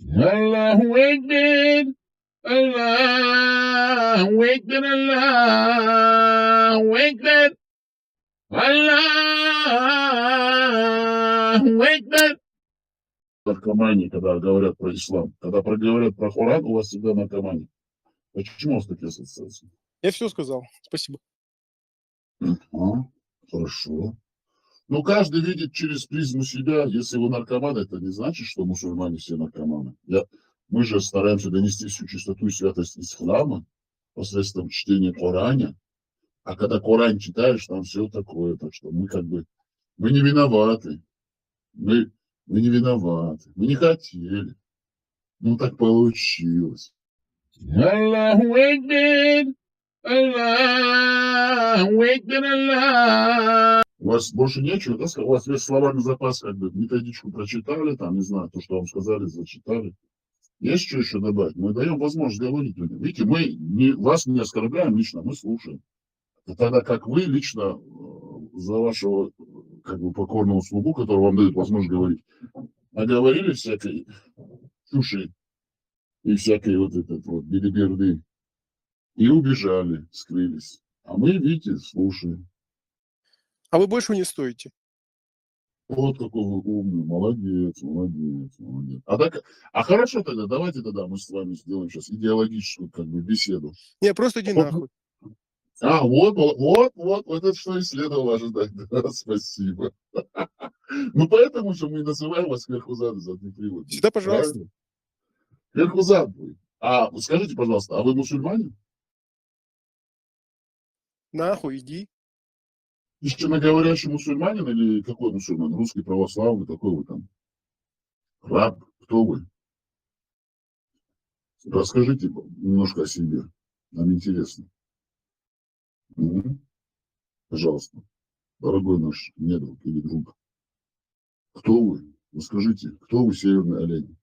Allahu Akbar, Allahu Akbar, Allahu Akbar, Allahu Акбар. Наркомании, когда говорят про ислам. Когда говорят про Коран, у вас всегда наркомания. Почему у вас такие ассоциации? Я все сказал. Спасибо. Хорошо. Ну, каждый видит через призму себя. Если вы наркоман, это не значит, что мусульмане все наркоманы. Мы же стараемся донести всю чистоту и святость ислама посредством чтения Корана. А когда Коран читаешь, там все такое. Так что мы не виноваты. Мы не виноваты. Мы не хотели. Ну, так получилось. Аллаху Акбар, Аллаху Акбар, Аллах. У вас больше нечего, да? У вас весь словарный запас, методичку прочитали, там, не знаю, то, что вам сказали, зачитали. Есть что еще добавить? Мы даем возможность говорить людям. Видите, мы вас не оскорбляем лично, мы слушаем. Тогда как вы лично за вашего покорного слугу, который вам дает возможность говорить, наговорили всякой чуши и всякой билиберды и убежали, скрылись. А мы, видите, слушаем. А вы больше не стоите. Вот какой вы умный, молодец. А хорошо тогда, давайте мы с вами сделаем сейчас идеологическую беседу. Не, просто иди нахуй. Вот это что и следовало ожидать. Да, спасибо. Ну, поэтому же мы называем вас Кверхузад за неприводный. Всегда пожалуйста. Кверхузад вы. Скажите, пожалуйста, а вы мусульманин? Нахуй иди. Истинноговорящий мусульманин или какой мусульман? Русский, православный, какой вы там? Раб? Кто вы? Расскажите немножко о себе. Нам интересно. Пожалуйста. Дорогой наш недруг или друг. Кто вы? Расскажите, кто вы, северный олень?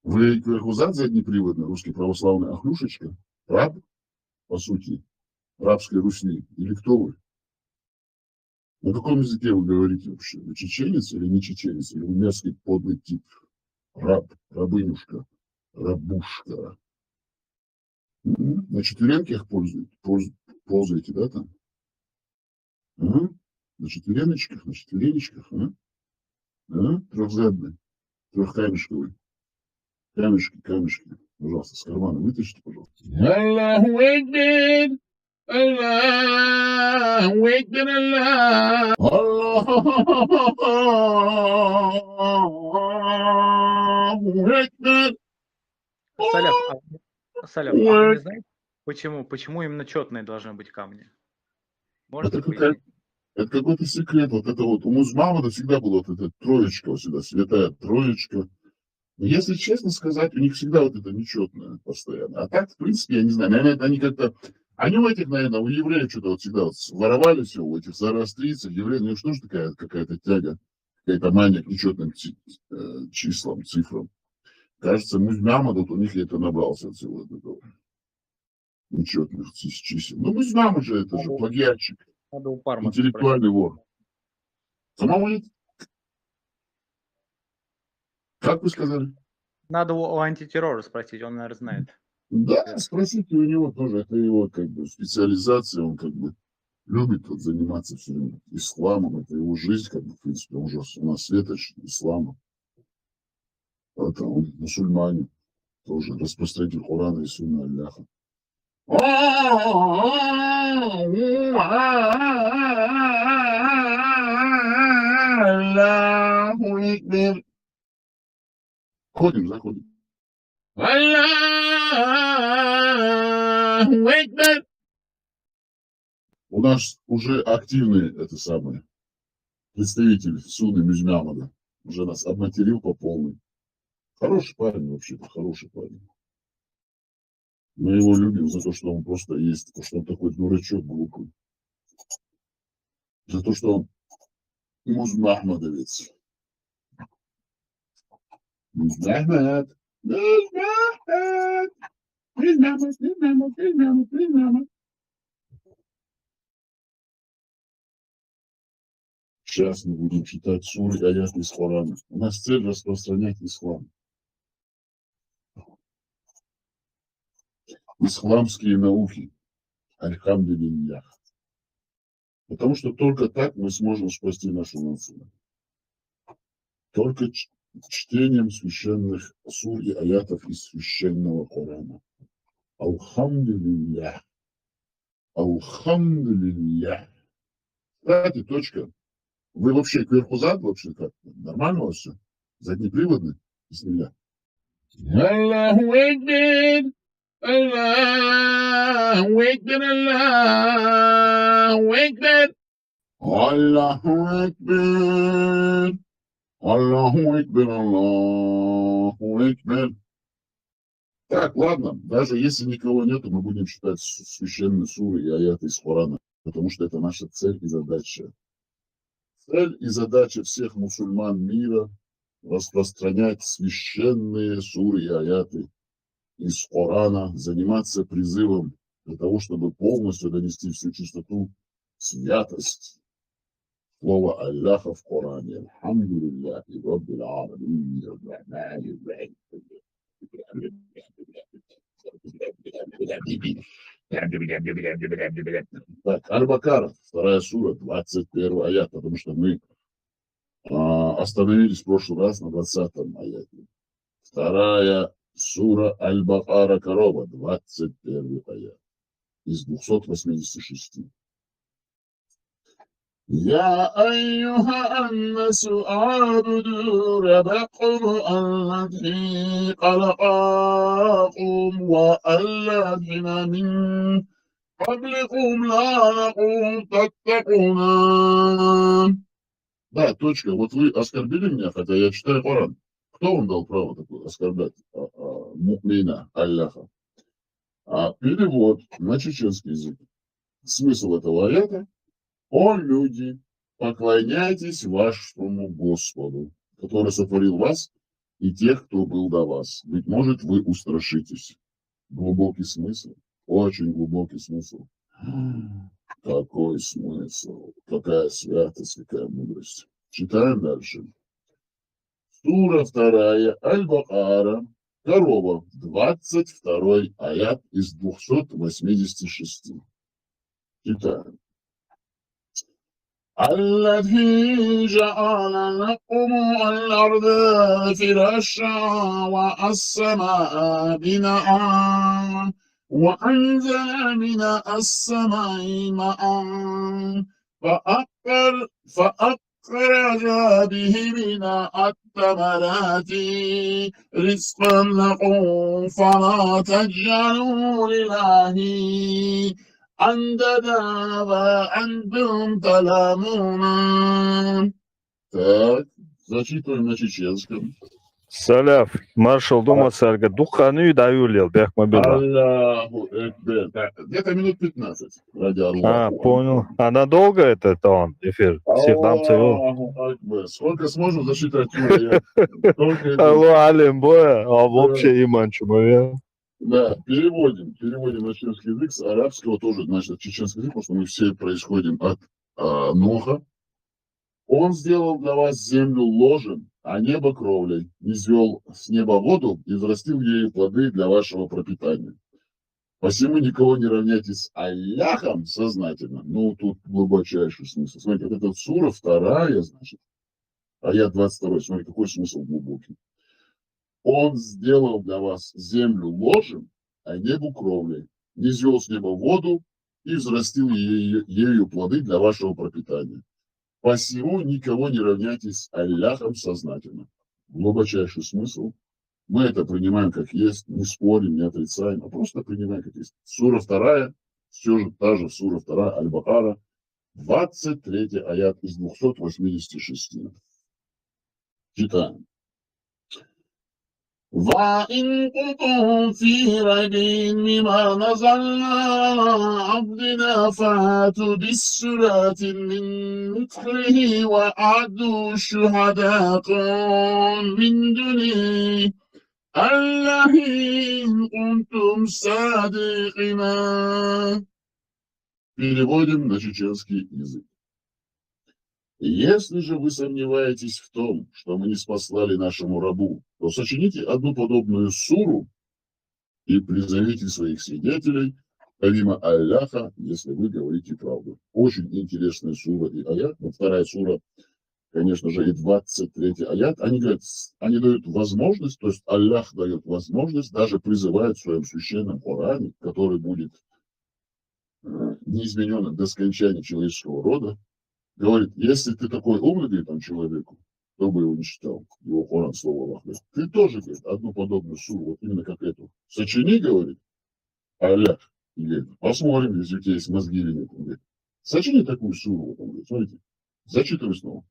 Вы Кверхузад заднеприводный, русский православный Ахлюшечка? Раб, по сути, рабской Руси? Или кто вы? На каком языке вы говорите вообще? Вы чеченец или не чеченец? Или вы мерзкий подлый тип? Раб, рабынюшка, рабушка. На четвереньках ползаете, да, там? На четвереночках, трехзадный, трехкамешковый. Камешки. Пожалуйста, с кармана вытащите, пожалуйста. Аллаху Акбар, Аллаху Акбар, Аллаху Акбар. Саляф, а вы не знаете, почему именно четные должны быть камни? Можете пояснить? Это какой-то секрет. У Мухаммада всегда была эта троечка, святая троечка. Но если честно сказать, у них всегда это нечетное постоянно. А так, в принципе, я не знаю, наверное, они они у этих, наверное, у евреев что-то всегда воровали все, у этих зороастрийцев, евреев, у них тоже такая какая-то тяга, какая-то мания к нечетным числам, цифрам. Кажется, Мухаммад, у них это набрался от всего этого нечетных чисел. Ну, Мухаммад же, это же плагиатчик, интеллектуальный вор. Самому нет? Как вы сказали? Надо у антитеррора спросить, он, наверное, знает. Да, спросите у него тоже, это его специализация, он любит заниматься всем исламом, это его жизнь, в принципе, он же у нас светоч ислама. Это он мусульманин, тоже распространитель Корана и Сунны Аллаха. Аллаху Акбар. Заходим. Аллаху Акбар. У нас уже активный представитель Сунны Мухаммада. Уже нас обматерил по полной. Хороший парень вообще-то, хороший парень. Мы его любим за то, что он просто есть, за то, что он такой дурачок глупый. За то, что он мухаммадовец. Мухаммад. Сейчас мы будем читать суры и аяты из Корана. У нас цель распространять ислам. Исламские науки. Альхамдулиллях. Потому что только так мы сможем спасти нашу нацию. Только чтением священных сур и аятов из священного Корана. Алхамдулиллях. Алхамдулиллях. Кстати, точка. Вы вообще кверху зад вообще как? Нормально у вас все? Заднеприводный? Бисмилля. Аллаху Акбар! Аллаху Акбар! Аллаху Акбар! Аллаху Акбар! Аллаху Акбар! Аллаху Акбар! Так, ладно, даже если никого нету, мы будем читать священные суры и аяты из Корана, потому что это наша цель и задача. Цель и задача всех мусульман мира – распространять священные суры и аяты из Корана, заниматься призывом для того, чтобы полностью донести всю чистоту, святость слова Аллаха в Коране. Алхамдулиллахи Раббил Аламин, Ар-Рахманир Рахим. Так, Аль-Бакара, 2 сура, 21 аят, потому что мы остановились в прошлый раз на 20 аяте. 2 сура Аль-Бакара, корова, 21 аят из 286. يا أيها الناس اعبدوا ربكم الذي خلقكم والذين من قبلكم لعلكم تتقون. Да, точка. Вот вы оскорбили меня, хотя я читаю Коран. Кто вам дал право такое оскорблять му'мина, Аллаха? Перевод на чеченский язык. Смысл этого аята: «О люди, поклоняйтесь вашему Господу, который сотворил вас и тех, кто был до вас. Быть может, вы устрашитесь». Глубокий смысл, очень глубокий смысл. Какой смысл, какая святость, какая мудрость. Читаем дальше. Сура 2, Аль-Бакара, корова, 22 аят из 286. Читаем. الذي جعل لكم الأرض فراشا والسماء بناء وأنزل من السماء ماء فأخرج به من الثمرات رزقا لكم فلا تجعلوا لله أنددا وأنتم تعلمون. Так, зачитываем на чеченском. Саляф, маршал Дума Царга, духану даюлил, бяхмабилла. Аллаху Экбер. Так, где-то минут 15. Ради Аллаха. Понял. А надолго это он, эфир? Всех нам целую. Аллаху Акбар. Сколько сможем засчитать? Алло, Алим Боя, а вообще иман чумове. Да, переводим на чеченский язык, с арабского тоже, значит, чеченский язык, потому что мы все происходим от Ноха. Он сделал для вас землю ложем, а небо кровлей, низвел с неба воду и взрастил ею плоды для вашего пропитания. Посему никого не равняйтесь с Аллахом сознательно. Ну, тут глубочайший смысл. Смотрите, вот эта сура 2, значит, аят 22. Смотрите, какой смысл глубокий. Он сделал для вас землю ложем, а небу кровлей, низвел с неба воду и взрастил ею плоды для вашего пропитания. Посему никого не равняйтесь с Аллахом сознательно. Глубочайший смысл. Мы это принимаем как есть, не спорим, не отрицаем, а просто принимаем как есть. Сура 2, все же та же сура 2, Аль-Бакара, 23 аят из 286. Читаем. وإن كنتم في ريب مما نزلنا على عبدنا فأتوا بسورة من مثله وأعدوا شهداءكم من دونه الله إن كنتم صادقين. Переводим на чеченский язык. Если же вы сомневаетесь в том, что мы не спаслали нашему рабу, то сочините одну подобную суру и призовите своих свидетелей, помимо Аллаха, если вы говорите правду. Очень интересная сура и аят. Вот вторая сура, конечно же, и 23 аят. Они говорят, они дают возможность, то есть Аллах дает возможность, даже призывает в своем священном Коране, который будет неизмененным до скончания человеческого рода, говорит, если ты такой умный, говорит он человеку, кто бы его не читал, его Коран, слово Аллах, говорит, ты тоже, говорит, одну подобную суру, вот именно как эту, сочини, говорит, Аллах, и говорит, посмотрим, если у тебя есть мозги или нет. Он говорит, сочини такую суру, вот он говорит, смотрите, зачитывай снова.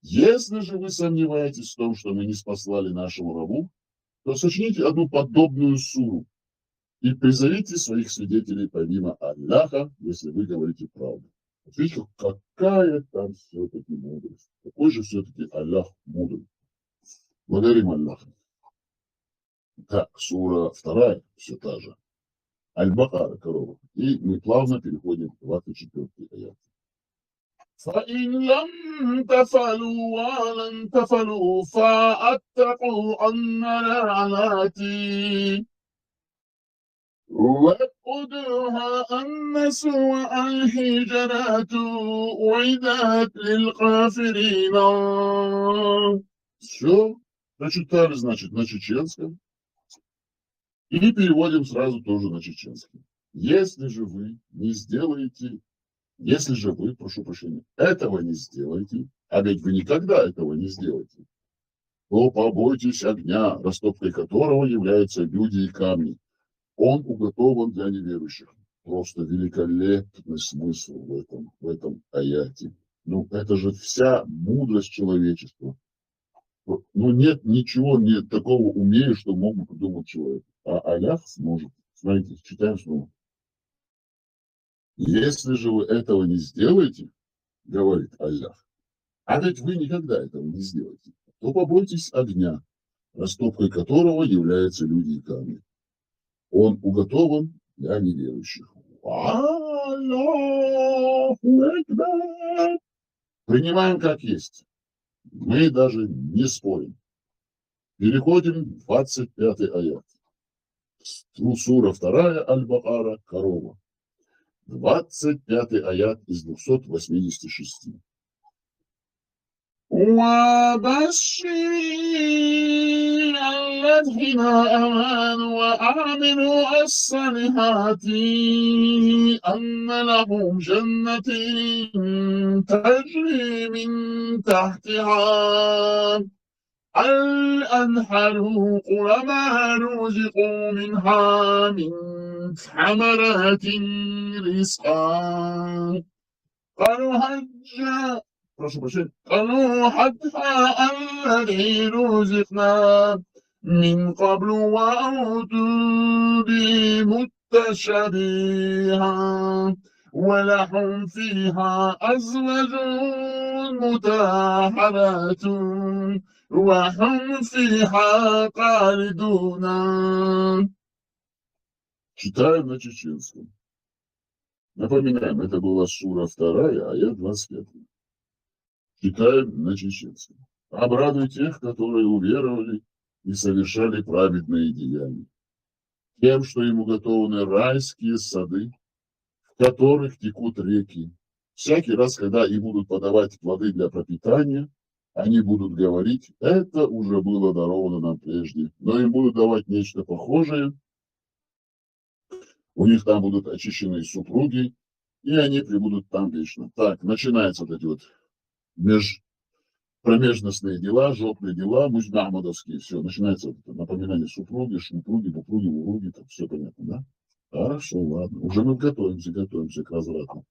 Если же вы сомневаетесь в том, что мы не спаслали нашему рабу, то сочините одну подобную суру и призовите своих свидетелей помимо Аллаха, если вы говорите правду. Видите, какая там все-таки мудрость. Какой же все-таки Аллах мудрый. Благодарим Аллаха. Так, сура 2, все та же. Аль-Бакара, корова. И мы плавно переходим к 24 аят. فإن لم تفعلوا ولن تفعلوا فاتقوا أن لعنتي وقدرها الناس والحجرة أعدت للكافرين. Все, прочитали, значит, на чеченском. И переводим сразу тоже на чеченский. Если же вы, прошу прощения, этого не сделаете, а ведь вы никогда этого не сделаете, то побойтесь огня, растопкой которого являются люди и камни. Он уготован для неверующих. Просто великолепный смысл в этом аяте. Ну, это же вся мудрость человечества. Ну, нет ничего, нет такого умея, что мог бы придумать человек. А Аллах сможет. Смотрите, читаем снова. Если же вы этого не сделаете, говорит Аллах, а ведь вы никогда этого не сделаете, то побойтесь огня, растопкой которого являются люди и камни. Он уготован для неверующих. Принимаем как есть. Мы даже не спорим. Переходим в 25 аят. Сура 2 Аль-Бакара, корова. 25 аят из 286. وبشر الذين آمنوا وعملوا الصالحات أن لهم جنة تجري من تحتها الأنهار كلما رزقوا منها من ثمرات رزقا قالوا حتى الذي رزقنا من قبل وأوتوا به متشابها ولهم فيها أزواج مطهرات وهم فيها خالدون. Читаем на чеченском. Напоминаем, это была сура 2, аят 25. Читаем на чеченском. Обрадуй тех, которые уверовали и совершали праведные деяния, тем, что им уготованы райские сады, в которых текут реки. Всякий раз, когда им будут подавать плоды для пропитания, они будут говорить, это уже было даровано нам прежде, но им будут давать нечто похожее. У них там будут очищенные супруги, и они пребудут там вечно. Так, начинаются вот эти вот промежностные дела, жопные дела, мужнамадовские, все, начинается вот это напоминание супруги, шупруги, бупруги, уруги, так все понятно, да? Хорошо, ладно. Уже мы готовимся к разврату.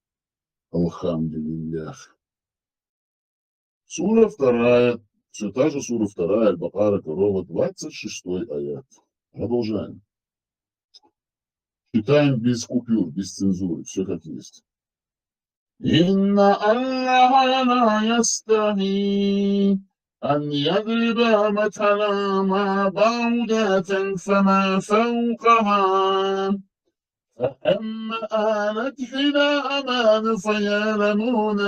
Алхамдулиллях. Сура 2, все та же сура 2, Аль-Бакара, корова, 26 аят. Продолжаем. Читаем без купюр, без цензуры, все как есть. Инна Аллаха ла ястахи ан ядриба матхала ма баудатан фама фаукаха فأما آلت حين أمان فيعلمون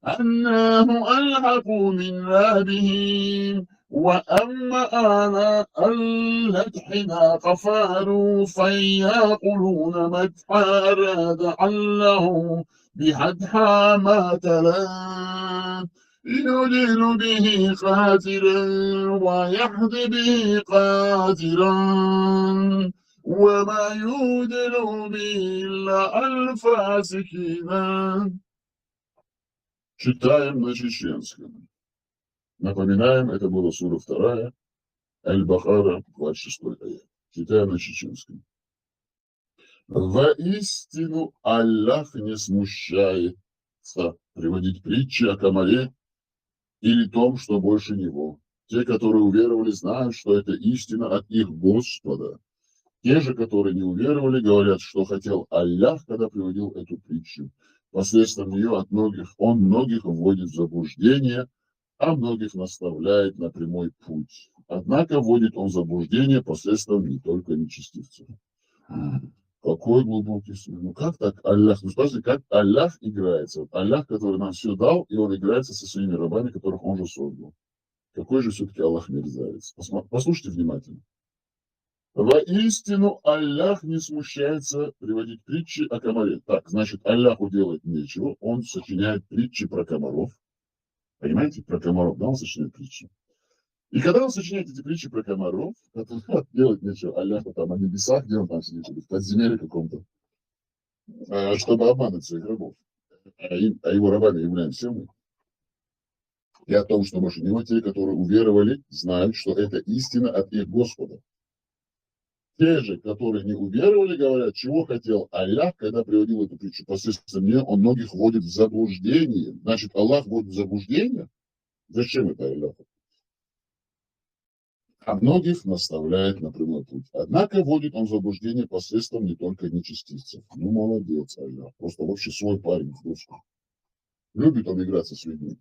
أنه ألحق من رهبهم وأما آناء اللدحنا قفاروا فيقولون مدحا أراد الله بحدحا ما تلا يدل به قاتلا ويحظ به قاتلا وما يدل به إلا الفاسقين. Читаем на чеченском. Напоминаем, это была сура 2, Аль-Бахара, 26 аят. Читаем на чеченском. Воистину Аллах не смущается приводить притчи о комаре или том, что больше него. Те, которые уверовали, знают, что это истина от их Господа. Те же, которые не уверовали, говорят, что хотел Аллах, когда приводил эту притчу. Посредством нее он многих вводит в заблуждение, а многих наставляет на прямой путь. Однако вводит он в заблуждение посредством не только нечестивцев. Какой глубокий смысл. Ну как так Аллах? Ну спрашивайте, как Аллах играется? Вот Аллах, который нам все дал, и он играется со своими рабами, которых он же создал. Какой же все-таки Аллах мерзавец? Послушайте внимательно. Воистину Аллах не смущается приводить притчи о комаре. Так, значит, Аллаху делать нечего, он сочиняет притчи про комаров. Понимаете, про комаров, да, он сочиняет притчи. И когда он сочиняет эти притчи про комаров, это делать нечего. Аллаху там на небесах, где он там сидит, в подземелье каком-то, чтобы обмануть своих рабов. А его рабами являемся мы. И о том, что больше него те, которые уверовали, знают, что это истина от их Господа. Те же, которые не уверовали, говорят, чего хотел Аллах, когда приводил эту притчу. Посредством нее он многих вводит в заблуждение. Значит, Аллах вводит в заблуждение? Зачем это Аллаху? А многих наставляет на прямой путь. Однако вводит он в заблуждение посредством не только нечестивцев. Ну, молодец, Аллах. Просто вообще свой парень в доску. Любит он играться с людьми.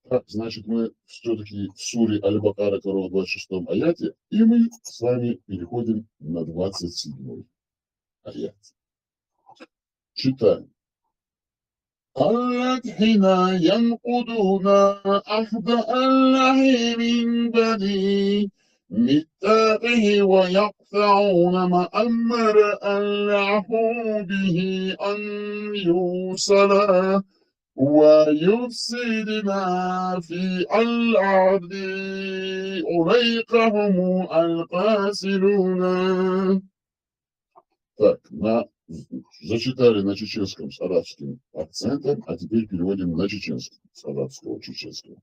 Так, значит, мы все-таки в суре Аль-Бакара, 26 аяте, и мы с вами переходим на 27 аят. Читаем. الذين ينقضون عهد الله من بعد ميثاقه ويقطعون ما أمر الله به أن يوصل ويفسدن في الأرض أولئك هم الخاسرون. Так, зачитали на чеченском с арабским акцентом, а теперь переводим на чеченский, с арабского чеченского.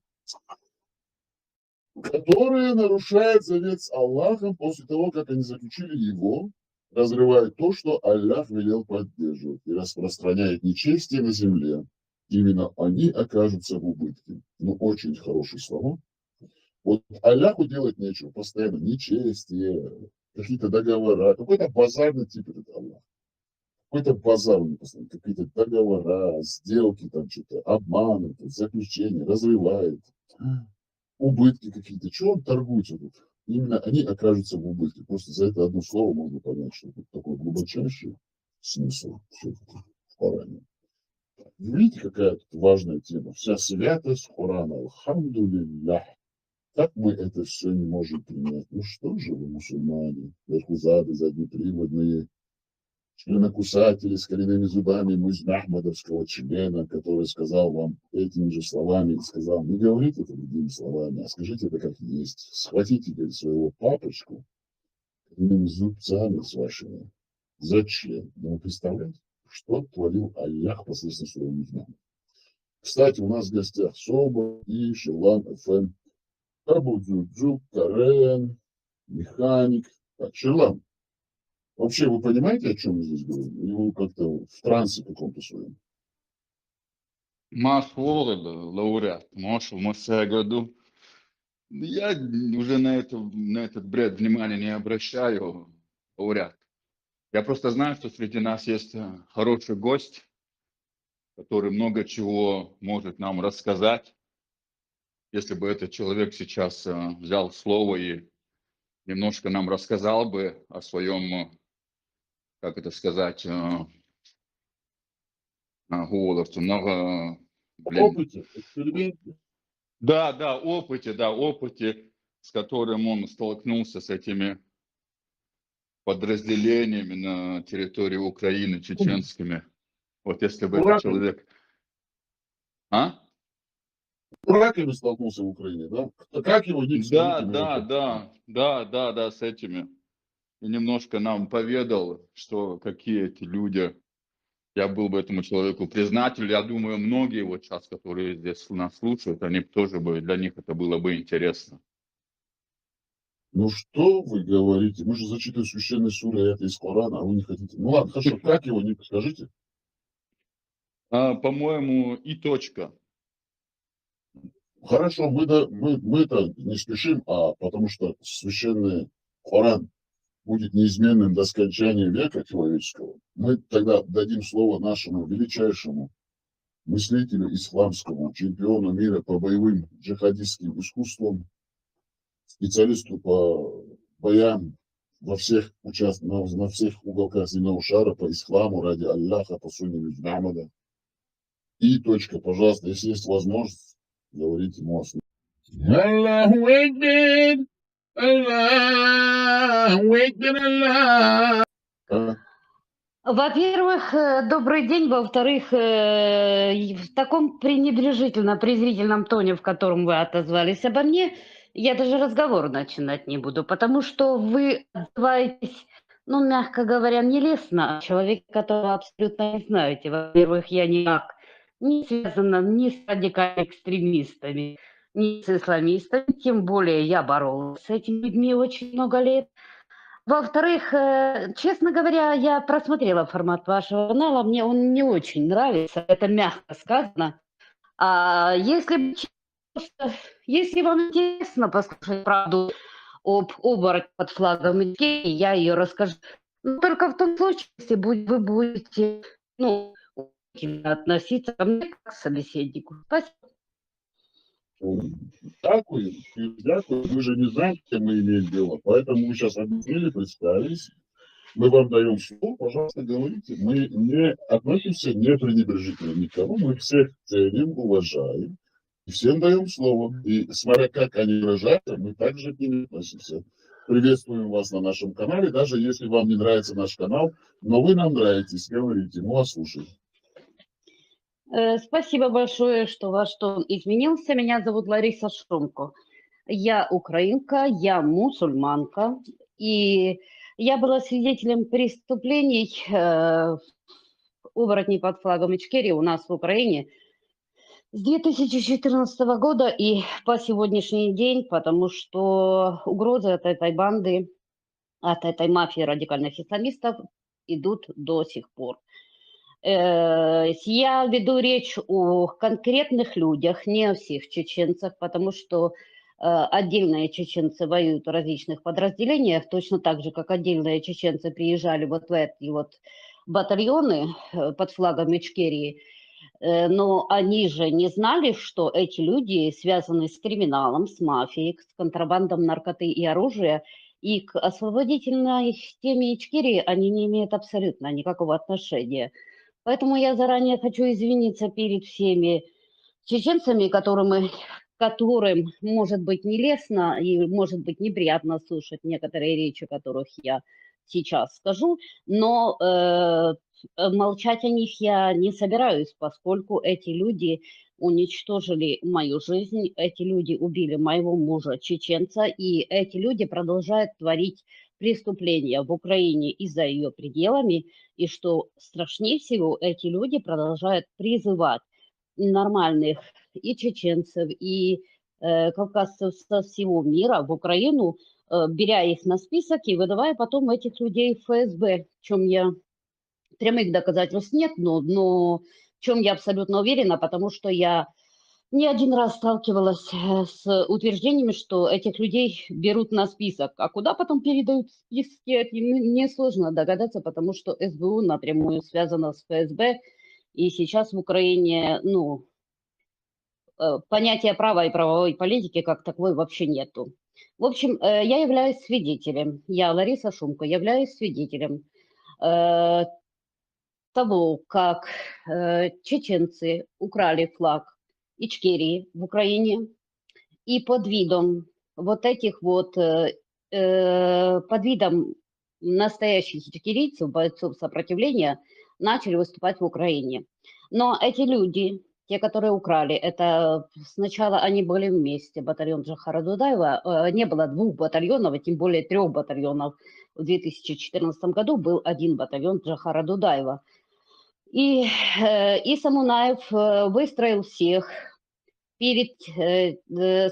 Которые нарушают завет с Аллахом после того, как они заключили его, разрывают то, что Аллах велел поддерживать, и распространяют нечестие на земле. Именно они окажутся в убытке. Ну, очень хорошие слова. Вот Аллаху делать нечего, постоянно нечестие, какие-то договора, какой-то базарный тип этот Аллах. Какой-то базар у него постоянно, какие-то договора, сделки, там что-то, обманы, заключения, разрывает, убытки какие-то. Чего он торгуется тут? Именно они окажутся в убытке. Просто за это одно слово можно понять, что это такой глубочайший смысл все-таки в Коране. Видите, какая тут важная тема? Вся святость Корана. Алхамдулиллах. Как мы это все не можем принять? Ну что же вы, мусульмане, верхузады, заднеприводные, членокусатели с коренными зубами музна ахмадовского члена, который сказал вам этими же словами, сказал, не говорите это другими словами, а скажите это как есть. Схватите теперь своего папочку коренными зубцами с вашими. Зачем? Ну, представляете, что творил Аллах посредством своего музна. Кстати, у нас в гостях Соба и Шерлан ФМ. Абу Дзюдзюк, Карен, механик. Так, Шерлан, вообще вы понимаете, о чем мы здесь говорим? Или вы как-то в трансе каком-то своем? Машвол, лауреат, Машу, в массе году. Я уже на этот бред внимания не обращаю, лауреат. Я просто знаю, что среди нас есть хороший гость, который много чего может нам рассказать. Если бы этот человек сейчас взял слово и немножко нам рассказал бы о своем, как это сказать, голосе, блин. Опыте, эксперименте. Да, опыте, с которым он столкнулся с этими подразделениями на территории Украины, чеченскими. Вот если бы этот Дурак, человек... А? дураками столкнулся в Украине, да? Как его ник, скажите мне? Да, с этими. И немножко нам поведал, что какие эти люди. Я был бы этому человеку признателен. Я думаю, многие вот сейчас, которые здесь нас слушают, они тоже бы, для них это было бы интересно. Ну что вы говорите? Мы же зачитываем священные суры, это из Корана, а вы не хотите. Ну ладно, хорошо, как его ник, скажите? По-моему, и точка. Хорошо, мы-то не спешим, потому что священный Коран будет неизменным до скончания века человеческого. Мы тогда дадим слово нашему величайшему мыслителю исламскому, чемпиону мира по боевым джихадистским искусствам, специалисту по боям на всех уголках земного шара, по исламу, ради Аллаха, по сунне Мухаммада. И точка, пожалуйста, если есть возможность, говорите Муаслим. Аллаху Акбар! Аллаху Акбар! Аллах! Во-первых, добрый день. Во-вторых, в таком пренебрежительно-презрительном тоне, в котором вы отозвались обо мне, я даже разговор начинать не буду, потому что вы отзываетесь, ну, мягко говоря, нелестно о человеке, которого абсолютно не знаете. Во-первых, я никак не связана ни с радикальными экстремистами, ни с исламистами, тем более я боролась с этими людьми очень много лет. Во-вторых, честно говоря, я просмотрела формат вашего канала, мне он не очень нравится, это мягко сказано. Если вам интересно послушать правду об оборотне под флагом Икеи, я ее расскажу. Но только в том случае, если вы будете, ну, относиться ко мне как к собеседнику. Спасибо. Дякую, мы же не знаем, с кем мы имеем дело, поэтому мы сейчас объяснили, представились, мы вам даем слово, пожалуйста, говорите. Мы не относимся не пренебрежительно никому, мы всех ценим, уважаем, и всем даем слово. И смотря как они выражаются, мы также к ним относимся. Приветствуем вас на нашем канале, даже если вам не нравится наш канал, но вы нам нравитесь, говорите, мы вас слушаем. Спасибо большое, что ваш тон изменился. Меня зовут Лариса Шумко. Я украинка, я мусульманка, и я была свидетелем преступлений оборотней под флагом Ичкерии у нас в Украине с 2014 года и по сегодняшний день, потому что угрозы от этой банды, от этой мафии радикальных исламистов идут до сих пор. Я веду речь о конкретных людях, не о всех чеченцах, потому что отдельные чеченцы воюют в различных подразделениях, точно так же, как отдельные чеченцы приезжали вот в эти вот батальоны под флагом Ичкерии, но они же не знали, что эти люди связаны с криминалом, с мафией, с контрабандом наркоты и оружия, и к освободительной теме Ичкерии они не имеют абсолютно никакого отношения. Поэтому я заранее хочу извиниться перед всеми чеченцами, которым, может быть, нелестно и может быть неприятно слушать некоторые речи, которых я сейчас скажу, но молчать о них я не собираюсь, поскольку эти люди уничтожили мою жизнь, эти люди убили моего мужа, чеченца, и эти люди продолжают творить преступления в Украине и за ее пределами, и что страшнее всего, эти люди продолжают призывать нормальных и чеченцев, и кавказцев со всего мира в Украину, беря их на список и выдавая потом этих людей в ФСБ, в чем я прямых доказательств нет, но в чем я абсолютно уверена, потому что я не один раз сталкивалась с утверждениями, что этих людей берут на список. А куда потом передают списки, это несложно догадаться, потому что СБУ напрямую связана с ФСБ. И сейчас в Украине, понятия права и правовой политики как таковой вообще нету. В общем, я являюсь свидетелем, я, Лариса Шумко, являюсь свидетелем того, как чеченцы украли флаг Ичкерии в Украине, и под видом вот этих вот, под видом настоящих ичкерийцев, бойцов сопротивления, начали выступать в Украине. Но эти люди, те, которые украли, это сначала они были вместе, батальон Джохара Дудаева, не было 2 батальонов, и тем более 3 батальонов. В 2014 году был 1 батальон Джохара Дудаева. И Иса Мунаев выстроил всех перед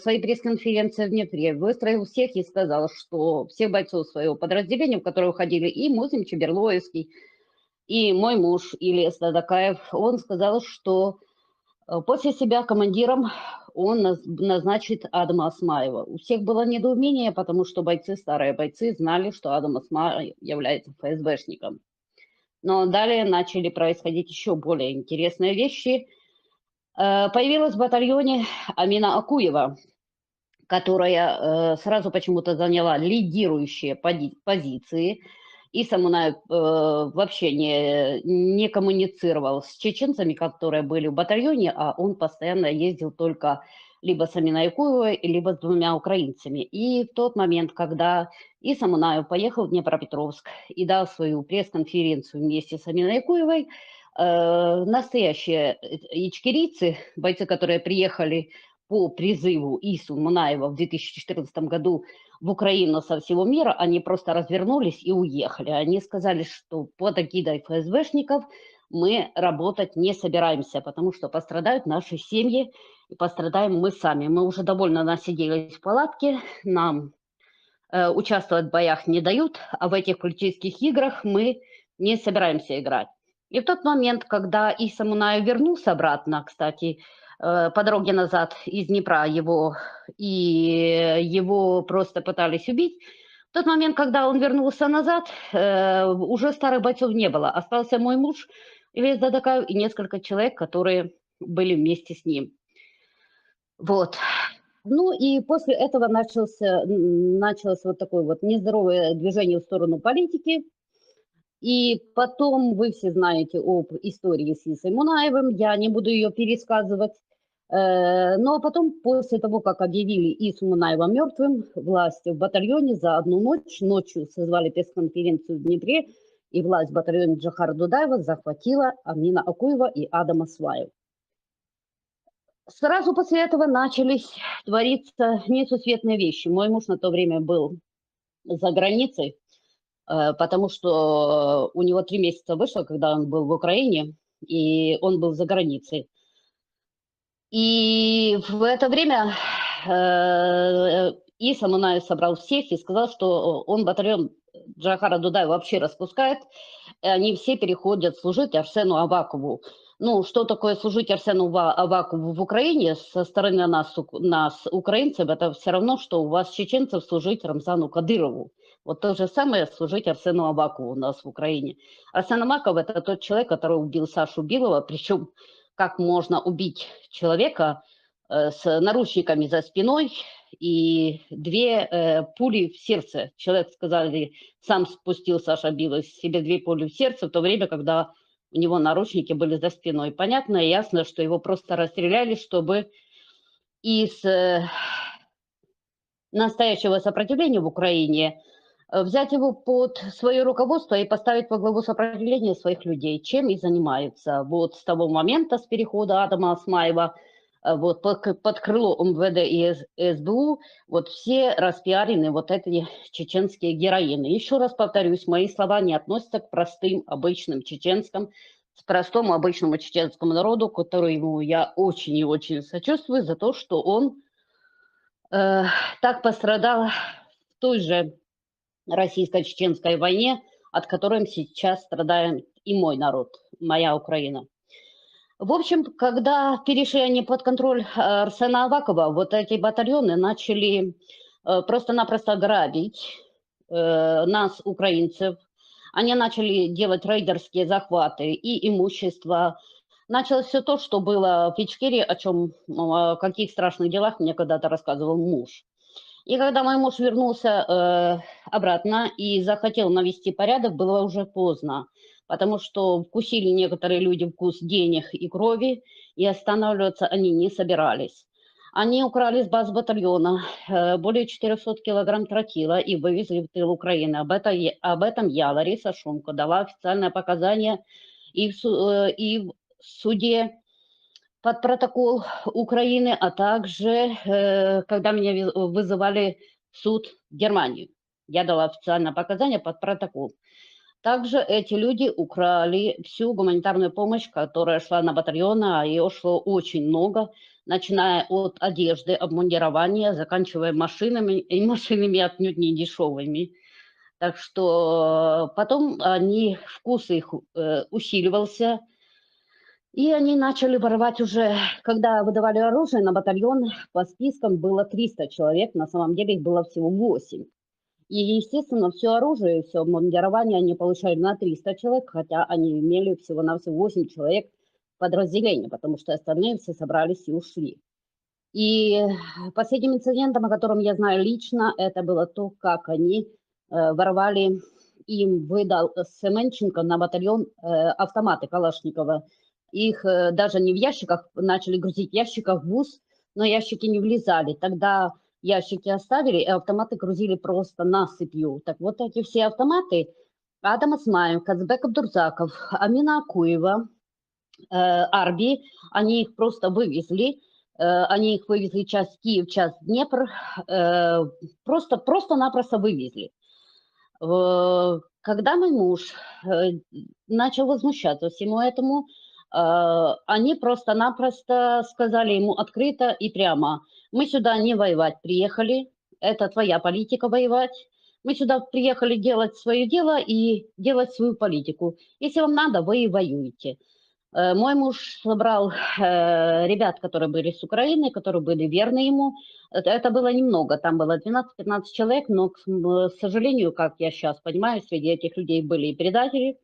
своей пресс-конференцией в Днепре, выстроил всех и сказал, что всех бойцов своего подразделения, в которое уходили и Мусим Чеберлоевский, и мой муж Ильяс Дадакаев, он сказал, что после себя командиром он назначит Адама Осмаева. У всех было недоумение, потому что бойцы, старые бойцы, знали, что Адам Осмаев является ФСБшником. Но далее начали происходить еще более интересные вещи. Появилась в батальоне Амина Акуева, которая сразу почему-то заняла лидирующие позиции. Иса Мунаев вообще не коммуницировал с чеченцами, которые были в батальоне, а он постоянно ездил только либо с Аминой Акуевой, либо с 2 украинцами. И в тот момент, когда Иса Мунаев поехал в Днепропетровск и дал свою пресс-конференцию вместе с Аминой Акуевой, настоящие ичкерийцы, бойцы, которые приехали по призыву Ису Мунаева в 2014 году в Украину со всего мира, они просто развернулись и уехали. Они сказали, что под эгидой ФСБшников мы работать не собираемся, потому что пострадают наши семьи и пострадаем мы сами. Мы уже довольно насиделись в палатке, нам участвовать в боях не дают, а в этих политических играх мы не собираемся играть. И в тот момент, когда Иса Мунаев вернулся обратно, кстати, по дороге назад из Днепра его просто пытались убить, в тот момент, когда он вернулся назад, уже старых бойцов не было. Остался мой муж Ильяс Дадакаев и несколько человек, которые были вместе с ним. Вот. Ну и после этого началось вот такое вот нездоровое движение в сторону политики. И потом вы все знаете об истории с Исой Мунаевым, я не буду ее пересказывать. Но потом, после того, как объявили Ису Мунаева мертвым, власти в батальоне за одну ночь, ночью созвали пресс-конференцию в Днепре, и власть в батальоне Джохара Дудаева захватила Амина Акуева и Адам Осмаев. Сразу после этого начались твориться несусветные вещи. Мой муж на то время был за границей, потому что у него 3 месяца вышло, когда он был в Украине, и он был за границей. И в это время Иса Мунаев собрал всех и сказал, что он батальон Джохара Дудаева вообще распускает, и они все переходят служить Арсену Авакову. Ну, что такое служить Арсену Авакову в Украине со стороны нас, украинцев, это все равно, что у вас, чеченцев, служить Рамзану Кадырову. Вот то же самое служить Арсену Авакову у нас в Украине. Арсен Аваков – это тот человек, который убил Сашу Билова, причем как можно убить человека с наручниками за спиной и 2 пули в сердце. Человек, сказали, сам спустил Саша Билов себе 2 пули в сердце в то время, когда у него наручники были за спиной. Понятно и ясно, что его просто расстреляли, чтобы из настоящего сопротивления в Украине взять его под свое руководство и поставить во главу сопротивления своих людей, чем и занимаются. Вот с того момента, с перехода Адама Осмаева, вот под крыло МВД и СБУ, вот все распиарены вот эти чеченские героины. Еще раз повторюсь, мои слова не относятся к простым, обычным чеченским, простому, обычному чеченскому народу, которому я очень и очень сочувствую за то, что он так пострадал в той же российско-чеченской войне, от которой сейчас страдает и мой народ, моя Украина. В общем, когда перешли они под контроль Арсена Авакова, вот эти батальоны начали просто-напросто грабить нас, украинцев. Они начали делать рейдерские захваты и имущество. Началось все то, что было в Ичкерии, о каких страшных делах мне когда-то рассказывал муж. И когда мой муж вернулся обратно и захотел навести порядок, было уже поздно. потому что вкусили некоторые люди вкус денег и крови, и останавливаться они не собирались. Они украли с баз батальона более 400 килограмм тротила и вывезли в тыл Украины. Об этом я, Лариса Шумко, дала официальное показание и в суде под протокол Украины, а также когда меня вызывали в суд в Германию. Я дала официальное показание под протокол. Также эти люди украли всю гуманитарную помощь, которая шла на батальон, а ее шло очень много, начиная от одежды, обмундирования, заканчивая машинами, и машинами отнюдь не дешевыми. Так что потом вкус их усиливался, и они начали воровать уже, когда выдавали оружие на батальон, по спискам было 300 человек, на самом деле их было всего 8. И, естественно, все оружие, все обмундирование они получали на 300 человек, хотя они имели всего-навсего 8 человек в подразделении, потому что остальные все собрались и ушли. И последним инцидентом, о котором я знаю лично, это было то, как они воровали, им выдал Семенченко на батальон автоматы Калашникова. Их даже не в ящиках, начали грузить в ящиках в ВУЗ, но ящики не влезали. Тогда ящики оставили, и автоматы грузили просто насыпью. Так вот эти все автоматы Адам Осмаев, Казбек Абдурзаков, Амина Акуева, Арби, они их просто вывезли. Они их вывезли часть Киев, часть Днепр, просто-напросто вывезли. Когда мой муж начал возмущаться всему этому, они просто-напросто сказали ему открыто и прямо: мы сюда не воевать приехали, это твоя политика воевать, мы сюда приехали делать свое дело и делать свою политику. Если вам надо, вы и воюете. Мой муж собрал ребят, которые были с Украины, которые были верны ему. Это было немного, там было 12-15 человек, но, к сожалению, как я сейчас понимаю, среди этих людей были и предатели,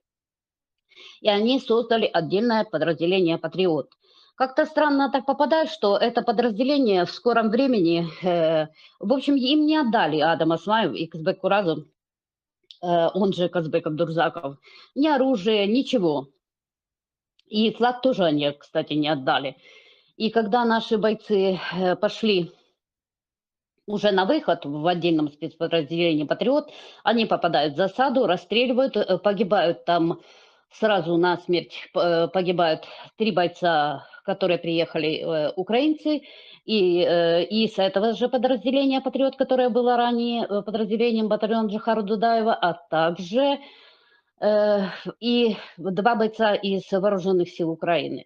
и они создали отдельное подразделение «Патриот». Как-то странно так попадает, что это подразделение в скором времени, в общем, им не отдали Адам Осмаев и Казбек Куразов, он же Казбек Абдурзаков, ни оружие, ничего. И флаг тоже они, кстати, не отдали. И когда наши бойцы пошли уже на выход в отдельном спецподразделении «Патриот», они попадают в засаду, расстреливают, погибают там сразу насмерть, погибают 3 бойца, которые приехали, украинцы, и с этого же подразделения «Патриот», которое было ранее подразделением батальона Джихара Дудаева, а также и 2 бойца из вооруженных сил Украины.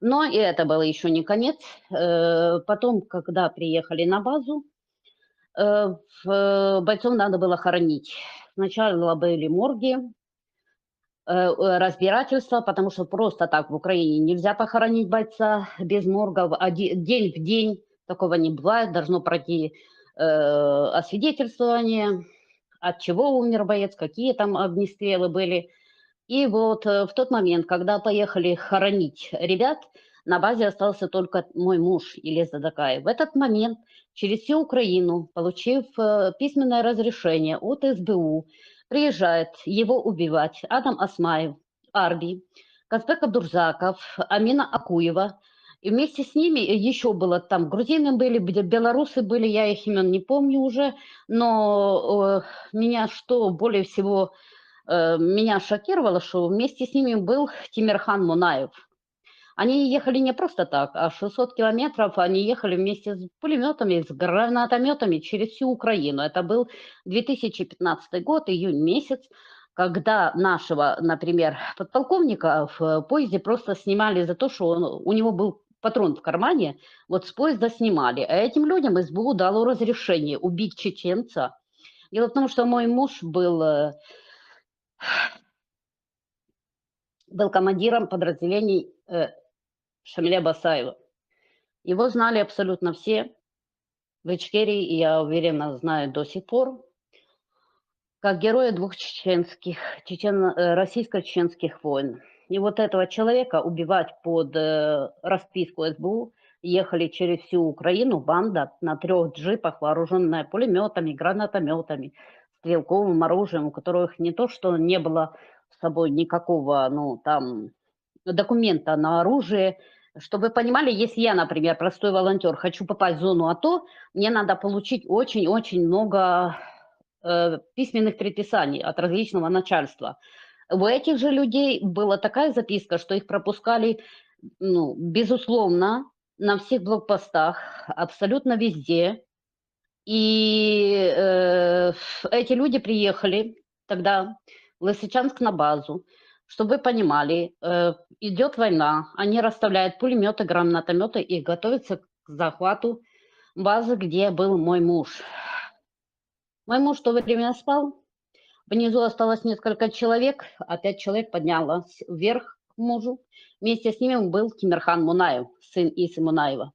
Но и это было еще не конец. Потом, когда приехали на базу, бойцов надо было хоронить. Сначала были морги, разбирательства, потому что просто так в Украине нельзя похоронить бойца без моргов. День в день такого не бывает, должно пройти освидетельствование, от чего умер боец, какие там огнестрелы были. И вот в тот момент, когда поехали хоронить ребят, на базе остался только мой муж Илья Задакаев. В этот момент через всю Украину, получив письменное разрешение от СБУ, приезжает его убивать Адам Осмаев, Арби, Казбек Абдурзаков, Амина Акуева. И вместе с ними еще было там грузины были, белорусы были, я их имен не помню уже, но меня что более всего меня шокировало, что вместе с ними был Тимирхан Мунаев. Они ехали не просто так, а 600 километров они ехали вместе с пулеметами, с гранатометами через всю Украину. Это был 2015 год, июнь месяц, когда нашего, например, подполковника в поезде просто снимали за то, что у него был патрон в кармане, вот с поезда снимали. А этим людям СБУ дало разрешение убить чеченца. Дело в том, что мой муж был командиром подразделений Шамиля Басаева. Его знали абсолютно все в Ичкерии, и я уверена, знают до сих пор, как героя 2 российско-чеченских войн. И вот этого человека убивать под расписку СБУ ехали через всю Украину банда на 3 джипах, вооруженная пулеметами, гранатометами, стрелковым оружием, у которых не то, что не было с собой никакого, ну, там, документа на оружие. Чтобы вы понимали, если я, например, простой волонтер, хочу попасть в зону АТО, мне надо получить очень-очень много письменных предписаний от различного начальства. У этих же людей была такая записка, что их пропускали, ну, безусловно, на всех блокпостах, абсолютно везде. И эти люди приехали тогда в Лисичанск на базу. Чтобы вы понимали, идет война, они расставляют пулеметы, гранатометы и готовятся к захвату базы, где был мой муж. Мой муж в то время спал. Внизу осталось несколько человек, а 5 человек поднялось вверх к мужу. Вместе с ними был Тимирхан Мунаев, сын Исы Мунаева.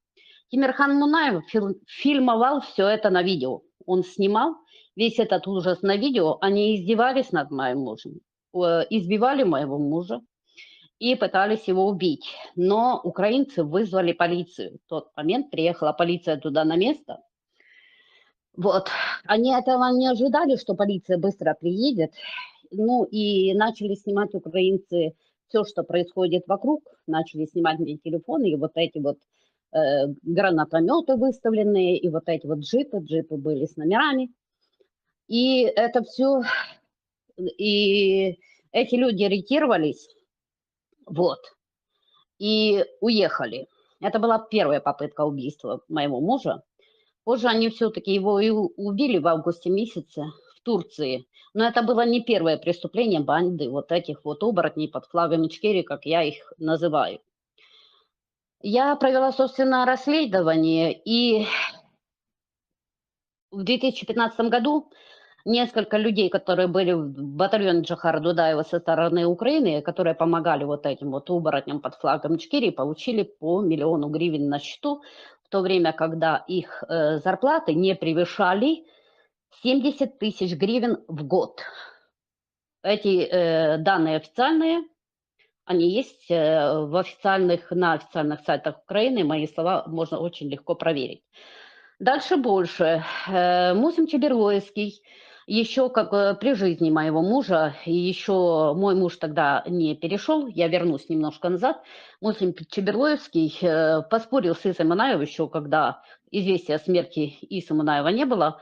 Тимирхан Мунаев фильмовал все это на видео. Он снимал весь этот ужас на видео. Они издевались над моим мужем, избивали моего мужа и пытались его убить. Но украинцы вызвали полицию. В тот момент приехала полиция туда на место. Вот. Они этого не ожидали, что полиция быстро приедет. Ну и начали снимать украинцы все, что происходит вокруг. Начали снимать мне телефоны и вот эти вот гранатометы выставленные, и вот эти вот джипы были с номерами. И это все, и эти люди ориентировались, вот, и уехали. Это была первая попытка убийства моего мужа. Позже они все-таки его и убили в августе месяце в Турции. Но это было не первое преступление банды вот этих вот оборотней под флагом Ичкерии, как я их называю. Я провела собственное расследование, и в 2015 году несколько людей, которые были в батальоне Джохара Дудаева со стороны Украины, которые помогали вот этим вот оборотням под флагом Ичкерии, получили по 1 миллиону гривен на счету, в то время, когда их зарплаты не превышали 70 тысяч гривен в год. Эти данные официальные. Они есть на официальных сайтах Украины, мои слова можно очень легко проверить. Дальше больше. Мусим Чеберлойский, еще как при жизни моего мужа, и еще мой муж тогда не перешел, я вернусь немножко назад, Мусим Чеберлойский поспорил с Исой Мунаевой еще, когда известия о смерти Исы Мунаева не было,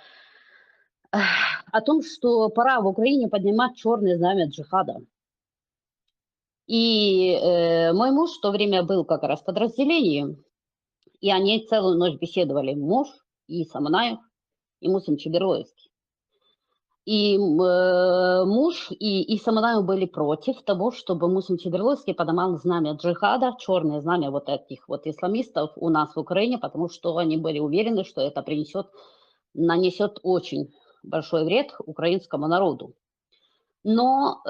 о том, что пора в Украине поднимать черное знамя джихада. И мой муж в то время был как раз в подразделении, и они целую ночь беседовали, муж, Иса Мунаев и Мусим Чеберлойский. И муж и Иса Мунаев были против того, чтобы Мусим Чеберлойский поднимал знамя джихада, черное знамя вот этих вот исламистов у нас в Украине, потому что они были уверены, что это нанесет очень большой вред украинскому народу. Но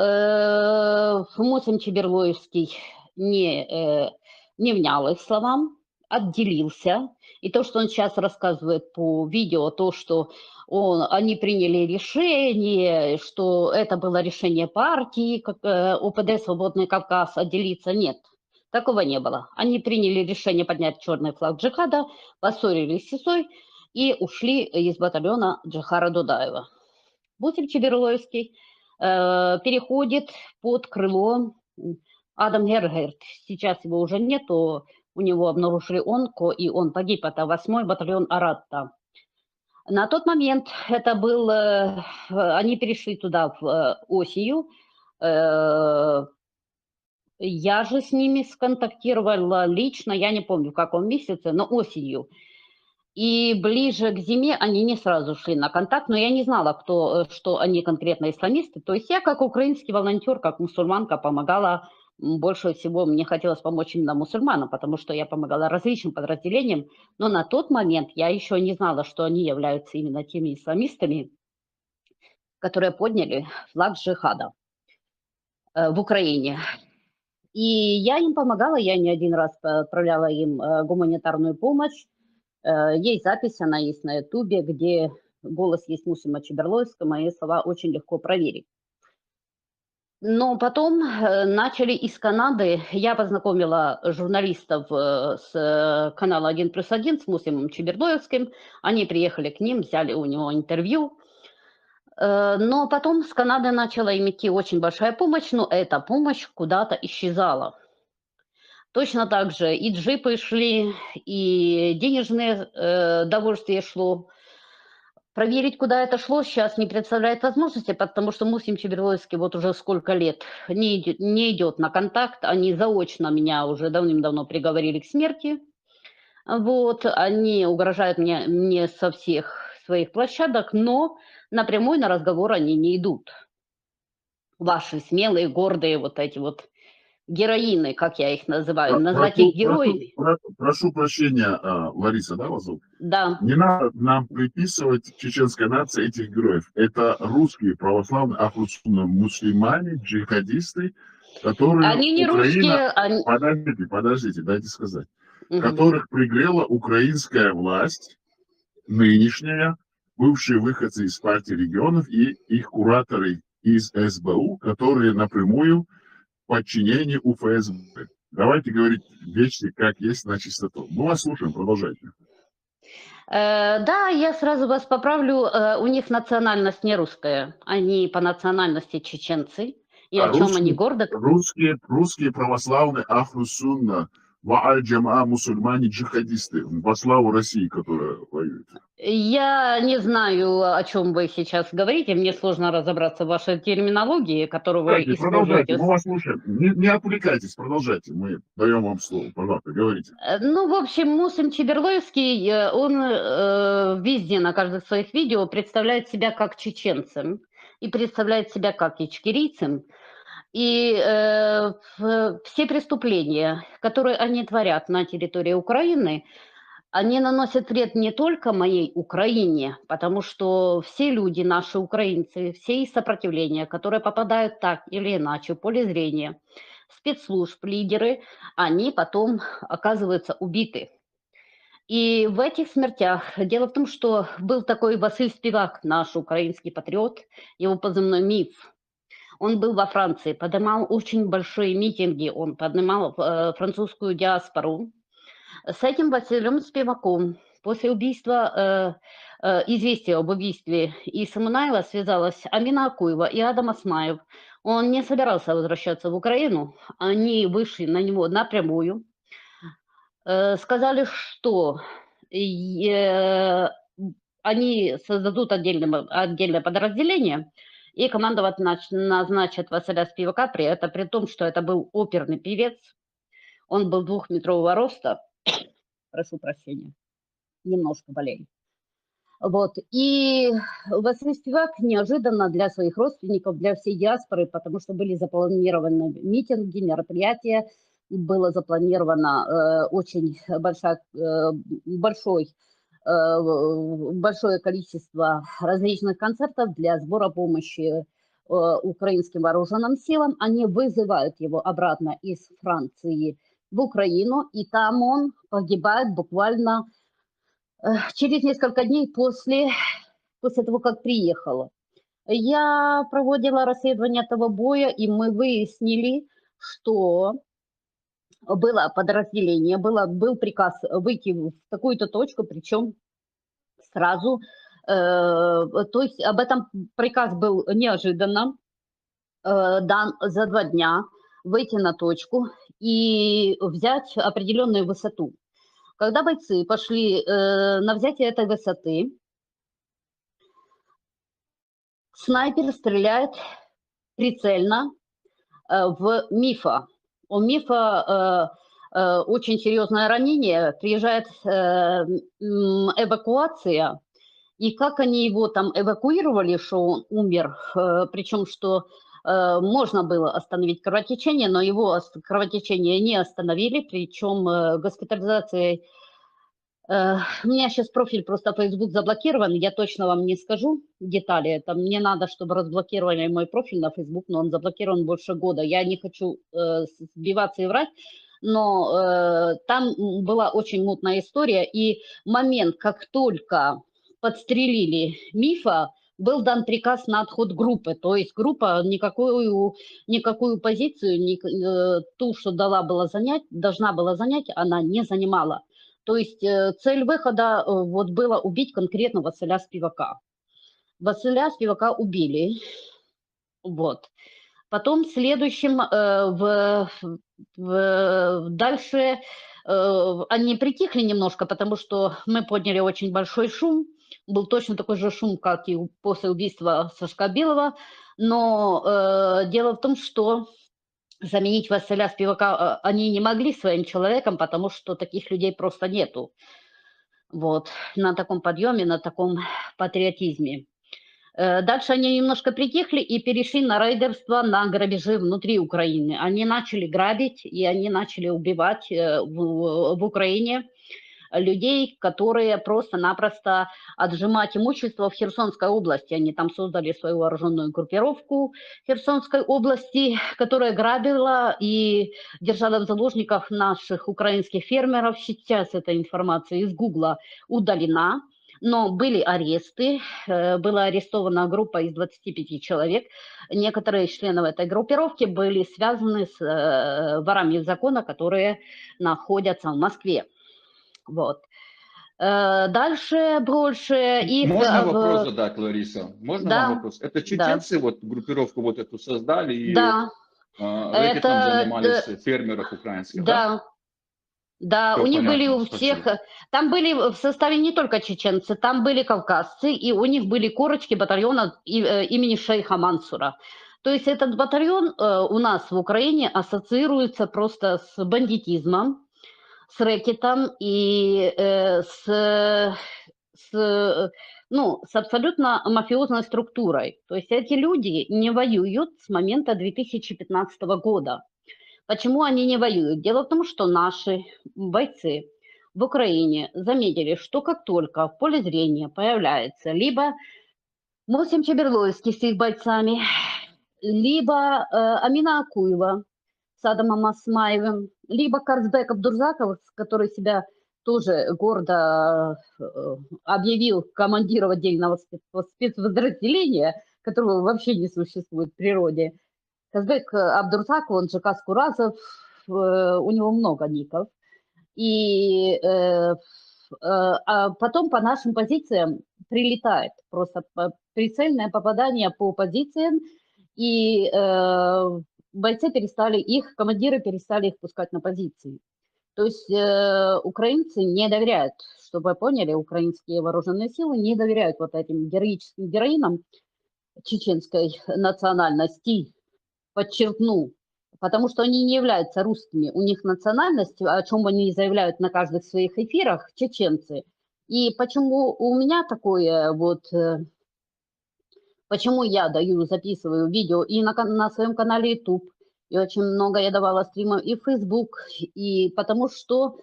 Мусим Чеберлойский не внял их словам, отделился. И то, что он сейчас рассказывает по видео, то, что они приняли решение, что это было решение партии, как ОПД «Свободный Кавказ», отделиться, нет. Такого не было. Они приняли решение поднять черный флаг джихада, поссорились с ИСой и ушли из батальона Джохара Дудаева. Мусим Чеберлойский переходит под крыло Адам Гергерт. Сейчас его уже нету, у него обнаружили онко, и он погиб. Это 8-й батальон Аратта. На тот момент это был, они перешли туда осенью. Я же с ними сконтактировала лично, я не помню в каком месяце, но осенью. И ближе к зиме они не сразу шли на контакт, но я не знала, что они конкретно исламисты. То есть я как украинский волонтер, как мусульманка помогала, больше всего мне хотелось помочь именно мусульманам, потому что я помогала различным подразделениям, но на тот момент я еще не знала, что они являются именно теми исламистами, которые подняли флаг джихада в Украине. И я им помогала, я не один раз отправляла им гуманитарную помощь. Есть запись, она есть на Ютубе, где голос есть Мусима Чеберлойского, мои слова очень легко проверить. Но потом начали из Канады, я познакомила журналистов с канала 1+1 с Мусимом Чеберлойским, они приехали к ним, взяли у него интервью. Но потом с Канады начала им идти очень большая помощь, но эта помощь куда-то исчезала. Точно так же и джипы шли, и денежное довольствие шло. Проверить, куда это шло, сейчас не представляет возможности, потому что Мусим Чеберлойский вот уже сколько лет не идет на контакт. Они заочно меня уже давным-давно приговорили к смерти. Вот, они угрожают мне со всех своих площадок, но напрямую на разговор они не идут. Ваши смелые, гордые вот эти вот героины, как я их называю. Назвать их героями? Прошу прощения, Лариса, да, вас зовут? Да. Не надо нам приписывать чеченской нации этих героев. Это русские православные мусульмане, джихадисты, которые Они не русские, они... Подождите, дайте сказать. Которых пригрела украинская власть, нынешняя, бывшие выходцы из партии регионов и их кураторы из СБУ, которые напрямую в подчинении у ФСБ. Давайте говорить вещи, как есть, на чистоту. Мы вас слушаем, продолжайте. Да, я сразу вас поправлю. У них национальность не русская. Они по национальности чеченцы. И о чем они гордо... Русские православные Ахлу-Сунна, Вааль-Джамаа, мусульмане, джихадисты. Во славу России, которая воюет. Я не знаю, о чем вы сейчас говорите. Мне сложно разобраться в вашей терминологии, которую вы используете. Продолжайте, мы вас слушаем. Не отвлекайтесь, продолжайте. Мы даем вам слово. Пожалуйста, говорите. Ну, в общем, Мусим Чеберлойский, он везде на каждых своих видео представляет себя как чеченцем и представляет себя как ичкерийцем. И все преступления, которые они творят на территории Украины, они наносят вред не только моей Украине, потому что все люди, наши украинцы, все их сопротивления, которые попадают так или иначе в поле зрения спецслужб, лидеры, они потом оказываются убиты. И в этих смертях, дело в том, что был такой Василь Спивак, наш украинский патриот, его позывной МИФ. Он был во Франции, поднимал очень большие митинги, он поднимал французскую диаспору. С этим Василием Спиваком после убийства, известия об убийстве Иса Мунаева связалась Амина Акуева и Адам Осмаев. Он не собирался возвращаться в Украину, они вышли на него напрямую, сказали, что они создадут отдельное подразделение, и командовать назначат Василя Спивака, при том, что это был оперный певец. Он был 2-метрового роста. Прошу прощения, немножко болею. Вот. И Василий Спивак неожиданно для своих родственников, для всей диаспоры, потому что были запланированы митинги, мероприятия, было запланировано очень большое количество различных концертов для сбора помощи украинским вооруженным силам. Они вызывают его обратно из Франции в Украину, и там он погибает буквально через несколько дней после того, как приехала. Я проводила расследование этого боя, и мы выяснили, что было подразделение, был приказ выйти в такую-то точку, причем сразу. То есть об этом приказ был неожиданно дан за 2 дня, выйти на точку и взять определенную высоту. Когда бойцы пошли на взятие этой высоты, снайпер стреляет прицельно в МИФа. У МИФа очень серьезное ранение, приезжает эвакуация, и как они его там эвакуировали, что он умер, причем что можно было остановить кровотечение, но его кровотечение не остановили, причем госпитализацией. У меня сейчас профиль просто Facebook заблокирован, я точно вам не скажу детали. Это мне надо, чтобы разблокировали мой профиль на Facebook, но он заблокирован больше года. Я не хочу сбиваться и врать, но там была очень мутная история, и момент, как только подстрелили МИФа, был дан приказ на отход группы, то есть группа никакую позицию, ту, что должна была занять, она не занимала. То есть цель выхода вот была убить конкретно Василя Спивака. Василя Спивака убили. Вот. Потом следующим дальше они притихли немножко, потому что мы подняли очень большой шум. Был точно такой же шум, как и после убийства Сашка Белого. Но дело в том, что заменить Василя Спивака они не могли своим человеком, потому что таких людей просто нету. Вот. На таком подъеме, на таком патриотизме. Дальше они немножко притихли и перешли на рейдерство, на грабежи внутри Украины. Они начали грабить и они начали убивать в Украине людей, которые просто-напросто отжимать имущество в Херсонской области. Они там создали свою вооруженную группировку Херсонской области, которая грабила и держала в заложниках наших украинских фермеров. Сейчас эта информация из Гугла удалена. Но были аресты, была арестована группа из 25 человек. Некоторые члены этой группировки были связаны с ворами закона, которые находятся в Москве. Вот. Дальше больше их... Можно вопрос задать, Лариса? Можно Да, вам вопрос? Это чеченцы вот группировку вот эту создали и да, рэкетом это, занимались фермеров украинских, да? да. Да, Всё у них были понятно, у спасибо. всех, там были в составе не только чеченцы, там были кавказцы, и у них были корочки батальона имени шейха Мансура. То есть этот батальон у нас в Украине ассоциируется просто с бандитизмом, с рэкетом и с абсолютно мафиозной структурой. То есть эти люди не воюют с момента 2015 года. Почему они не воюют? Дело в том, что наши бойцы в Украине заметили, что как только в поле зрения появляется либо Мосим Чеберлойский с их бойцами, либо Амина Акуева с Адамом Асмаевым, либо Карсбек Абдурзаков, который себя тоже гордо объявил командиром отдельного спецподразделения, которого вообще не существует в природе. Казбек Абдурзаков, он же Каскуразов, у него много ников. И а потом по нашим позициям прилетает просто прицельное попадание по позициям, и бойцы перестали их, командиры перестали их пускать на позиции. То есть украинцы не доверяют, чтобы вы поняли, украинские вооруженные силы не доверяют вот этим героическим героинам чеченской национальности, подчеркну, потому что они не являются русскими. У них национальность, о чем они заявляют на каждых своих эфирах, чеченцы. И почему у меня такое вот, почему я записываю видео и на своем канале YouTube, и очень много я давала стримов и в Facebook, и потому что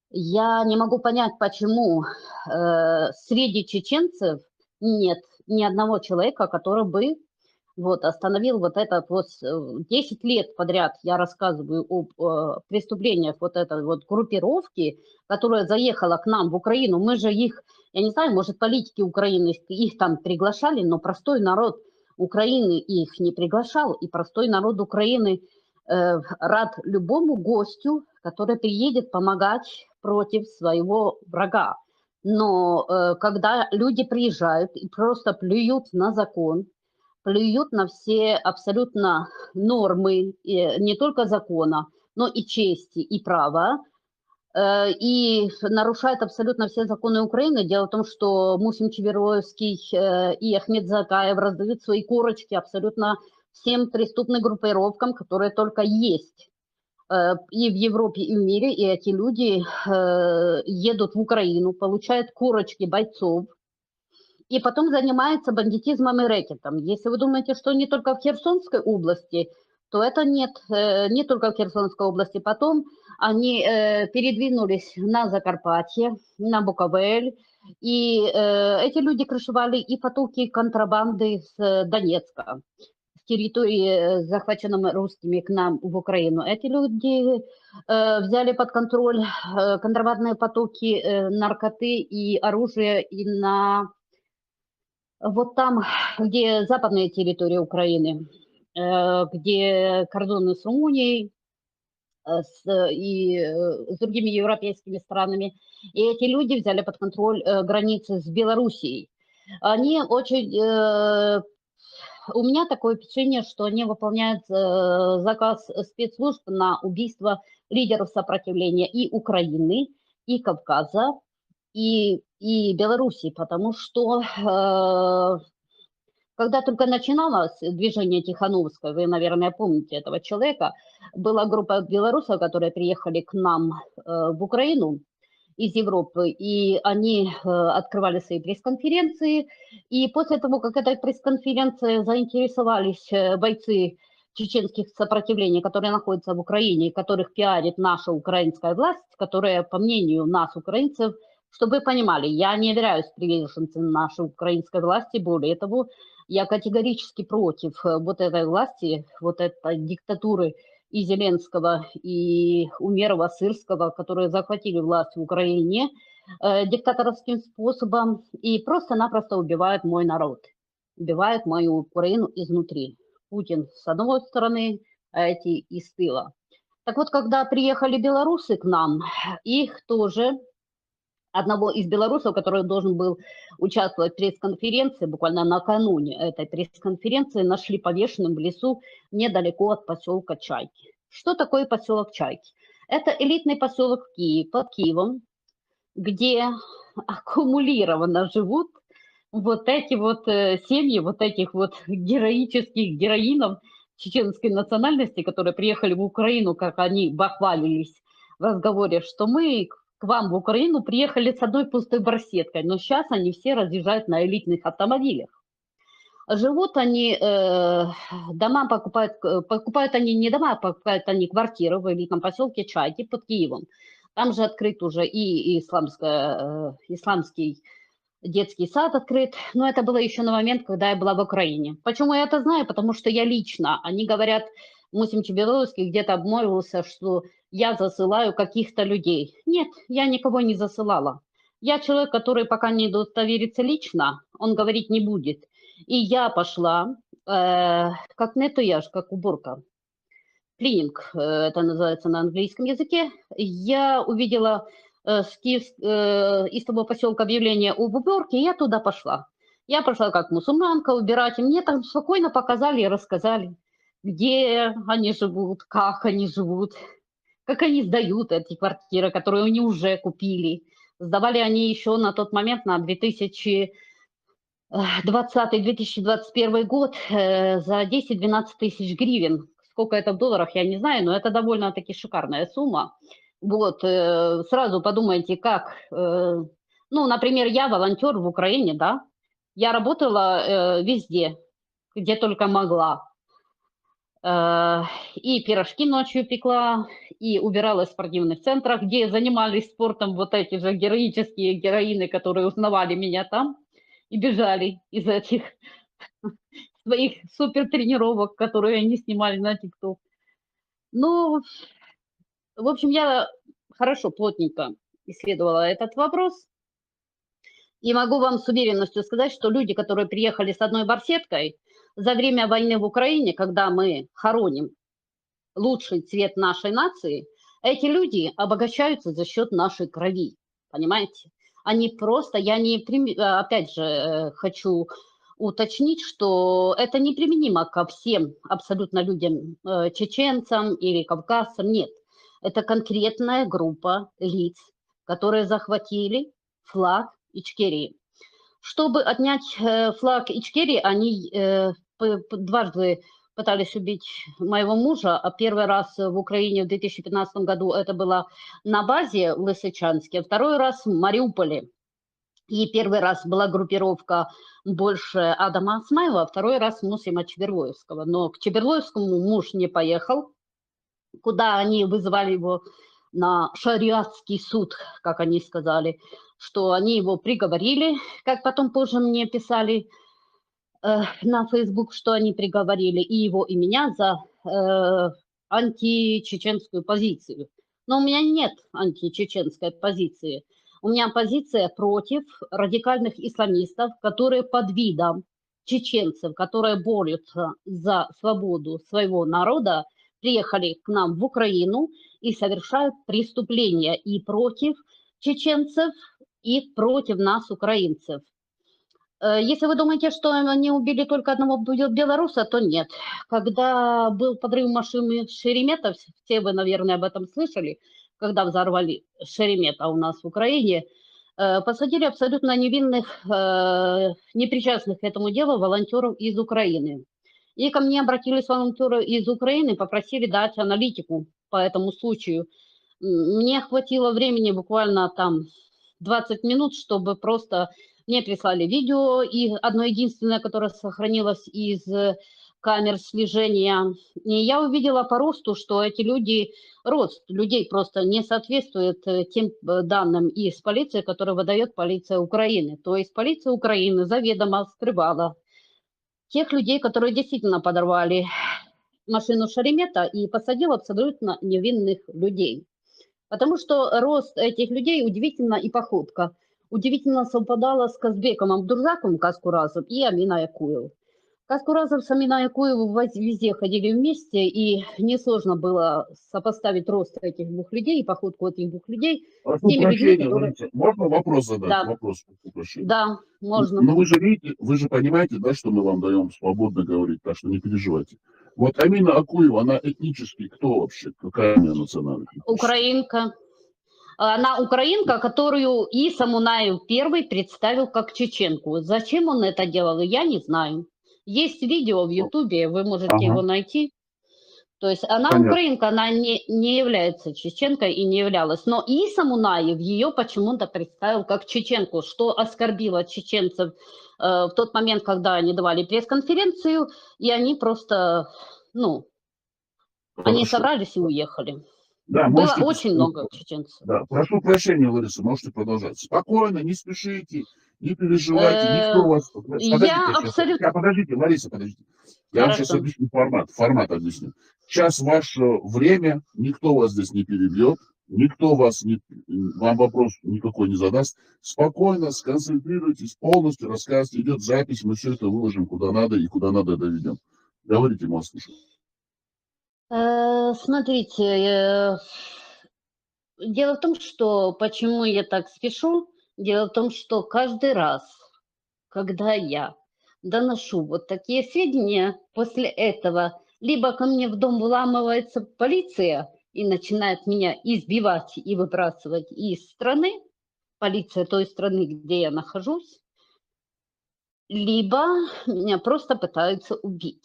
я не могу понять, почему среди чеченцев нет ни одного человека, который бы вот, остановил вот этот вот 10 лет подряд я рассказываю об преступлениях вот этой вот группировки, которая заехала к нам в Украину. Мы же их, я не знаю, может, политики Украины их там приглашали, но простой народ Украины их не приглашал. И простой народ Украины рад любому гостю, который приедет помогать против своего врага. Но когда люди приезжают и просто плюют на закон, плюют на все абсолютно нормы, не только закона, но и чести, и права, и нарушают абсолютно все законы Украины. Дело в том, что Мусим Чеберлойский и Ахмед Закаев раздают свои корочки абсолютно всем преступным группировкам, которые только есть и в Европе, и в мире. И эти люди едут в Украину, получают корочки бойцов, и потом занимается бандитизмом и рэкетом. Если вы думаете, что не только в Херсонской области, то это нет, не только в Херсонской области. Потом они передвинулись на Закарпатье, на Буковель, и эти люди крышевали и потоки контрабанды с Донецка, с территории, захваченной русскими, к нам в Украину. Эти люди взяли под контроль контрабандные потоки наркоты и оружия и на... Вот там, где западные территории Украины, где кордоны с Румынией и с другими европейскими странами, и эти люди взяли под контроль границы с Белоруссией. Они очень... у меня такое впечатление, что они выполняют заказ спецслужб на убийство лидеров сопротивления и Украины, и Кавказа, и Белоруссии, потому что когда только начиналось движение Тихановского, вы, наверное, помните этого человека, была группа белорусов, которые приехали к нам в Украину из Европы, и они открывали свои пресс-конференции, и после того, как этой пресс-конференции заинтересовались бойцы чеченских сопротивлений, которые находятся в Украине, которых пиарит наша украинская власть, которая, по мнению нас, украинцев, чтобы вы понимали, я не являюсь приверженцем нашей украинской власти, более того, я категорически против вот этой власти, вот этой диктатуры и Зеленского, и Умерова, Сырского, которые захватили власть в Украине диктаторским способом и просто-напросто убивают мой народ, убивают мою Украину изнутри. Путин с одной стороны, а эти из тыла. Так вот, когда приехали белорусы к нам, их тоже... Одного из белорусов, который должен был участвовать в пресс-конференции, буквально накануне этой пресс-конференции, нашли повешенным в лесу недалеко от поселка Чайки. Что такое поселок Чайки? Это элитный поселок под Киевом, где аккумулированно живут вот эти вот семьи, вот этих вот героических героинов чеченской национальности, которые приехали в Украину, как они бахвалились в разговоре, что мы к вам в Украину приехали с одной пустой барсеткой, но сейчас они все разъезжают на элитных автомобилях. Живут они, дома покупают они не дома, покупают они квартиры в элитном поселке Чайки под Киевом. Там же открыт уже и исламский детский сад открыт, но это было еще на момент, когда я была в Украине. Почему я это знаю? Потому что я лично, они говорят, Мусим Чебеловский где-то обмолвился, что я засылаю каких-то людей. Нет, я никого не засылала. Я человек, который пока не удостоверится лично, он говорить не будет. И я пошла, как нетуяж, как уборка, клининг, это называется на английском языке. Я увидела из того поселка объявление об уборке, и я туда пошла. Я пошла как мусульманка убирать, и мне там спокойно показали и рассказали, где они живут, как они живут, как они сдают эти квартиры, которые они уже купили. Сдавали они еще на тот момент, на 2020-2021 год, за 10-12 тысяч гривен. Сколько это в долларах, я не знаю, но это довольно-таки шикарная сумма. Вот, сразу подумайте, как, ну, например, я волонтер в Украине, да, я работала везде, где только могла. И пирожки ночью пекла, и убиралась в спортивных центрах, где занимались спортом вот эти же героические героины, которые узнавали меня там и бежали из этих своих супертренировок, которые они снимали на ТикТок. Ну, в общем, я хорошо, плотненько исследовала этот вопрос. И могу вам с уверенностью сказать, что люди, которые приехали с одной барсеткой, за время войны в Украине, когда мы хороним лучший цвет нашей нации, эти люди обогащаются за счет нашей крови, понимаете? Они просто, опять же, хочу уточнить, что это неприменимо ко всем абсолютно людям, чеченцам или кавказцам, нет. Это конкретная группа лиц, которые захватили флаг Ичкерии. Чтобы отнять флаг Ичкерии, они дважды пытались убить моего мужа, а первый раз в Украине в 2015 году это было на базе в Лисичанске, а второй раз в Мариуполе. И первый раз была группировка больше Адама Асмаева, а второй раз Мусима Чеберлоевского. Но к Чеберлоевскому муж не поехал, куда они вызывали его на шариатский суд, как они сказали, что они его приговорили, как потом позже мне писали на Facebook, что они приговорили и его, и меня за античеченскую позицию. Но у меня нет античеченской позиции. У меня позиция против радикальных исламистов, которые под видом чеченцев, которые борются за свободу своего народа, приехали к нам в Украину и совершают преступления и против чеченцев, и против нас, украинцев. Если вы думаете, что они убили только одного белоруса, то нет. Когда был подрыв машины в Шеремета, все вы, наверное, об этом слышали, когда взорвали Шеремета у нас в Украине, посадили абсолютно невинных, непричастных к этому делу волонтеров из Украины. И ко мне обратились волонтеры из Украины, попросили дать аналитику по этому случаю. Мне хватило времени буквально там 20 минут, чтобы просто мне прислали видео, и одно единственное, которое сохранилось из камер слежения. И я увидела по росту, что эти люди, рост людей просто не соответствует тем данным из полиции, которые выдает полиция Украины. То есть полиция Украины заведомо скрывала тех людей, которые действительно подорвали машину Шеремета и посадила абсолютно невинных людей. Потому что рост этих людей удивительно и походка удивительно совпадала с Казбеком Абдурзаковым Каскуразом и Аминой Акуевой. Каскуразов с Аминой Акуевой везде ходили вместе, и несложно было сопоставить рост этих двух людей и походку этих двух людей. Прошу теми людьми, прощения, которые- Лариса, можно вопрос задать? Да. Вопрос, прошу прощения. Да, можно. Но вы же видите, вы же понимаете, да, что мы вам даем свободно говорить, так что не переживайте. Вот Амина Акуева, она этнически кто вообще? Какая у нее национальность? Украинка. Она украинка, которую Иса Мунаев первый представил как чеченку. Зачем он это делал, я не знаю. Есть видео в Ютубе, вы можете Ага. его найти. То есть она Понятно. украинка, она не является чеченкой и не являлась. Но Иса Мунаев ее почему-то представил как чеченку, что оскорбило чеченцев в тот момент, когда они давали пресс-конференцию, и они просто, они Хорошо. собрались и уехали. Да, Было можете- очень много чеченцев. Да, прошу прощения, Лариса, можете продолжать. Спокойно, не спешите, не переживайте, никто вас... Подождите, абсолютно- сейчас, подождите, Лариса, подождите. Я вам сейчас Хорошо. объясню формат объясню. Сейчас ваше время, никто вас здесь не перебьет, никто вам вопрос никакой не задаст. Спокойно сконцентрируйтесь, полностью рассказывайте, идет запись, мы все это выложим куда надо и куда надо доведем. Говорите, мы вас слушаем. Смотрите, дело в том, что почему я так спешу, дело в том, что каждый раз, когда я доношу вот такие сведения, после этого либо ко мне в дом вламывается полиция и начинает меня избивать и выбрасывать из страны, полиция той страны, где я нахожусь, либо меня просто пытаются убить.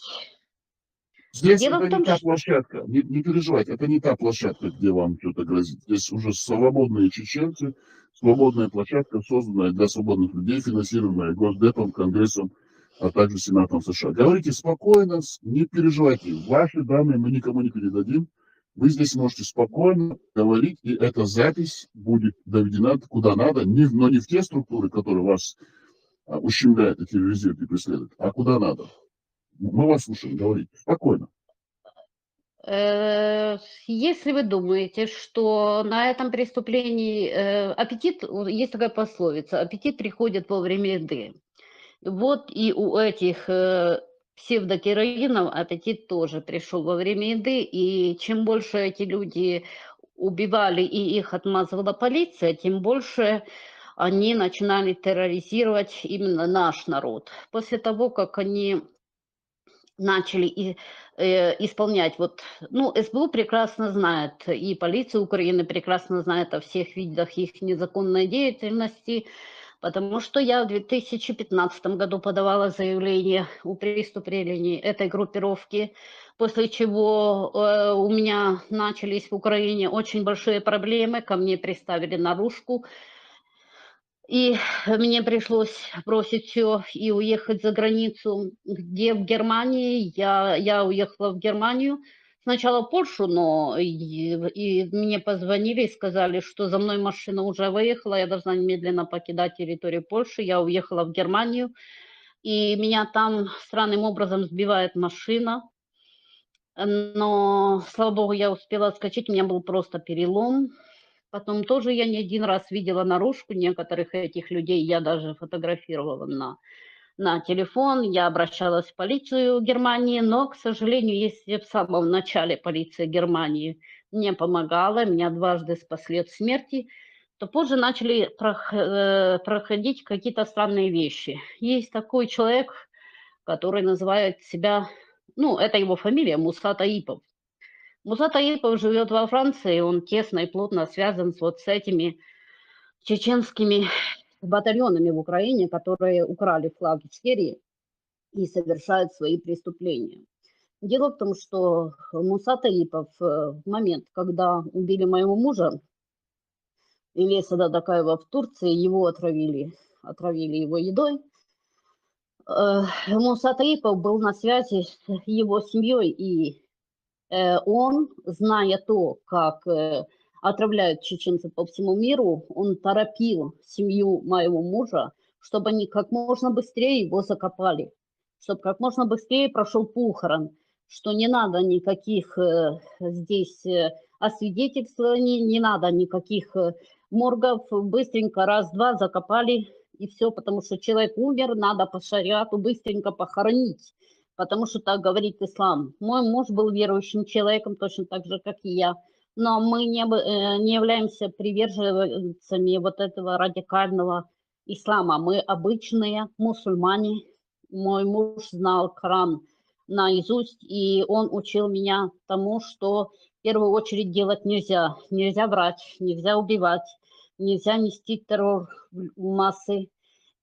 Здесь Дело это в том, не та что- площадка, не переживайте, это не та площадка, где вам что-то грозит. Здесь уже свободные чеченцы, свободная площадка, созданная для свободных людей, финансированная Госдепом, Конгрессом, а также Сенатом США. Говорите спокойно, не переживайте. Ваши данные мы никому не передадим. Вы здесь можете спокойно говорить, и эта запись будет доведена куда надо, но не в те структуры, которые вас ущемляют и терроризируют и преследуют, а куда надо. Мы вас слушаем, говорите спокойно. Если вы думаете, что на этом преступлении есть такая пословица, аппетит приходит во время еды. Вот и у этих псевдогероинов аппетит тоже пришел во время еды, и чем больше эти люди убивали и их отмазывала полиция, тем больше они начинали терроризировать именно наш народ. После того, как они начали исполнять, СБУ прекрасно знает, и полиция Украины прекрасно знает о всех видах их незаконной деятельности, потому что я в 2015 году подавала заявление о преступлении этой группировки, после чего у меня начались в Украине очень большие проблемы, ко мне приставили наружку, и мне пришлось бросить все и уехать за границу, где в Германии. Я уехала в Германию, сначала в Польшу, но и мне позвонили и сказали, что за мной машина уже выехала, я должна немедленно покидать территорию Польши. Я уехала в Германию, и меня там странным образом сбивает машина. Но, слава богу, я успела отскочить, у меня был просто перелом. Потом тоже я не один раз видела наружку некоторых этих людей, я даже фотографировала на телефон, я обращалась в полицию Германии, но, к сожалению, если в самом начале полиция Германии не помогала, меня дважды спасли от смерти, то позже начали проходить какие-то странные вещи. Есть такой человек, который называет себя, ну, это его фамилия, Муса Таипов. Муса Таипов живет во Франции, он тесно и плотно связан вот с этими чеченскими батальонами в Украине, которые украли флаг из Сирии и совершают свои преступления. Дело в том, что Муса Таипов в момент, когда убили моего мужа, Ильяса Дадакаева в Турции, его отравили его едой. Муса Таипов был на связи с его семьей, и он, зная то, как отравляют чеченцев по всему миру, он торопил семью моего мужа, чтобы они как можно быстрее его закопали, чтобы как можно быстрее прошел похорон, что не надо никаких здесь освидетельствований, не надо никаких моргов, быстренько раз-два закопали и все, потому что человек умер, надо по шариату быстренько похоронить, потому что так говорит ислам. Мой муж был верующим человеком, точно так же, как и я, но мы не являемся приверженцами вот этого радикального ислама. Мы обычные мусульмане. Мой муж знал Коран наизусть, и он учил меня тому, что в первую очередь делать нельзя. Нельзя врать, нельзя убивать, нельзя нести террор в массы,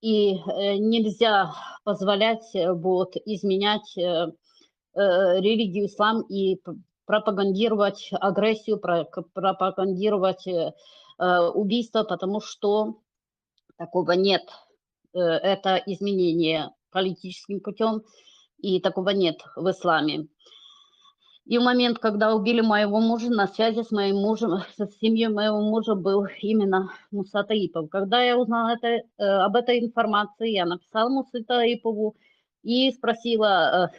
и нельзя позволять вот, изменять религию ислам и пропагандировать агрессию, пропагандировать убийство, потому что такого нет. Это изменение политическим путем, и такого нет в исламе. И в момент, когда убили моего мужа, на связи с моим мужем, со семьей моего мужа был именно Муса Таипов. Когда я узнала об этой информации, я написала Мусе Таипову и спросила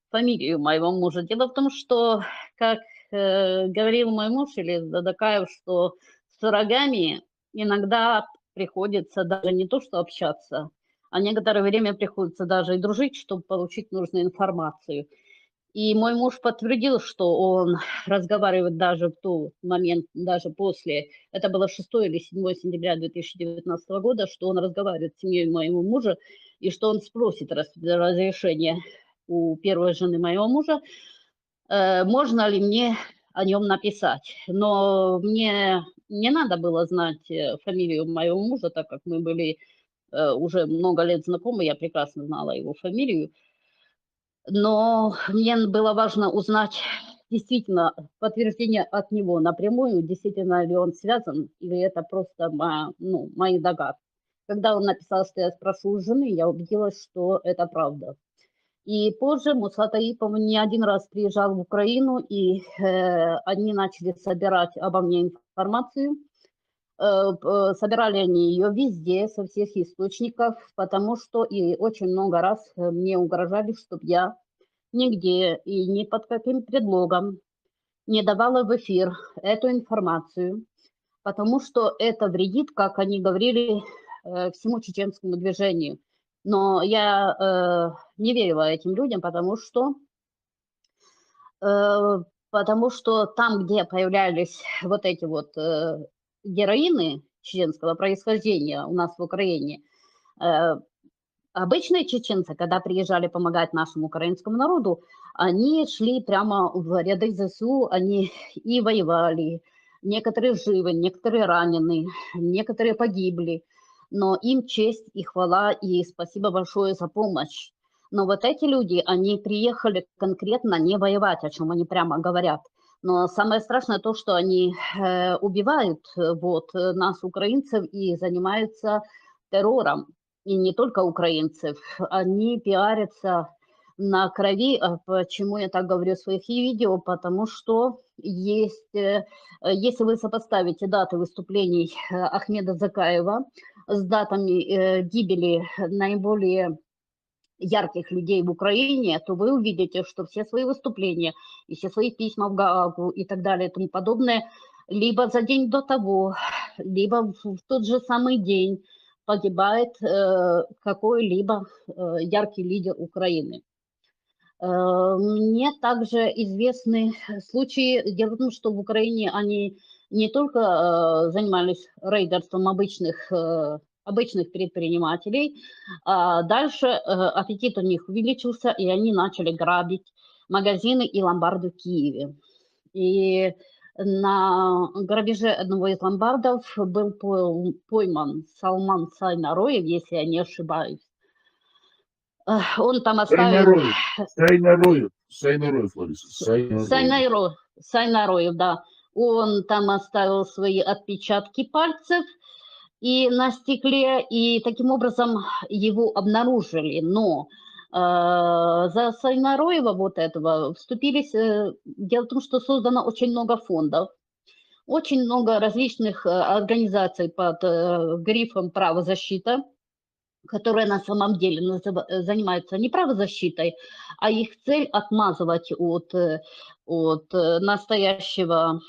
фамилию моего мужа. Дело в том, что, как говорил мой муж или Дадакаев, что с врагами иногда приходится даже не то что общаться, а некоторое время приходится даже и дружить, чтобы получить нужную информацию. И мой муж подтвердил, что он разговаривает даже в тот момент, даже после, это было 6 или 7 сентября 2019 года, что он разговаривает с семьей моего мужа, и что он спросит разрешение у первой жены моего мужа, можно ли мне о нем написать. Но мне не надо было знать фамилию моего мужа, так как мы были уже много лет знакомы, я прекрасно знала его фамилию. Но мне было важно узнать действительно подтверждение от него напрямую, действительно ли он связан, или это просто мои догадки. Когда он написал, что я спрошу у жены, я убедилась, что это правда. И позже Муса Таипов не один раз приезжал в Украину, и они начали собирать обо мне информацию. Собирали они ее везде, со всех источников, потому что и очень много раз мне угрожали, чтобы я нигде и ни под каким предлогом не давала в эфир эту информацию, потому что это вредит, как они говорили, всему чеченскому движению. Но я не верила этим людям, потому что там, где появлялись вот эти вот героины чеченского происхождения у нас в Украине, обычные чеченцы, когда приезжали помогать нашему украинскому народу, они шли прямо в ряды ЗСУ, они и воевали, некоторые живы, некоторые ранены, некоторые погибли, но им честь и хвала, и спасибо большое за помощь. Но вот эти люди, они приехали конкретно не воевать, о чем они прямо говорят. Но самое страшное то, что они убивают нас, украинцев, и занимаются террором. И не только украинцев. Они пиарятся на крови. Почему я так говорю в своих видео? Потому что если вы сопоставите даты выступлений Ахмеда Закаева с датами гибели наиболее ярких людей в Украине, то вы увидите, что все свои выступления и все свои письма в Гаагу и так далее и тому подобное либо за день до того, либо в тот же самый день погибает какой-либо яркий лидер Украины. Мне также известны случаи, дело в том, что в Украине они не только занимались рейдерством обычных предпринимателей, а дальше аппетит у них увеличился, и они начали грабить магазины и ломбарды в Киеве. И на грабеже одного из ломбардов был пойман Салман Сайнароев, если я не ошибаюсь. Он там оставил... Сайнароев, Лариса. Сайнароев, да. Он там оставил свои отпечатки пальцев и на стекле, и таким образом его обнаружили. Но за Сайнароева вот этого вступились... Дело в том, что создано очень много фондов, очень много различных организаций под грифом «правозащита», которые на самом деле занимаются не правозащитой, а их цель отмазывать от настоящего...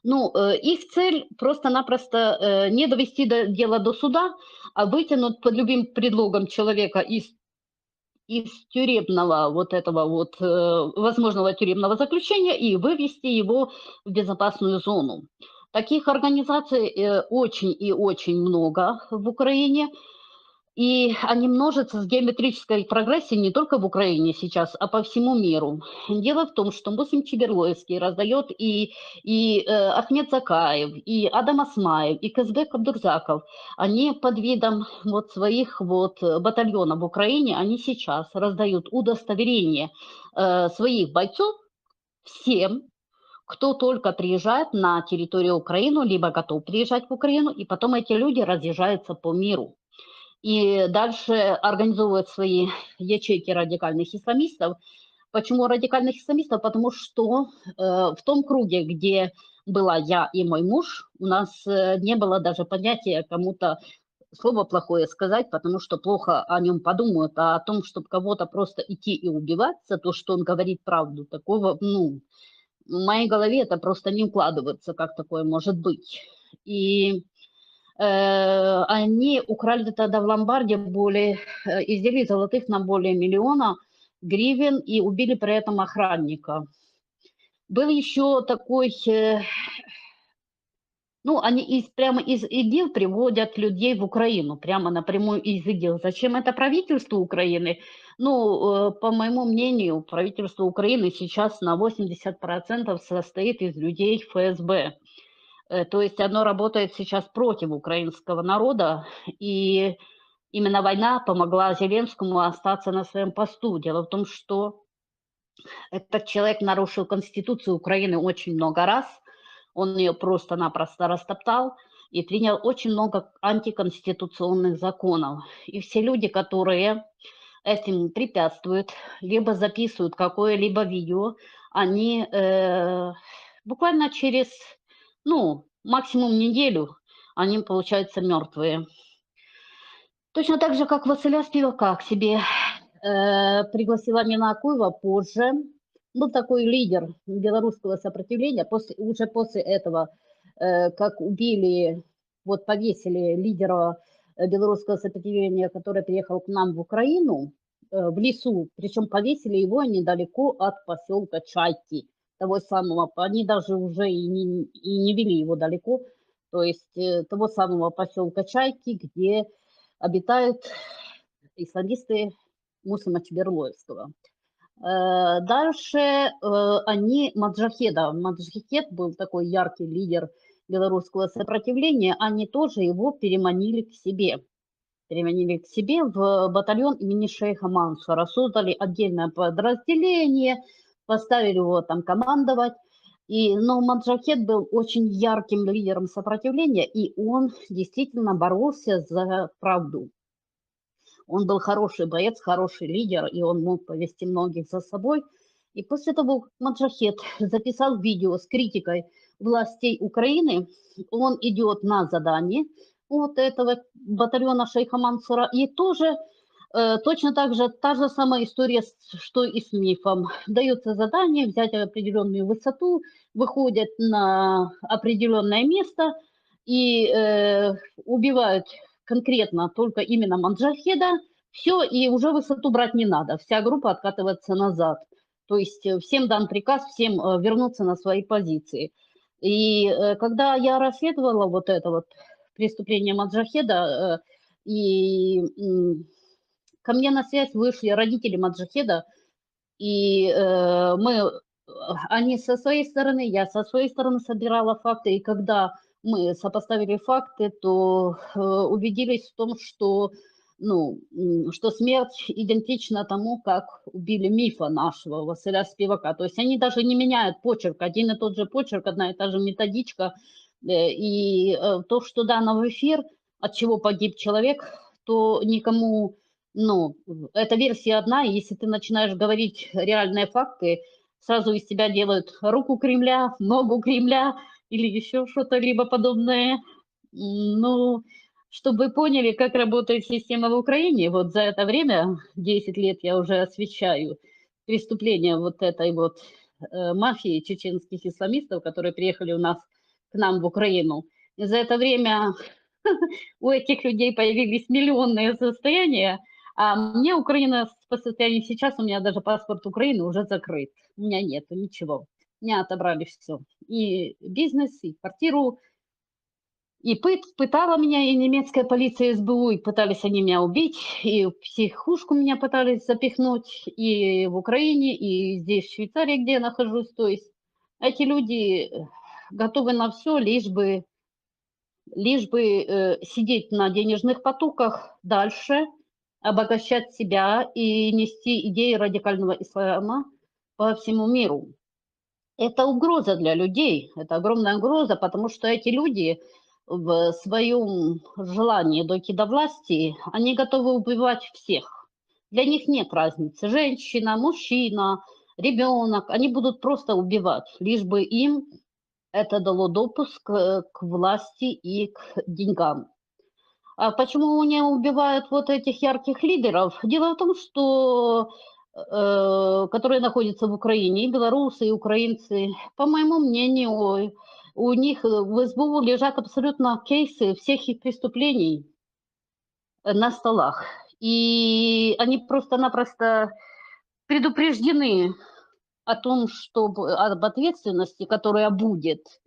Ну, их цель просто-напросто не довести дело до суда, а вытянуть под любым предлогом человека из тюремного вот этого вот возможного тюремного заключения и вывести его в безопасную зону. Таких организаций очень и очень много в Украине, и они множатся с геометрической прогрессией не только в Украине сейчас, а по всему миру. Дело в том, что Мусим Чеберлойский раздает и Ахмед Закаев, и Адам Осмаев, и Казбек Абдурзаков. Они под видом вот своих вот батальонов в Украине, они сейчас раздают удостоверение своих бойцов всем, кто только приезжает на территорию Украины, либо готов приезжать в Украину, и потом эти люди разъезжаются по миру. И дальше организовывают свои ячейки радикальных исламистов. Почему радикальных исламистов? Потому что в том круге, где была я и мой муж, у нас не было даже понятия кому-то слово плохое сказать, потому что плохо о нем подумают, а о том, чтобы кого-то просто идти и убивать за то, что он говорит правду, такого, ну, в моей голове это просто не укладывается, как такое может быть. И они украли тогда в ломбарде изделий золотых на более 1 миллиона гривен и убили при этом охранника. Был еще такой... Ну, они прямо из ИГИЛ приводят людей в Украину, прямо напрямую из ИГИЛ. Зачем это правительству Украины? Ну, по моему мнению, правительство Украины сейчас на 80% состоит из людей ФСБ. То есть оно работает сейчас против украинского народа, и именно война помогла Зеленскому остаться на своем посту. Дело в том, что этот человек нарушил Конституцию Украины очень много раз, он ее просто-напросто растоптал и принял очень много антиконституционных законов. И все люди, которые этим препятствуют, либо записывают какое-либо видео, они буквально через... Ну, максимум неделю, они, получаются, мертвые. Точно так же, как Василя Спивака к себе пригласила Мина Акуева позже. Был такой лидер белорусского сопротивления, уже после этого, как убили, вот повесили лидера белорусского сопротивления, который приехал к нам в Украину, в лесу, причем повесили его недалеко от поселка Чайки. Того самого, они даже уже и не вели его далеко, то есть того самого поселка Чайки, где обитают исламисты Мусима Чеберлоевского. Дальше они Маджахед был такой яркий лидер белорусского сопротивления, они тоже его переманили к себе в батальон имени шейха Мансура, создали отдельное подразделение, поставили его там командовать. Но Маджахед был очень ярким лидером сопротивления, и он действительно боролся за правду. Он был хороший боец, хороший лидер, и он мог повести многих за собой. И после того, как Маджахед записал видео с критикой властей Украины, он идет на задание от этого батальона шейха Мансура, и тоже точно так же, та же самая история, что и с мифом. Дается задание взять определенную высоту, выходят на определенное место и убивают конкретно только именно Маджахеда. Все, и уже высоту брать не надо. Вся группа откатывается назад. То есть всем дан приказ, всем вернуться на свои позиции. И когда я расследовала вот это вот преступление Маджахеда, ко мне на связь вышли родители Маджахеда, и они со своей стороны, я со своей стороны собирала факты, и когда мы сопоставили факты, то убедились в том, что, что смерть идентична тому, как убили Мифа нашего, Василя Спивака. То есть они даже не меняют почерк, один и тот же почерк, одна и та же методичка. И то, что дано в эфир, от чего погиб человек, то никому... эта версия одна, и если ты начинаешь говорить реальные факты, сразу из тебя делают руку Кремля, ногу Кремля или еще что-то либо подобное. Чтобы вы поняли, как работает система в Украине, вот за это время, 10 лет я уже освещаю преступления вот этой вот мафии чеченских исламистов, которые приехали к нам в Украину. И за это время у этих людей появились миллионные состояния, а мне Украина по состоянию сейчас, у меня даже паспорт Украины уже закрыт. У меня нет ничего. Меня отобрали все. И бизнес, и квартиру, и пытала меня и немецкая полиция СБУ, и пытались они меня убить, и в психушку меня пытались запихнуть, и в Украине, и здесь, в Швейцарии, где я нахожусь. То есть эти люди готовы на все, лишь бы сидеть на денежных потоках дальше, обогащать себя и нести идеи радикального ислама по всему миру. Это угроза для людей, это огромная угроза, потому что эти люди в своем желании дойти до власти, они готовы убивать всех. Для них нет разницы, женщина, мужчина, ребенок, они будут просто убивать, лишь бы им это дало допуск к власти и к деньгам. А почему не убивают вот этих ярких лидеров? Дело в том, что которые находятся в Украине, и белорусы, и украинцы, по моему мнению, у них в СБУ лежат абсолютно кейсы всех их преступлений на столах. И они просто-напросто предупреждены о том, что об ответственности, которая будет,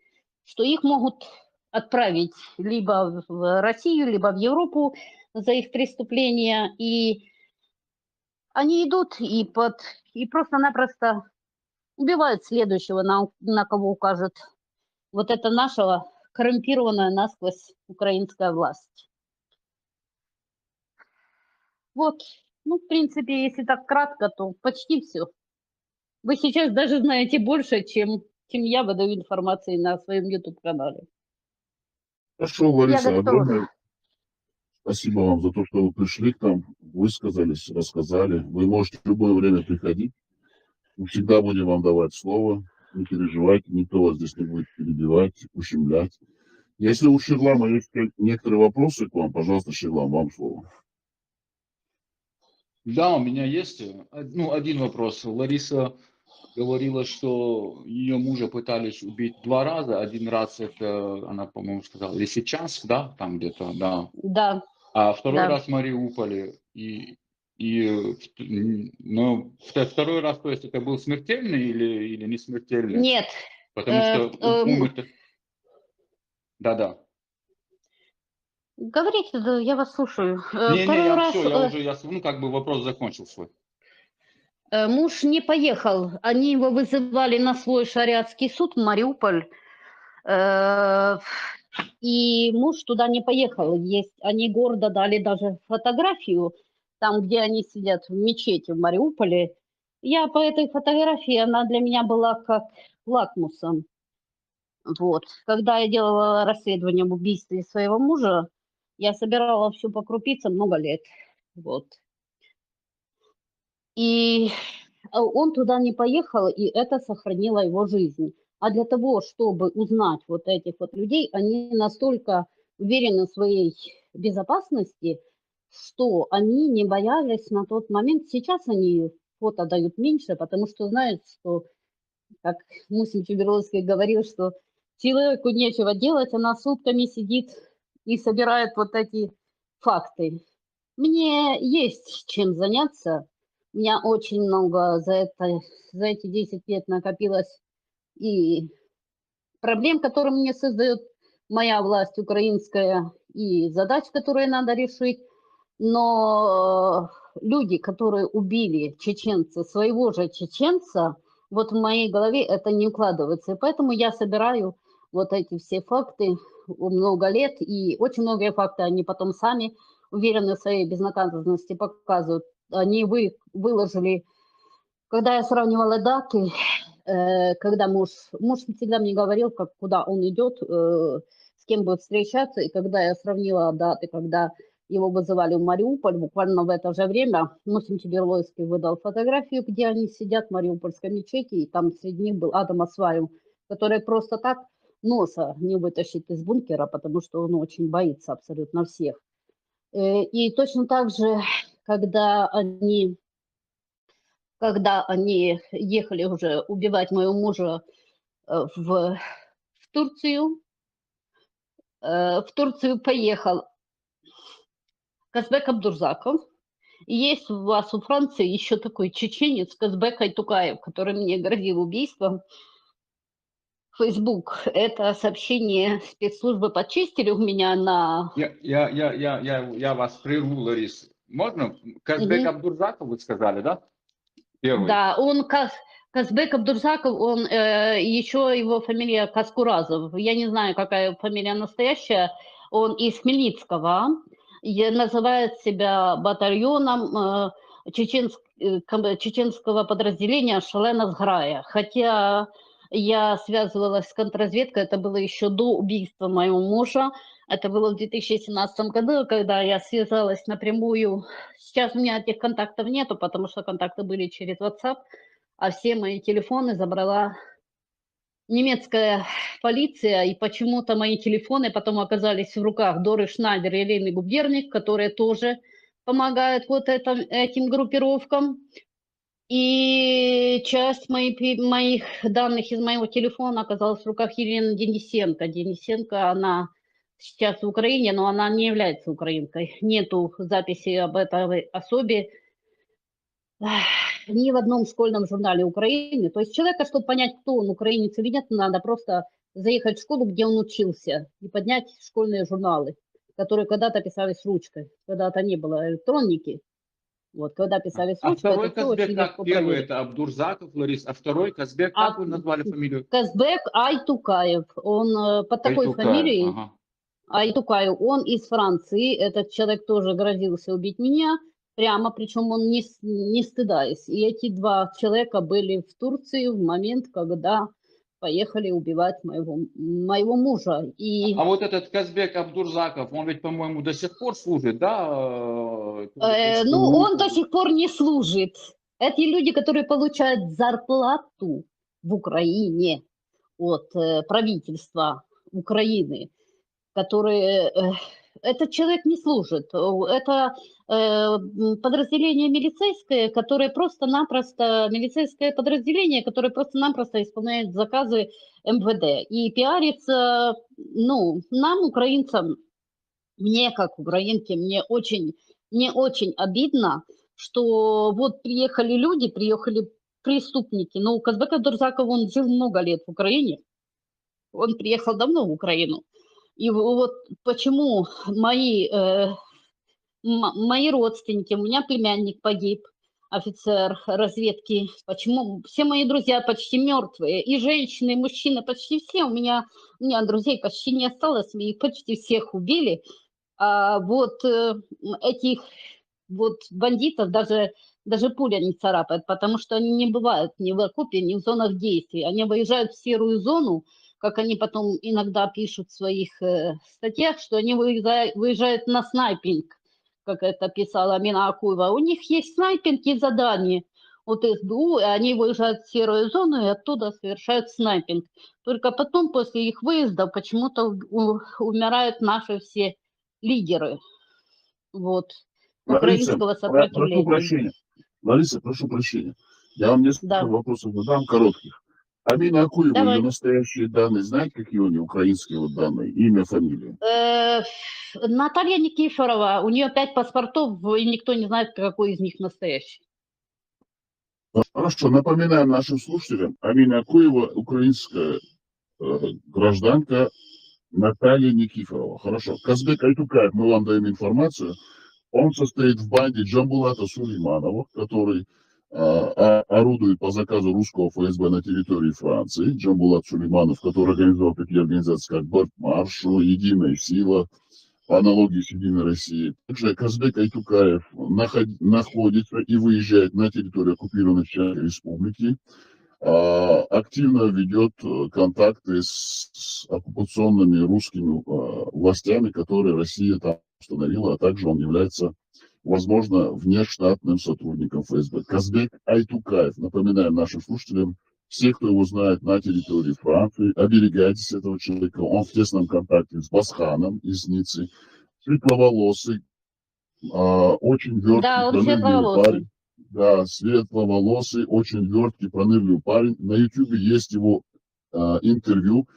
что их могут отправить либо в Россию, либо в Европу за их преступления. И они идут и просто-напросто убивают следующего, на кого укажет вот эта наша коррумпированная насквозь украинская власть. Вот, в принципе, если так кратко, то почти все. Вы сейчас даже знаете больше, чем я выдаю информации на своем YouTube-канале. Хорошо, Лариса, готова. огромное спасибо вам за то, что вы пришли к нам, высказались, рассказали. Вы можете в любое время приходить. Мы всегда будем вам давать слово. Не переживайте, никто вас здесь не будет перебивать, ущемлять. Если у Ширлама есть некоторые вопросы к вам, пожалуйста, Ширлам, вам слово. Да, у меня есть один вопрос. Лариса говорила, что ее мужа пытались убить 2 раза. 1 раз это, она, по-моему, сказала, или сейчас, да, там где-то, да. Да. А второй Да. раз в Мариуполе. Но второй раз, то есть это был смертельный или не смертельный? Нет. Потому что умер-то... Да-да. Говорите, да, я вас слушаю. Не, Второй я раз все, вопрос закончил свой. муж не поехал. Они его вызывали на свой шариатский суд в Мариуполь. И муж туда не поехал. Они гордо дали даже фотографию, там, где они сидят в мечети в Мариуполе. Я по этой фотографии, она для меня была как лакмусом. Вот. Когда я делала расследование об убийстве своего мужа, я собирала все по крупицам много лет. Вот. И он туда не поехал, и это сохранило его жизнь. А для того, чтобы узнать вот этих вот людей, они настолько уверены в своей безопасности, что они не боялись на тот момент. Сейчас они фото дают меньше, потому что знают, что, как Мусим Чуберловский говорил, что человеку нечего делать, она сутками сидит и собирает вот эти факты. Мне есть чем заняться. У меня очень много за эти 10 лет накопилось и проблем, которые мне создает моя власть украинская, и задач, которые надо решить. Но люди, которые убили чеченца, своего же чеченца, вот в моей голове это не укладывается. И поэтому я собираю вот эти все факты много лет, и очень многие факты они потом сами, уверены в своей безнаказанности, показывают. Они выложили, когда я сравнивала даты, когда муж всегда мне говорил, куда он идет, с кем будет встречаться, и когда я сравнила даты, когда его вызывали в Мариуполь, буквально в это же время Мусим Чеберлойский выдал фотографию, где они сидят в Мариупольской мечети, и там среди них был Адам Асваев, который просто так носа не вытащит из бункера, потому что он очень боится абсолютно всех. И точно так же, когда они ехали уже убивать моего мужа в Турцию поехал Казбек Абдурзаков. И есть у вас у Франции еще такой чеченец Казбек Айтукаев, который мне грозил убийством. Facebook. Это сообщение спецслужбы почистили у меня на... Я вас прерву, Ларис. Можно? Казбек Абдурзаков, вы сказали, да? Первый. Да, он Казбек Абдурзаков, он еще его фамилия Каскуразов. Я не знаю, какая фамилия настоящая. Он из Хмельницкого. Называет себя батальоном чеченского подразделения Шалена Сграя. Хотя я связывалась с контрразведкой, это было еще до убийства моего мужа. Это было в 2017 году, когда я связалась напрямую. Сейчас у меня этих контактов нету, потому что контакты были через WhatsApp, а все мои телефоны забрала немецкая полиция, и почему-то мои телефоны потом оказались в руках Доры Шнайдер и Елены Губерник, которые тоже помогают вот этим группировкам. И часть моих данных из моего телефона оказалась в руках Елены Денисенко. Денисенко, она сейчас в Украине, но она не является украинкой. Нету записи об этой особе ни в одном школьном журнале Украины. То есть человека, чтобы понять, кто он, украинец или нет, надо просто заехать в школу, где он учился, и поднять школьные журналы, которые когда-то писались ручкой, когда-то не было электроники. Вот, когда писались ручкой, второй это всё очень Казбек, легко как первый, проверить. это Абдурзаков, Ларис, а второй Казбек, как вы назвали фамилию? Казбек Айтукаев, он под такой Айтукаев, фамилией, ага. Айтукаев, он из Франции, этот человек тоже грозился убить меня, прямо, причем он не стыдаясь. И эти два человека были в Турции в момент, когда поехали убивать моего мужа. И, А вот этот Казбек Абдурзаков, он ведь, по-моему, до сих пор служит, да? ну, он до сих пор не служит. Эти люди, которые получают зарплату в Украине от правительства Украины, которые... Этот человек не служит. Это подразделение милицейское, которое просто-напросто... Милицейское подразделение, которое просто-напросто исполняет заказы МВД. И пиарится, ну, нам, украинцам, мне, как украинке, мне очень обидно, что вот приехали преступники. Ну, Казбек Абдурзаков, он жил много лет в Украине. Он приехал давно в Украину. И вот почему мои родственники, у меня племянник погиб, офицер разведки, почему все мои друзья почти мертвые, и женщины, и мужчины, почти все, у меня друзей почти не осталось, их почти всех убили, а вот этих вот бандитов даже пуля не царапает, потому что они не бывают ни в окопе, ни в зонах действий, они выезжают в серую зону, как они потом иногда пишут в своих статьях, что они выезжают на снайпинг, как это писала Амина Акуева. У них есть снайпинг и задания от СБУ, и они выезжают в серую зону и оттуда совершают снайпинг. Только потом, после их выезда, почему-то умирают наши все лидеры вот, украинского сопротивления. Прошу прощения. Лариса, прошу прощения. Я вам несколько вопросов задам, коротких. Амина Акуева, ее настоящие данные, знаете, какие у нее украинские вот данные? Имя, фамилия? Наталья Никифорова, у нее 5 паспортов, и никто не знает, какой из них настоящий. Хорошо, напоминаем нашим слушателям, Амина Акуева, украинская гражданка Наталья Никифорова. Хорошо. Казбек Айтукаев, мы вам даем информацию. Он состоит в банде Джамбулата Сулейманова, который орудует по заказу русского ФСБ на территории Франции. Джамбулат Сулейманов, который организовал такие организации, как Бартмарш, Единая сила, по аналогии с Единой Россией. Также Казбек Айтукаев находится и выезжает на территорию оккупированной Чеченской Республики, активно ведет контакты с оккупационными русскими властями, которые Россия там установила, а также он является, возможно, внештатным сотрудником ФСБ. Казбек Айтукаев, напоминаем нашим слушателям, все, кто его знает на территории Франции, оберегайтесь этого человека. Он в тесном контакте с Басханом из Ниццы, светловолосый, очень верткий, Да, он пронырливый светловолосый. парень. Да, светловолосый, очень верткий, пронырливый парень. На Ютубе есть его интервью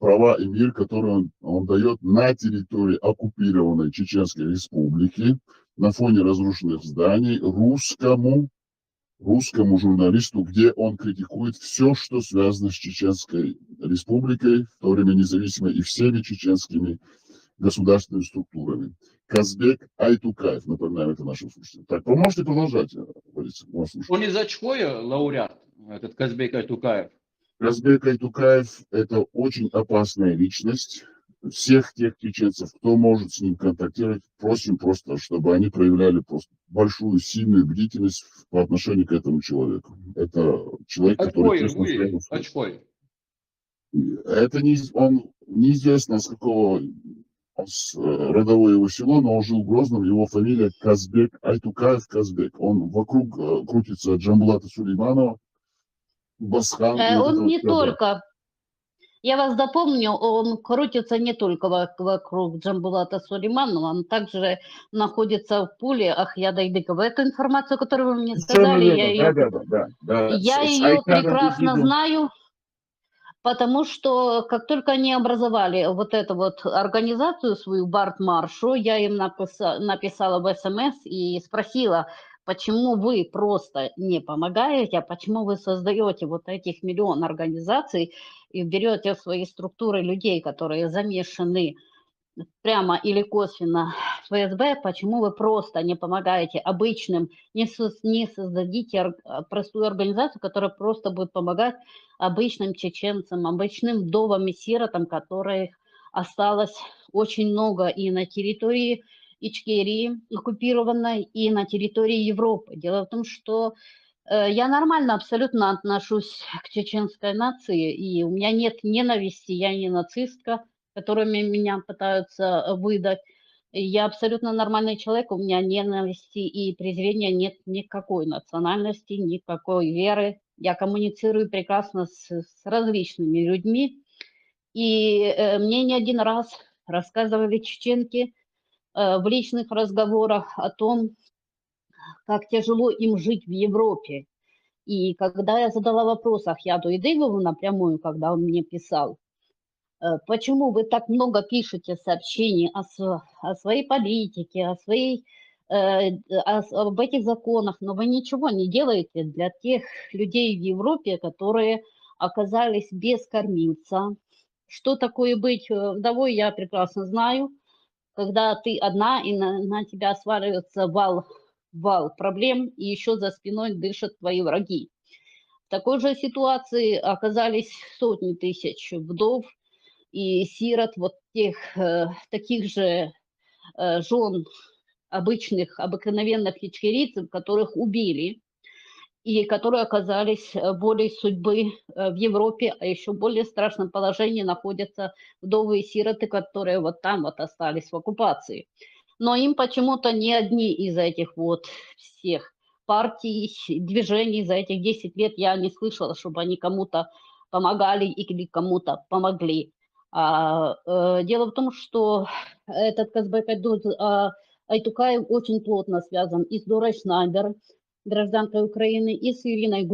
«Права и мир», который он дает на территории оккупированной Чеченской Республики на фоне разрушенных зданий русскому журналисту, где он критикует все, что связано с Чеченской Республикой, в то время независимой, и всеми чеченскими государственными структурами. Казбек Айтукаев, напоминаем это нашим слушателям. Так, вы можете продолжать, Борис? Он из Очкоя лауреат, этот Казбек Айтукаев. Казбек Айтукаев – это очень опасная личность. Всех тех чеченцев, кто может с ним контактировать, просим просто, чтобы они проявляли просто большую, сильную бдительность по отношению к этому человеку. Это человек, который... Очкой. Это неизвестно, с какого родовое его село, но он жил в Грозном, его фамилия Казбек Айтукаев Казбек. Он вокруг крутится Джамбулата Сулейманова, Басхан. Он не только... Я вас дополню, он крутится не только вокруг Джамбулата Сулейманова, он также находится в пуле Ахьяда Идыкова. Эту информацию, которую вы мне сказали, я ее прекрасно знаю, потому что как только они образовали вот эту вот организацию свою, Бартмаршу, я им написала в СМС и спросила, почему вы просто не помогаете, а почему вы создаете вот этих миллион организаций и берете в свои структуры людей, которые замешаны прямо или косвенно в ФСБ, почему вы просто не помогаете обычным, не создадите простую организацию, которая просто будет помогать обычным чеченцам, обычным вдовам и сиротам, которых осталось очень много и на территории Ичкерии оккупированной, и на территории Европы. Дело в том, что я нормально абсолютно отношусь к чеченской нации, и у меня нет ненависти, я не нацистка, которыми меня пытаются выдать. Я абсолютно нормальный человек, у меня ненависти и презрения нет никакой национальности, никакой веры. Я коммуницирую прекрасно с различными людьми, и мне не один раз рассказывали чеченки в личных разговорах о том, как тяжело им жить в Европе. И когда я задала вопрос Ахьяду Идыгову напрямую, когда он мне писал, почему вы так много пишете сообщений о своей политике, об этих законах, но вы ничего не делаете для тех людей в Европе, которые оказались без кормильца. Что такое быть вдовой, я прекрасно знаю. Когда ты одна, и на тебя сваливается вал проблем, и еще за спиной дышат твои враги. В такой же ситуации оказались сотни тысяч вдов и сирот, вот таких же жен обычных, обыкновенных ичкерийцев, которых убили, и которые оказались волей судьбы в Европе, а еще в более страшном положении находятся вдовы и сироты, которые вот там вот остались в оккупации. Но им почему-то ни одни из этих вот всех партий, движений за этих 10 лет я не слышала, чтобы они кому-то помогали или кому-то помогли. Дело в том, что этот Казбек Айтукаев очень плотно связан и с Дорой Шнайдер, гражданкой Украины, и с Ириной,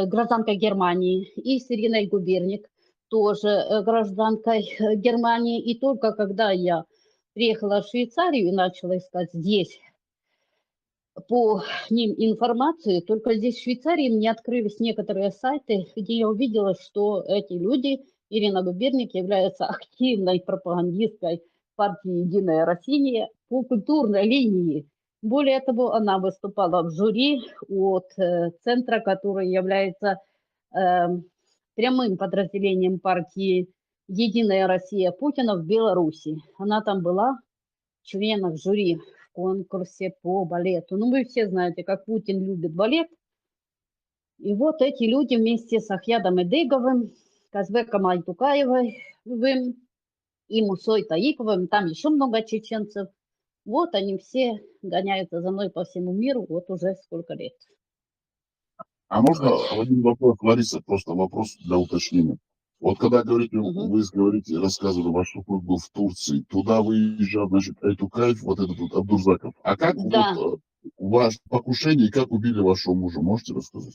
гражданкой Германии, и с Ириной Губерник, тоже гражданкой Германии. И только когда я приехала в Швейцарию и начала искать здесь по ним информацию, только здесь в Швейцарии мне открылись некоторые сайты, где я увидела, что эти люди Ирина Губерник является активной пропагандисткой партии «Единая Россия» по культурной линии. Более того, она выступала в жюри от центра, который является прямым подразделением партии «Единая Россия» Путина в Беларуси. Она там была членом жюри в конкурсе по балету. Ну, вы все знаете, как Путин любит балет. И вот эти люди вместе с Ахьядом Эдыговым, Казбеком Айтукаевым и Мусой Таиповым, там еще много чеченцев, вот они все гоняются за мной по всему миру вот уже сколько лет. А можно один вопрос, Лариса, просто вопрос для уточнения. Вот когда говорите, вы говорите, рассказывали, ваш супруг был в Турции, туда выезжал, значит, Айтукаев, вот этот вот Абдурзаков. А как Да. вот ваше покушение и как убили вашего мужа, можете рассказать?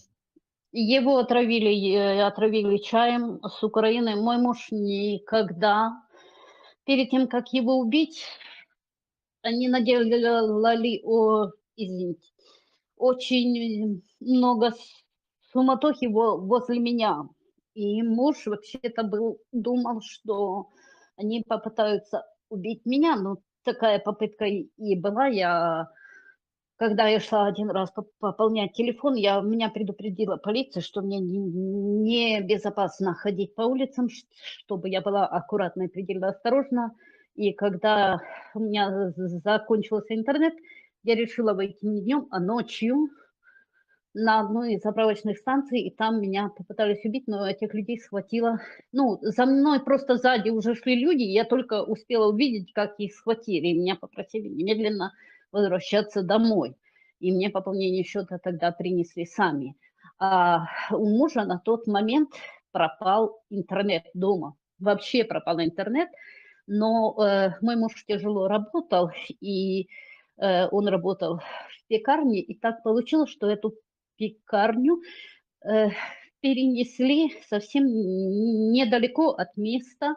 Его отравили чаем с Украины. Мой муж никогда, перед тем, как его убить, они наделали, извините, очень много суматохи возле меня. И муж вообще-то думал, что они попытаются убить меня. Но такая попытка и была. Когда я шла один раз пополнять телефон, меня предупредила полиция, что мне небезопасно ходить по улицам, чтобы я была аккуратна и предельно осторожна. И когда у меня закончился интернет, я решила выйти не днем, а ночью на одну из заправочных станций, и там меня попытались убить, но этих людей схватило. Ну, за мной просто сзади уже шли люди, и я только успела увидеть, как их схватили, и меня попросили немедленно возвращаться домой. И мне пополнение счета тогда принесли сами. А у мужа на тот момент пропал интернет дома. Вообще пропал интернет, но мой муж тяжело работал, и он работал в пекарне, и так получилось, что эту пекарню перенесли совсем недалеко от места,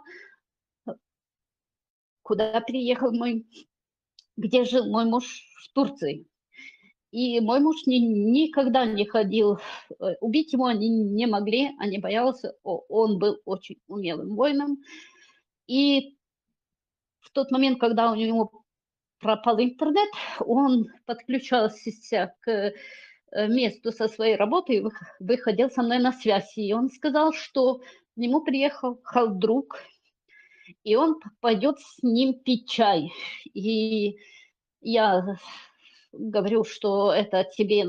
куда переехал где жил мой муж в Турции. И мой муж никогда не ходил, убить его они не могли, они боялся, он был очень умелым воином. И в тот момент, когда у него пропал интернет, он подключался к месту со своей работы и выходил со мной на связь. И он сказал, что к нему приехал друг, и он пойдет с ним пить чай. И я говорю, что это тебе,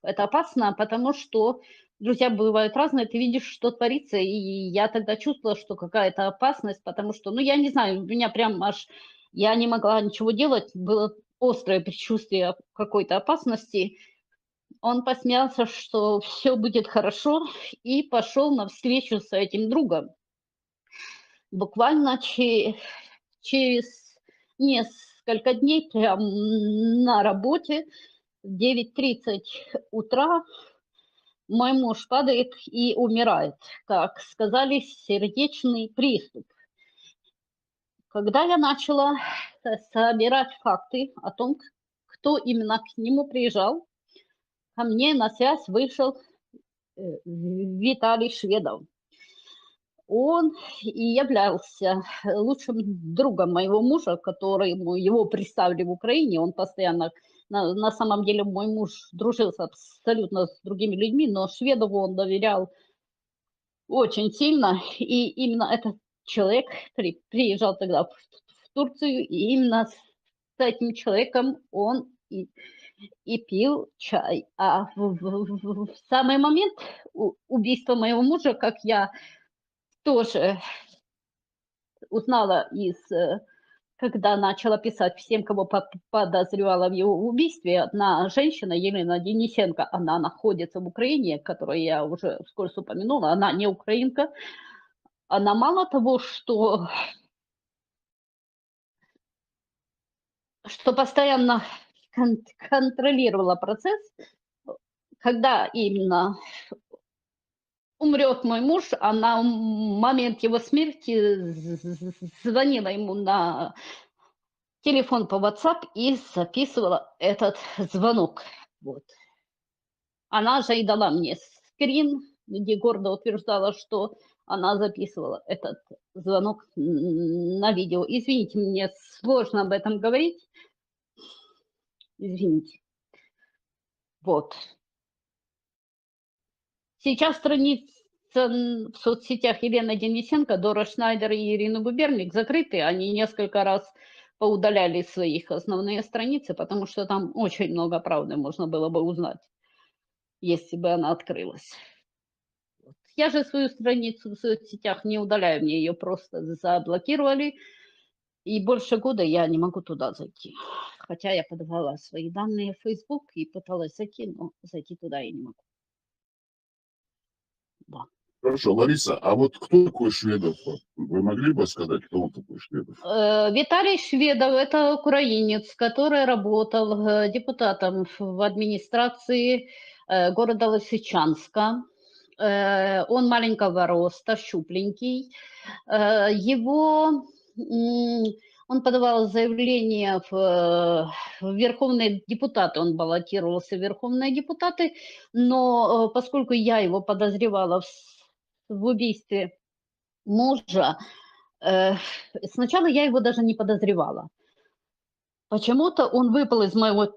это опасно, потому что друзья бывают разные, ты видишь, что творится, и я тогда чувствовала, что какая-то опасность, потому что, я не знаю, у меня прям я не могла ничего делать, было острое предчувствие какой-то опасности. Он посмеялся, что все будет хорошо, и пошел навстречу с этим другом. Буквально через несколько дней, прям на работе, в 9:30 утра, мой муж падает и умирает. Как сказали, сердечный приступ. Когда я начала собирать факты о том, кто именно к нему приезжал, ко мне на связь вышел Виталий Шведов. Он и являлся лучшим другом моего мужа, которому его представили в Украине. Он постоянно, на самом деле, мой муж дружил абсолютно с другими людьми, но Шведову он доверял очень сильно. И именно этот человек приезжал тогда в Турцию, и именно с этим человеком он и пил чай. А в самый момент убийства моего мужа, как я тоже узнала когда начала писать всем, кого подозревала в его убийстве, одна женщина, Елена Денисенко, она находится в Украине, которую я уже вскользь упомянула, она не украинка, она мало того, что постоянно контролировала процесс, когда именно умрет мой муж, а на момент его смерти звонила ему на телефон по WhatsApp и записывала этот звонок. Вот. Она же и дала мне скрин, где гордо утверждала, что она записывала этот звонок на видео. Извините, мне сложно об этом говорить. Извините. Вот. Сейчас страница в соцсетях Елены Денисенко, Дора Шнайдер и Ирины Губерник закрыты. Они несколько раз поудаляли своих основные страницы, потому что там очень много правды можно было бы узнать, если бы она открылась. Я же свою страницу в соцсетях не удаляю, мне ее просто заблокировали. И больше года я не могу туда зайти. Хотя я подавала свои данные в Facebook и пыталась зайти, но зайти туда я не могу. Да. Хорошо, Лариса, а вот кто такой Шведов? Вы могли бы сказать, кто он такой Шведов? Виталий Шведов – это украинец, который работал депутатом в администрации города Лисичанска. Он маленького роста, щупленький. Он подавал заявление в верховные депутаты, он баллотировался в верховные депутаты, но поскольку я его подозревала в убийстве мужа, сначала я его даже не подозревала. Почему-то он выпал из моего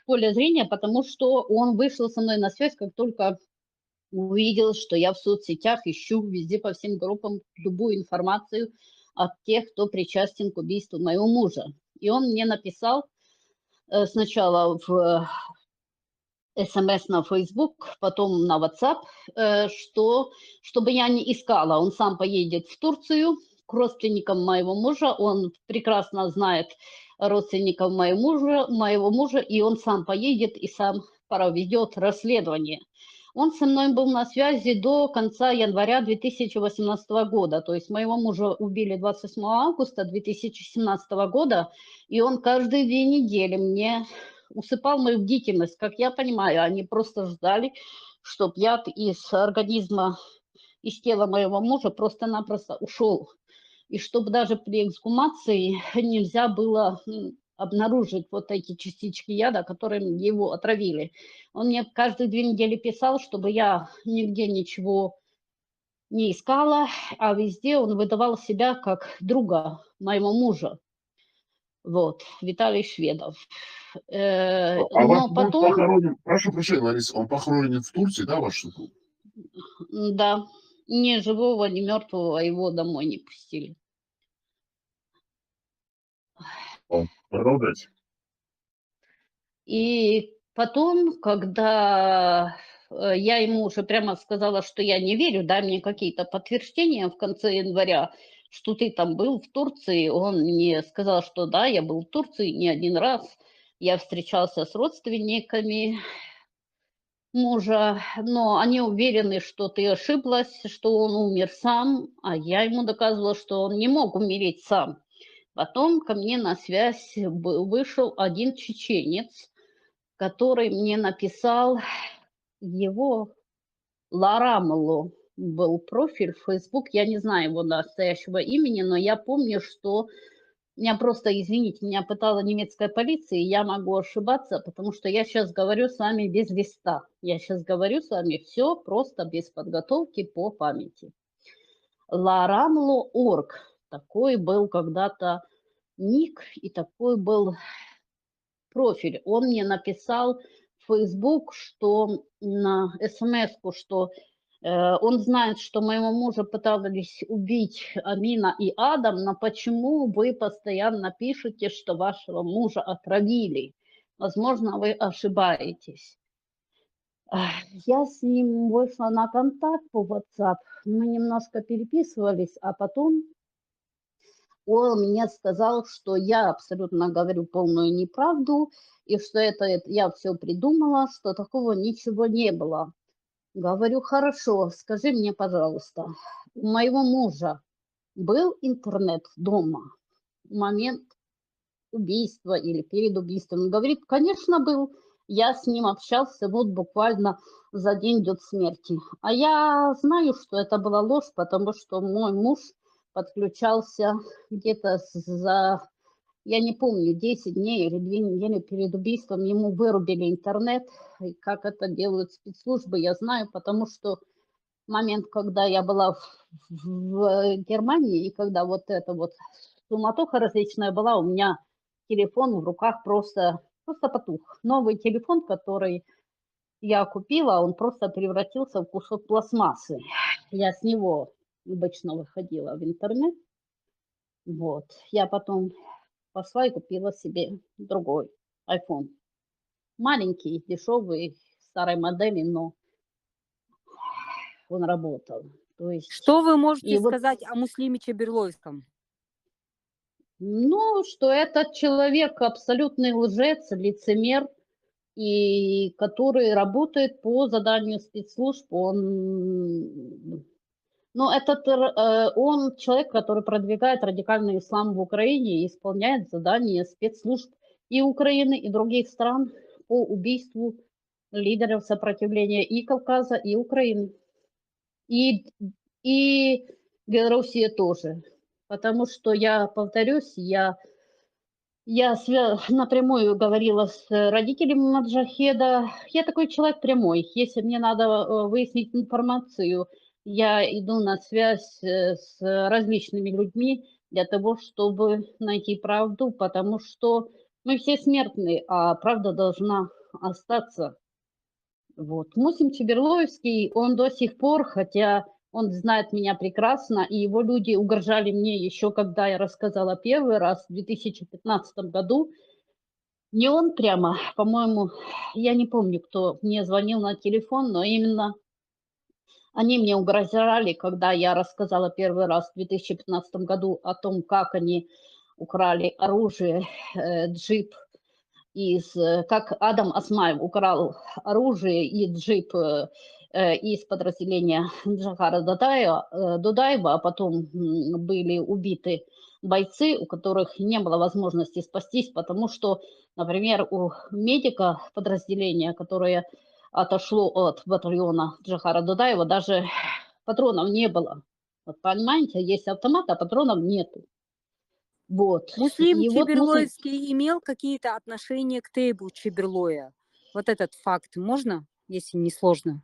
поля зрения, потому что он вышел со мной на связь, как только увидел, что я в соцсетях ищу везде по всем группам любую информацию от тех, кто причастен к убийству моего мужа. И он мне написал сначала в СМС на Facebook, потом на WhatsApp, чтобы я не искала. Он сам поедет в Турцию к родственникам моего мужа. Он прекрасно знает родственников моего мужа, и он сам поедет и сам проведет расследование. Он со мной был на связи до конца января 2018 года. То есть моего мужа убили 28 августа 2017 года, и он каждые 2 недели мне усыпал мою бдительность. Как я понимаю, они просто ждали, чтобы яд из организма, из тела моего мужа просто-напросто ушел. И чтобы даже при эксгумации нельзя было обнаружить вот эти частички яда, которым его отравили. Он мне каждые 2 недели писал, чтобы я нигде ничего не искала, а везде он выдавал себя как друга моего мужа. Вот, Виталий Шведов. Но потом... Похоронен, прошу прощения, Лариса, он похоронен в Турции, да, ваш супруг? Да, ни живого, ни мертвого его домой не пустили. Продолжайте. И потом, когда я ему уже прямо сказала, что я не верю, дай мне какие-то подтверждения в конце января, что ты там был в Турции, он мне сказал, что да, я был в Турции не один раз, я встречался с родственниками мужа, но они уверены, что ты ошиблась, что он умер сам, а я ему доказывала, что он не мог умереть сам. Потом ко мне на связь вышел один чеченец, который мне написал, его Ларамло был профиль в Facebook, я не знаю его настоящего имени, но я помню, что меня просто, извините, меня пытала немецкая полиция, и я могу ошибаться, потому что я сейчас говорю с вами без листа. Я сейчас говорю с вами все просто без подготовки по памяти. Laramlo.org. Такой был когда-то ник и такой был профиль. Он мне написал в Facebook, что на смс-ку, что он знает, что моего мужа пытались убить Амина и Адам, но почему вы постоянно пишете, что вашего мужа отравили? Возможно, вы ошибаетесь. Я с ним вышла на контакт по WhatsApp, мы немножко переписывались, а потом он мне сказал, что я абсолютно говорю полную неправду, и что это я все придумала, что такого ничего не было. Говорю, хорошо, скажи мне, пожалуйста, у моего мужа был интернет дома в момент убийства или перед убийством? Он говорит, конечно, был. Я с ним общался вот буквально за день до смерти. А я знаю, что это была ложь, потому что мой муж подключался где-то за, я не помню, 10 дней или 2 недели перед убийством. Ему вырубили интернет. И как это делают спецслужбы, я знаю, потому что момент, когда я была в Германии, и когда вот эта вот суматоха различная была, у меня телефон в руках просто потух. Новый телефон, который я купила, он просто превратился в кусок пластмассы. Я с него обычно выходила в интернет. Вот. Я потом пошла и купила себе другой iPhone. Маленький, дешевый, старой модели, но он работал. То есть, Что вы можете и вот, сказать о Муслиме Чеберлойском? ну, что этот человек абсолютный лжец, лицемер, и который работает по заданию спецслужб. Он, ну, он человек, который продвигает радикальный ислам в Украине и исполняет задания спецслужб и Украины, и других стран по убийству лидеров сопротивления и Кавказа, и Украины, и Белоруссии тоже. Потому что, я повторюсь, я напрямую говорила с родителями Маджахеда. Я такой человек прямой. Если мне надо выяснить информацию, я иду на связь с различными людьми для того, чтобы найти правду, потому что мы все смертны, а правда должна остаться. Вот. Мусим Чеберлоевский, он до сих пор, хотя он знает меня прекрасно, и его люди угрожали мне еще, когда я рассказала первый раз в 2015 году. Не он прямо, по-моему, я не помню, кто мне звонил на телефон, но именно они мне угрожали, когда я рассказала первый раз в 2015 году о том, как они украли оружие, джип, как Адам Осмаев украл оружие и джип из подразделения Джахара Дудаева, а потом были убиты бойцы, у которых не было возможности спастись, потому что, например, у медика подразделения, которое отошло от батальона Джахара Дудаева, даже патронов не было. Вот понимаете, есть автомат, а патронов нету. Вот. Муслим И вот Муслим... Чеберлоевский имел какие-то отношения к Тейбу Чеберлоя? Вот этот факт можно, если не сложно?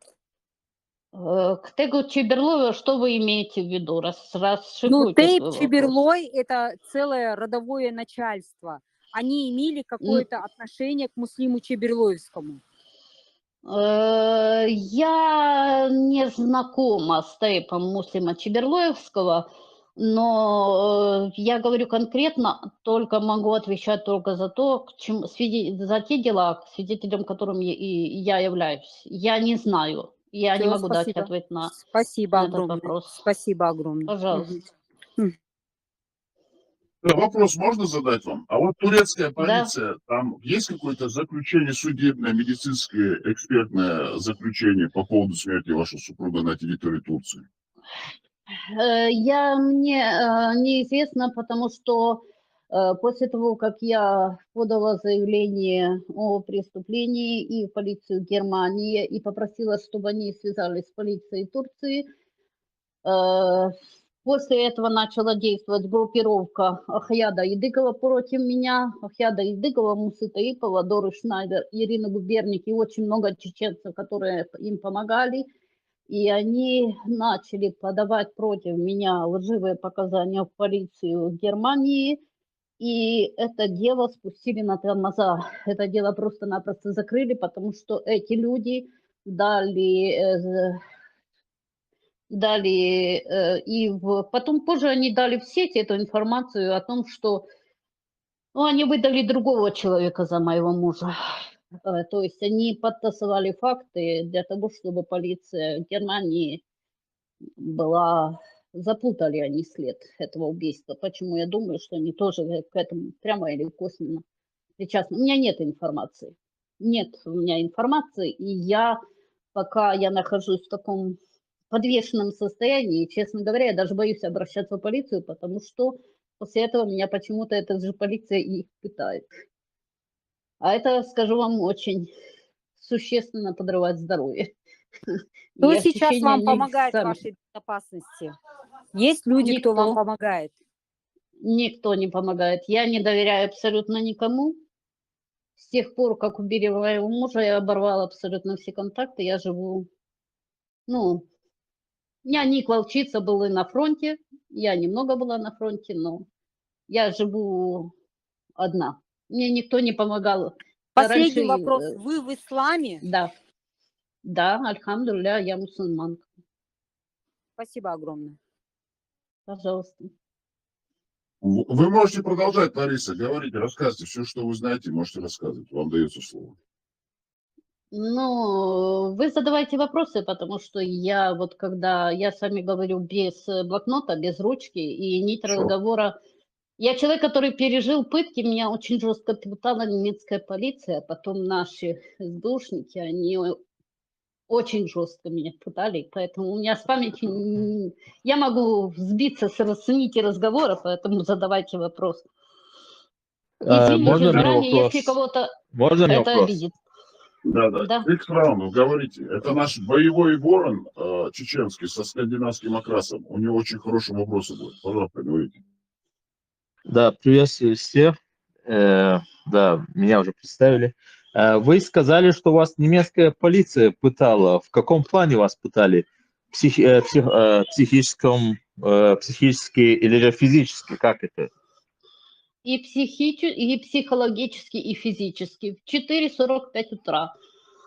К Тегу Чеберлою, что вы имеете в виду? Ну, Расшифруйте Тейб свой вопрос. Чеберлой – это целое родовое начальство. Они имели какое-то отношение к Муслиму Чеберлоевскому? Я не знакома с Тейпом Муслима Чеберлоевского, но я говорю конкретно, только могу отвечать только за то, за те дела, свидетелем которым я являюсь. Я не знаю. Я не Всё, могу дать спасибо. ответ на Спасибо этот огромное. вопрос. Спасибо огромное. Пожалуйста. Вопрос можно задать вам? А вот турецкая Да. полиция, там есть какое-то заключение судебное, медицинское, экспертное заключение по поводу смерти вашего супруга на территории Турции? Мне неизвестно, потому что после того, как я подала заявление о преступлении и в полицию Германии и попросила, чтобы они связались с полицией Турции, после этого начала действовать группировка Ахьяда Идыкова против меня. Ахьяда Идыкова, Мусы Таипова, Доры Шнайдер, Ирина Губерник и очень много чеченцев, которые им помогали. И они начали подавать против меня лживые показания в полицию Германии. И это дело спустили на тормоза. Это дело просто-напросто закрыли, потому что эти люди потом позже они дали в сети эту информацию о том, что они выдали другого человека за моего мужа. То есть они подтасовали факты для того, чтобы полиция Германии запутали они след этого убийства. Почему я думаю, что они тоже к этому прямо или косвенно причастны. У меня нет информации. Нет у меня информации, и пока я нахожусь в таком подвешенном состоянии, честно говоря, я даже боюсь обращаться в полицию, потому что после этого меня почему-то эта же полиция и пытает. А это, скажу вам, очень существенно подрывает здоровье. Кто Я в сейчас течение вам помогает в вашей безопасности? Есть люди, кто вам Никто. помогает? Никто не помогает. Я не доверяю абсолютно никому. С тех пор, как убили моего мужа, я оборвала абсолютно все контакты. Я живу, У меня ник волчица был и на фронте. Я немного была на фронте, но я живу одна. Мне никто не помогал. Последний Раньше, вопрос. Вы в исламе? да, да, альхамдулилля, я мусульманка. Спасибо огромное. Пожалуйста. Вы можете продолжать, Лариса, говорите, рассказывайте все, что вы знаете, можете рассказывать. Вам дается слово. Ну, вы задавайте вопросы, потому что я вот когда я с вами говорю без блокнота, без ручки и нить Всё. разговора, я человек, который пережил пытки, меня очень жестко пытала немецкая полиция, потом наши СБУшники, они очень жестко меня пытали, поэтому у меня с памятью, я могу сбиться с нити разговора, поэтому задавайте вопрос. Извините Можно мне заранее, вопрос? если кого-то Можно мне это вопрос? обидит. Да. Да. Икс Браун, говорите. Это наш боевой ворон чеченский со скандинавским окрасом. У него очень хороший вопрос будет. Пожалуйста, говорите. Да, приветствую всех. Да, меня уже представили. Вы сказали, что вас немецкая полиция пытала. В каком плане вас пытали? Психически или же физически? Как это? И психологически, и физически. В 4:45 утра.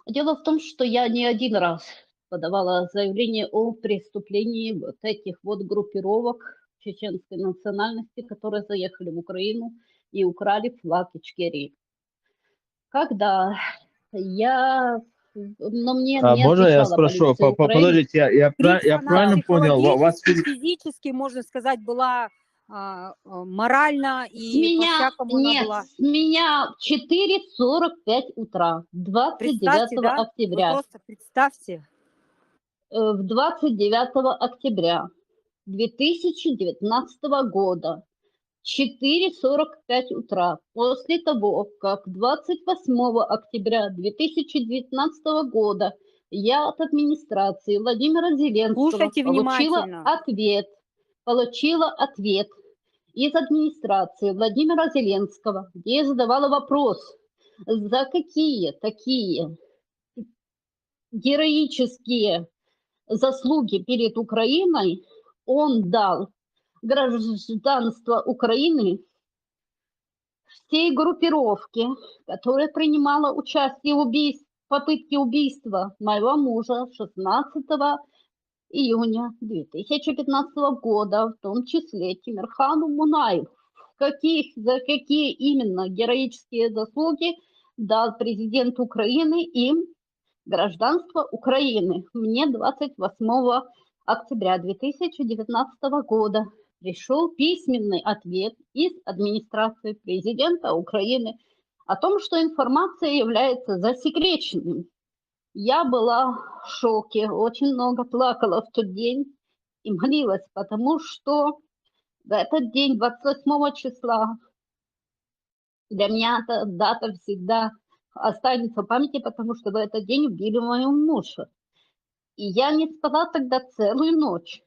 Дело в том, что я не один раз подавала заявление о преступлении вот этих вот группировок чеченской национальности, которые заехали в Украину и украли флаг Ичкерии. Когда я... Но мне не Можно я отвечала спрошу? полиция Украины. Подождите, я Критика правильно понял? Вас физически, можно сказать, была морально С и меня, по-всякому она нет, была. с меня в 4:45 утра, 29 Представьте, да? Вы октября. просто представьте. В 29 октября 2019 года, 4:45 утра, после того, как 28 октября 2019 года я от администрации Владимира Зеленского Слушайте внимательно. получила ответ из администрации Владимира Зеленского, где я задавала вопрос, за какие такие героические заслуги перед Украиной он дал гражданство Украины всей группировке, которая принимала участие в попытке убийства моего мужа 16 июня 2015 года, в том числе Тимирхану Мунаеву. За какие именно героические заслуги дал президент Украины им гражданство Украины? Мне 28 октября 2019 года пришел письменный ответ из администрации президента Украины о том, что информация является засекреченной. Я была в шоке, очень много плакала в тот день и молилась, потому что в этот день, 28 числа, для меня эта дата всегда останется в памяти, потому что в этот день убили моего мужа. И я не спала тогда целую ночь.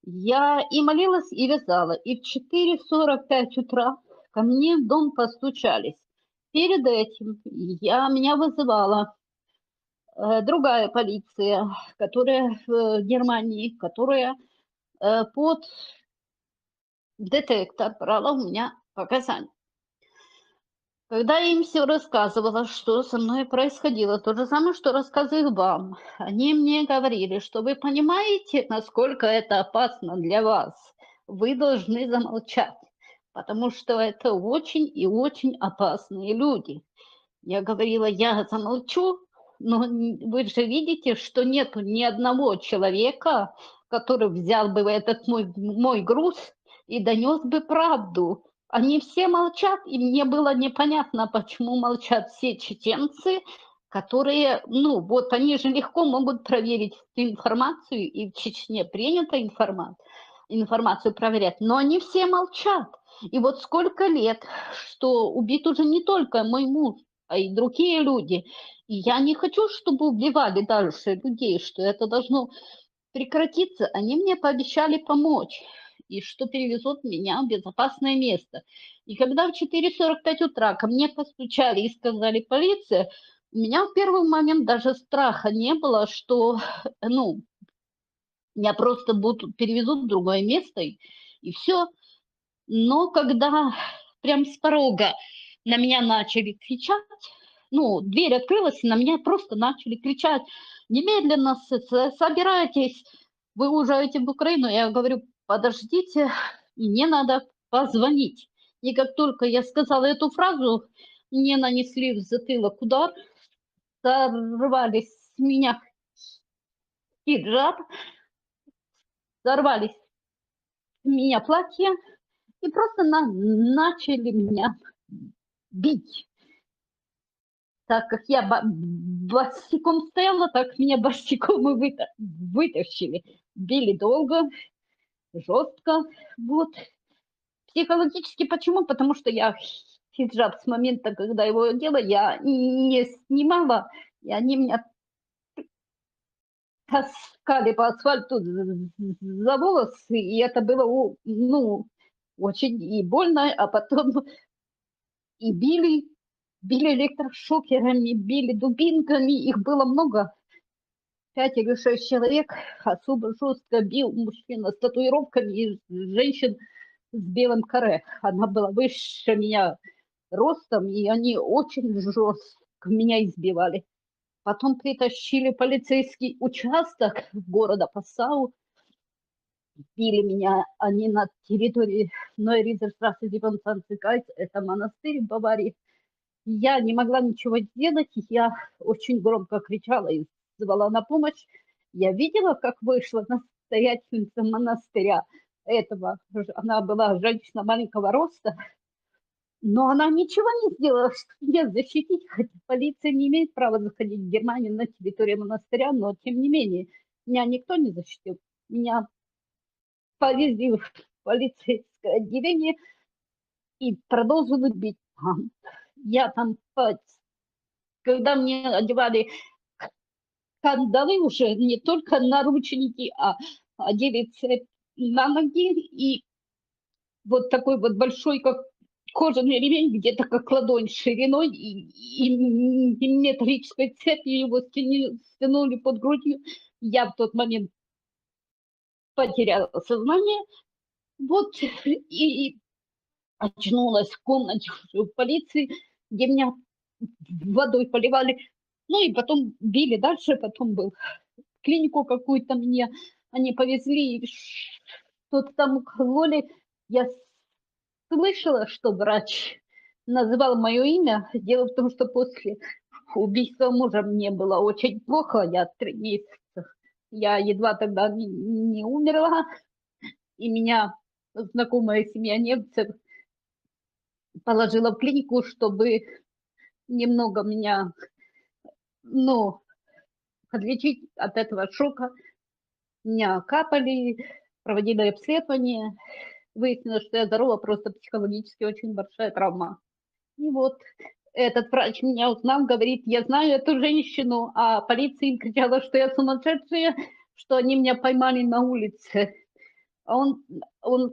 Я и молилась, и вязала. И в 4:45 утра ко мне в дом постучались. Перед этим меня вызывала другая полиция, которая в Германии, которая под детектор брала у меня показания. Когда я им все рассказывала, что со мной происходило, то же самое, что рассказываю вам, они мне говорили, что вы понимаете, насколько это опасно для вас, вы должны замолчать, потому что это очень и очень опасные люди. Я говорила, я замолчу, но вы же видите, что нету ни одного человека, который взял бы этот мой груз и донес бы правду. Они все молчат, и мне было непонятно, почему молчат все чеченцы, которые, вот они же легко могут проверить эту информацию, и в Чечне принято информацию проверять, но они все молчат. И вот сколько лет, что убит уже не только мой муж, а и другие люди. И я не хочу, чтобы убивали дальше людей, что это должно прекратиться. Они мне пообещали помочь, и что перевезут меня в безопасное место. И когда в 4:45 утра ко мне постучали и сказали полиция, у меня в первый момент даже страха не было, что, Меня просто перевезут в другое место, и все. Но когда прям с порога на меня начали кричать, ну, дверь открылась, и на меня просто начали кричать: немедленно собирайтесь, вы уезжаете в Украину. Я говорю: подождите, мне надо позвонить. И как только я сказала эту фразу, мне нанесли в затылок удар, сорвали с меня хиджаб, сорвали с меня платье и просто начали меня бить. Так как я босиком стояла, так меня босиком и вытащили. Били долго, жестко. Вот. Психологически почему? Потому что я хиджаб с момента, когда его одела, я не снимала, и они меня таскали по асфальту за волосы, и это было, ну, очень и больно, а потом и били электрошокерами, били дубинками, их было много, 5 или 6 человек, особо жестко бил мужчина с татуировками и женщин с белым каре. Она была выше меня ростом, и они очень жестко меня избивали. Потом притащили полицейский участок города Пассау, били меня они на территории Нойризерштрассе 19, это монастырь в Баварии. Я не могла ничего сделать, я очень громко кричала и звала на помощь. Я видела, как вышла настоятельница монастыря этого. Она была женщина маленького роста, но она ничего не сделала, чтобы меня защитить, хотя полиция не имеет права заходить в Германию на территорию монастыря, но тем не менее, меня никто не защитил. Меня повезли в полицейское отделение и продолжили бить. Я там, когда мне одевали кандалы уже, не только наручники, а одели цепь на ноги, и вот такой вот большой, как кожаный ремень, где-то как ладонь шириной, и металлической цепью его стянули под грудью. Я в тот момент потеряла сознание, вот, и очнулась в комнате в полиции, где меня водой поливали, ну и потом били дальше, потом был в клинику какую-то мне, они повезли, что-то там укололи. Я слышала, что врач называл мое имя. Дело в том, что после убийства мужа мне было очень плохо, я 3 месяца, я едва тогда не умерла, и меня знакомая семья немцев положила в клинику, чтобы немного меня, ну, подлечить от этого шока. Меня капали, проводили обследование, выяснилось, что я здорова, просто психологически очень большая травма. И вот этот врач меня узнал, говорит: я знаю эту женщину, а полиция им кричала, что я сумасшедшая, что они меня поймали на улице. Он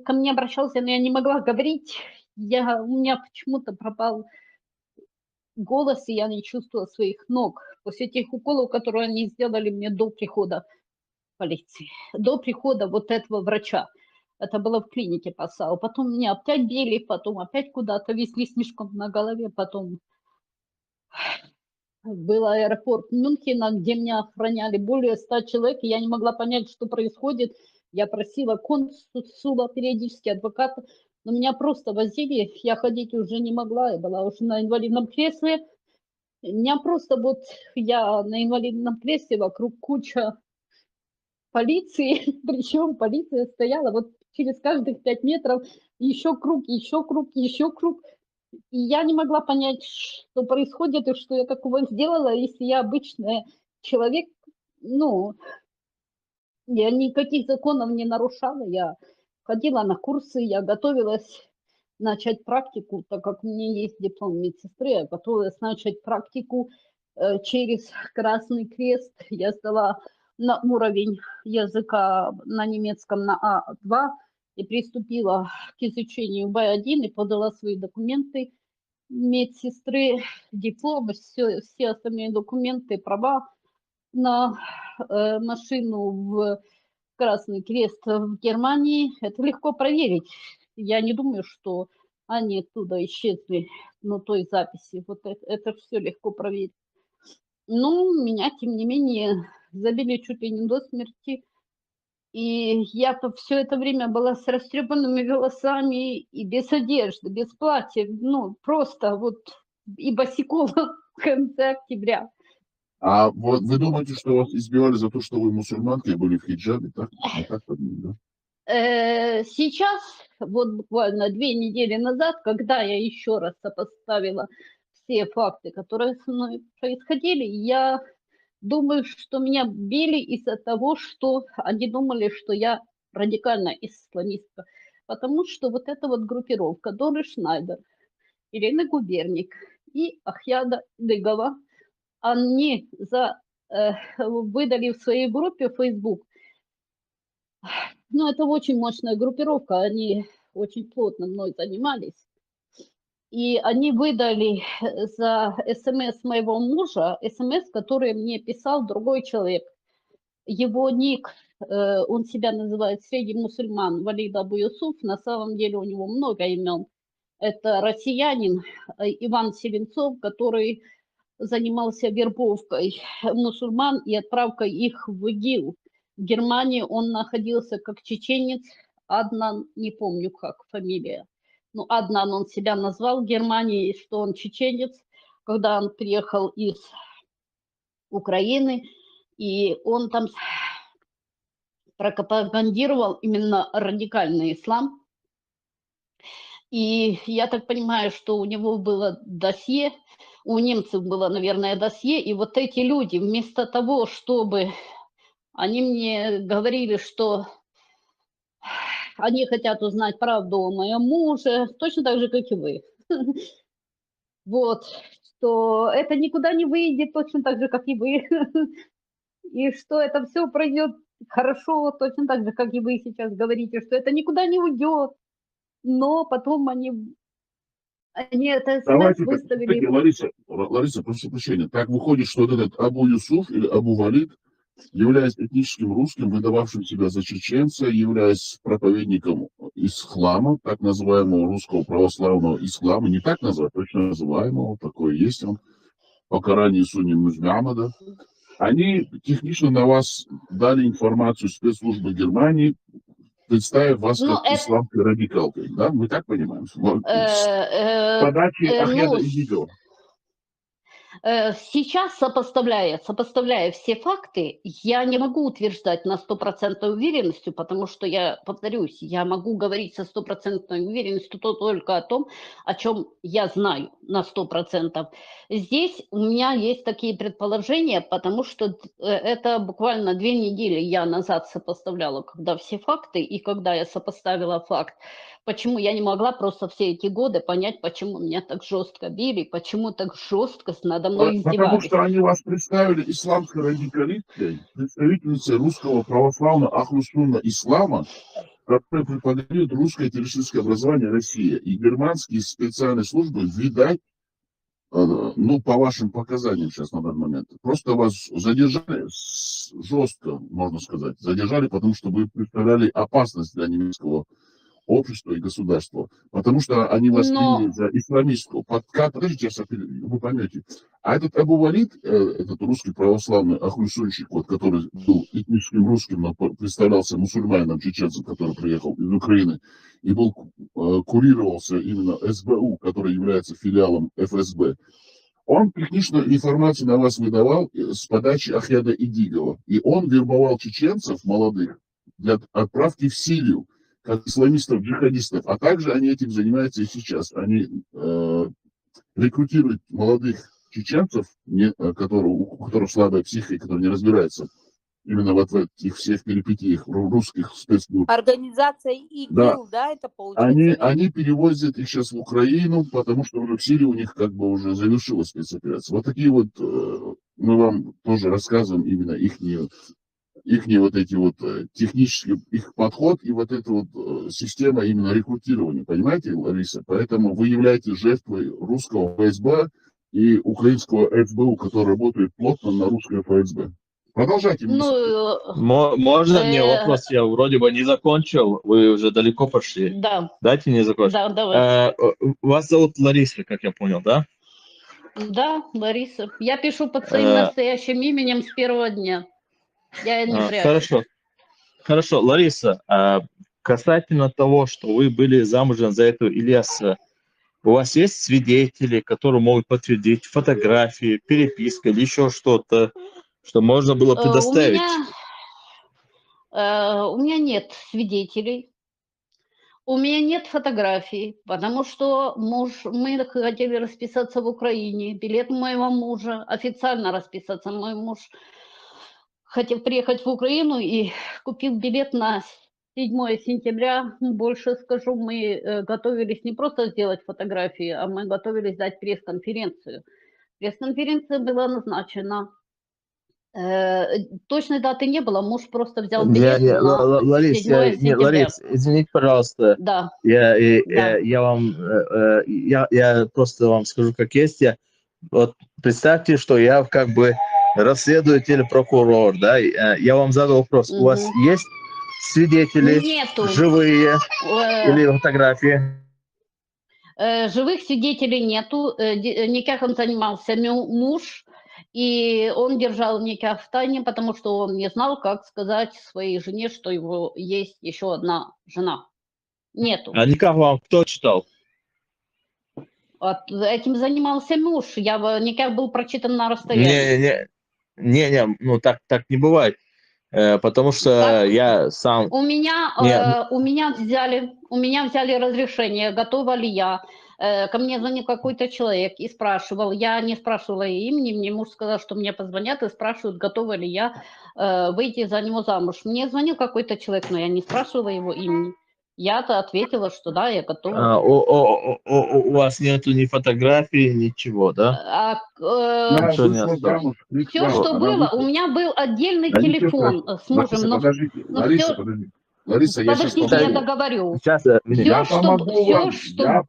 ко мне обращался, но я не могла говорить, у меня почему-то пропал голос, и я не чувствовала своих ног после тех уколов, которые они сделали мне до прихода полиции, до прихода вот этого врача. Это было в клинике Пассау. Потом меня опять били, потом опять куда-то везли с мешком на голове, потом был аэропорт Мюнхена, где меня охраняли более 100 человек, и я не могла понять, что происходит. Я просила консула периодически, адвоката, но меня просто возили, я ходить уже не могла, я была уже на инвалидном кресле. Меня просто вот, я на инвалидном кресле, вокруг куча полиции, причем полиция стояла вот через каждых 5 метров, еще круг, еще круг, еще круг. И я не могла понять, что происходит и что я такого сделала, если я обычный человек, ну, я никаких законов не нарушала, я ходила на курсы, я готовилась начать практику, так как у меня есть диплом медсестры, я готовилась начать практику через Красный Крест. Я сдала на уровень языка на немецком на А2 и приступила к изучению Б1 и подала свои документы медсестры, диплом, все остальные документы, права на машину в Красный Крест в Германии, это легко проверить. Я не думаю, что они оттуда исчезли на той записи. Вот это все легко проверить. Ну, меня, тем не менее, забили чуть ли не до смерти. И я все это время была с растрепанными волосами и без одежды, без платья. Ну, просто вот и босиком в конце октября. А вот вы думаете, что вас избивали за то, что вы мусульманка и были в хиджабе, так? Не так подумали, да? Сейчас, вот буквально 2 недели назад, когда я еще раз сопоставила все факты, которые со мной происходили, я думаю, что меня били из-за того, что они думали, что я радикальная исламистка. Потому что вот эта вот группировка Доры Шнайдер, Ирина Губерник и Ахьяда Дыгова, они выдали в своей группе в Facebook. Ну, это очень мощная группировка, они очень плотно мной занимались. И они выдали за СМС моего мужа, СМС, который мне писал другой человек. Его ник, он себя называет среди мусульман Валид Абу Юсуф, на самом деле у него много имен. Это россиянин Иван Селенцов, который занимался вербовкой мусульман и отправкой их в ИГИЛ. В Германии он находился как чеченец, Аднан, не помню как фамилия, но Аднан он себя назвал в Германии, что он чеченец, когда он приехал из Украины, и он там пропагандировал именно радикальный ислам. И я так понимаю, что у него было досье, у немцев было, наверное, досье, и вот эти люди, вместо того, чтобы они мне говорили, что они хотят узнать правду о моем муже, точно так же, как и вы. Вот, что это никуда не выйдет, точно так же, как и вы. И что это все пройдет хорошо, точно так же, как и вы сейчас говорите, что это никуда не уйдет. Но потом они это Давайте, выставили. Лариса, прошу прощения. Так выходит, что вот этот Абу Юсуф или Абу Валид, являясь этническим русским, выдававшим себя за чеченца, являясь проповедником ислама, так называемого русского православного ислама, не так называют, точно называемого, такое есть он, по Коране Сунни Мухаммада, они технично на вас дали информацию спецслужбы Германии, представив вас как исламской радикалкой, да? Мы так понимаем? Подачи Ахьяда Идигова. Сейчас, сопоставляя все факты, я не могу утверждать на 100% уверенностью, потому что я, повторюсь, я могу говорить со 100% уверенностью только о том, о чем я знаю на 100%. Здесь у меня есть такие предположения, потому что это буквально 2 недели я назад сопоставляла, когда все факты, и когда я сопоставила факт, почему я не могла просто все эти годы понять, почему меня так жестко били, почему так жестко надо мной издевались. Потому что они вас представили исламской радикалисткой, представительницей русского православного Ахлу-Сунна ислама, который пропагандирует русское террористическое образование России. И германские специальные службы, видать, ну, по вашим показаниям сейчас на данный момент, просто вас задержали жестко, можно сказать. Задержали, потому что вы представляли опасность для немецкого общества и государства, потому что они вас приняли за исламистского. Подождите, вы поймете. А этот Абу Валид, этот русский православный ахлюсунщик, вот, который был этническим русским, но представлялся мусульманином, чеченцем, который приехал из Украины, и был, курировался именно СБУ, который является филиалом ФСБ, он техничную информацию на вас выдавал с подачи Ахьяда Идигова. И он вербовал чеченцев молодых для отправки в Сирию, как исламистов-джихадистов, а также они этим занимаются и сейчас. Они рекрутируют молодых чеченцев, у которых слабая психика, которые не разбираются именно вот в этих всех перипетиях русских спецслужб. Организация ИГИЛ, да, это получается? Они перевозят их сейчас в Украину, потому что уже в Сирии у них как бы уже завершилась спецоперация. Вот такие вот, мы вам тоже рассказываем именно их вот эти вот технический их подход и вот эта вот система именно рекрутирования, понимаете, Лариса? Поэтому вы являетесь жертвой русского ФСБ и украинского СБУ, который работает плотно на русское ФСБ. Продолжайте. Ну, Можно мне э, вопрос? Я вроде бы не закончил, вы уже далеко пошли. да, Дайте мне закончить. да, давай. Вас зовут Лариса, как я понял, да? Да, Лариса. Я пишу под своим Э, настоящим именем с первого дня. Я не прячусь. Хорошо. Хорошо, Лариса, касательно того, что вы были замужем за этого Ильяса, у вас есть свидетели, которые могут подтвердить фотографии, переписка или еще что-то, что можно было У предоставить? меня нет свидетелей. У меня нет фотографий, потому что мы хотели расписаться в Украине. Билет моего мужа, официально расписаться. Мой муж хотел приехать в Украину и купил билет на 7 сентября. Больше скажу, мы готовились не просто сделать фотографии, а мы готовились дать пресс-конференцию. Пресс-конференция была назначена. Точной даты не было, муж просто взял билет на Ларис, 7 сентября. Ларис, извините, пожалуйста, Да, я да. я просто вам скажу, как есть. Вот представьте, что я как бы расследователь, прокурор, да, я вам задал вопрос, у вас Мгм. есть свидетели Нету. живые Э, или фотографии? Живых свидетелей нету. Никаком занимался муж, и он держал никак в тайне, потому что он не знал, как сказать своей жене, что его есть еще одна жена. Нету. А никак вам кто читал? Этим занимался муж. Никак был прочитан на расстоянии. Не, ну так не бывает, потому что Так, я сам... у меня взяли разрешение, готова ли я. Ко мне звонил какой-то человек и спрашивал. Я не спрашивала имени, мне муж сказал, что мне позвонят и спрашивают, готова ли я выйти за него замуж. Мне звонил какой-то человек, но я не спрашивала его имени. Я-то ответила, что да, я готова. У вас нету ни фотографий, ничего, да? Ничего не осталось. Все, что было, у меня был отдельный телефон с мужем. Подождите, но Лариса, всё- подождите. Лариса, я сейчас Подождите, я помогу. договорю. Сейчас, Я Всё, помогу вам, что...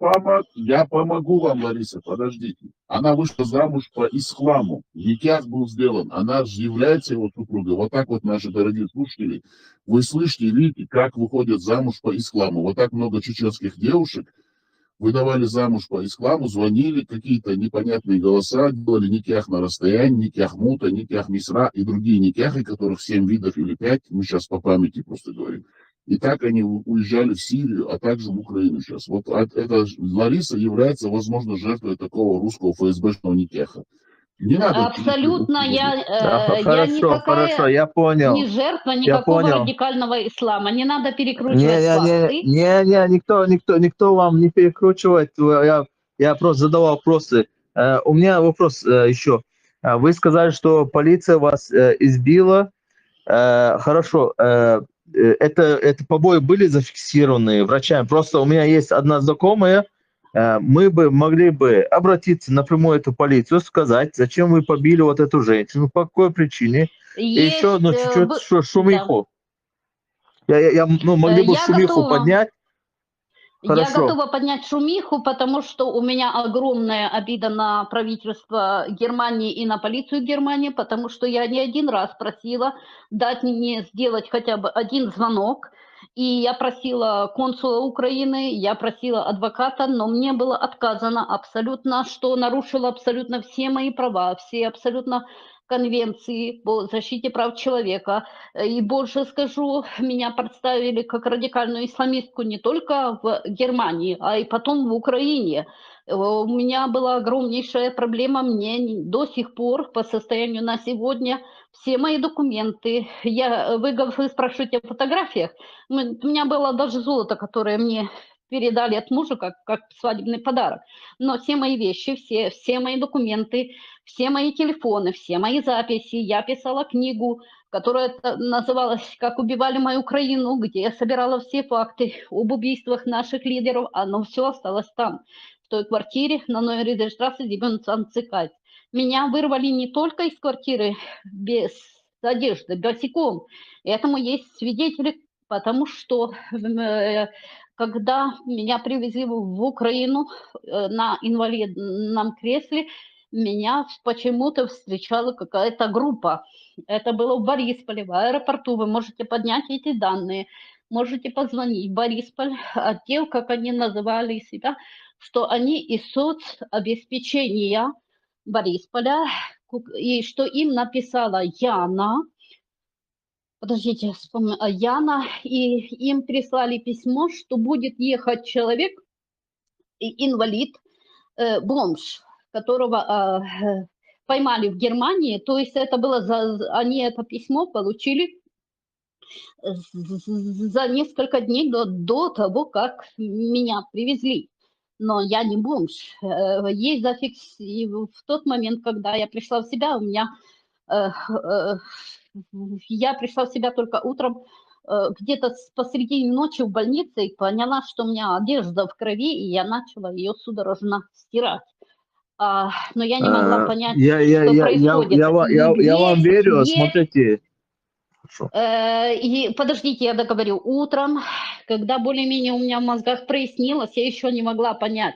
я помогу вам, Лариса, подождите. Она вышла замуж по исламу. Никях был сделан. Она же является его супругой. Вот так вот, наши дорогие слушатели, вы слышите, видите, как выходят замуж по исламу. Вот так много чеченских девушек выдавали замуж по исламу, звонили, какие-то непонятные голоса, делали никях на расстоянии, никях мута, никях мисра и другие никяхи, которых 7 видов или 5, мы сейчас по памяти просто говорим. И так они уезжали в Сирию, а также в Украину сейчас. Вот эта Лариса является, возможно, жертвой такого русского ФСБшного никяха. Не надо... Абсолютно, я Хорошо, никакая я понял. не жертва Я никакого понял. радикального ислама. Не надо перекручивать факты. Никто вам не перекручивает. Я просто задавал вопросы. У меня вопрос еще. Вы сказали, что полиция вас избила. Хорошо. Это побои были зафиксированы врачами? Просто у меня есть одна знакомая. Мы могли бы обратиться напрямую в эту полицию, сказать, зачем вы побили вот эту женщину, по какой причине. И еще чуть-чуть шумиху. Могли бы шумиху поднять. Я Хорошо. готова поднять шумиху, потому что у меня огромная обида на правительство Германии и на полицию Германии, потому что я не один раз просила дать мне сделать хотя бы один звонок. И я просила консула Украины, я просила адвоката, но мне было отказано абсолютно, что нарушило абсолютно все мои права, все абсолютно конвенции по защите прав человека. И больше скажу, меня представили как радикальную исламистку не только в Германии, а и потом в Украине. У меня была огромнейшая проблема, мне до сих пор, по состоянию на сегодня, все мои документы, вы спрашиваете о фотографиях, у меня было даже золото, которое мне передали от мужа как свадебный подарок. Но все мои вещи, все мои документы, все мои телефоны, все мои записи, я писала книгу, которая называлась «Как убивали мою Украину», где я собирала все факты об убийствах наших лидеров, оно все осталось там, в той квартире на Нойридерштрассе 19. Меня вырвали не только из квартиры без одежды, босиком. Этому есть свидетели, потому что когда меня привезли в Украину на инвалидном кресле, меня почему-то встречала какая-то группа. Это было в Борисполе, в аэропорту. Вы можете поднять эти данные, можете позвонить в Борисполь, отдел, как они называли себя, что они из соцобеспечения Борисполя, и что им написала Яна, подождите, вспомню, Яна, и им прислали письмо, что будет ехать человек, инвалид, бомж, которого поймали в Германии. То есть это было они это письмо получили за несколько дней до того, как меня привезли. Но я не бомж. Есть в тот момент, когда я пришла в себя, у меня я пришла в себя только утром, где-то посреди ночи в больнице, и поняла, что у меня одежда в крови, и я начала ее судорожно стирать. Но я не могла понять, что происходит. Я вам верю, Есть. смотрите. Хорошо. И подождите, я договорю. Утром, когда более-менее у меня в мозгах прояснилось, я еще не могла понять.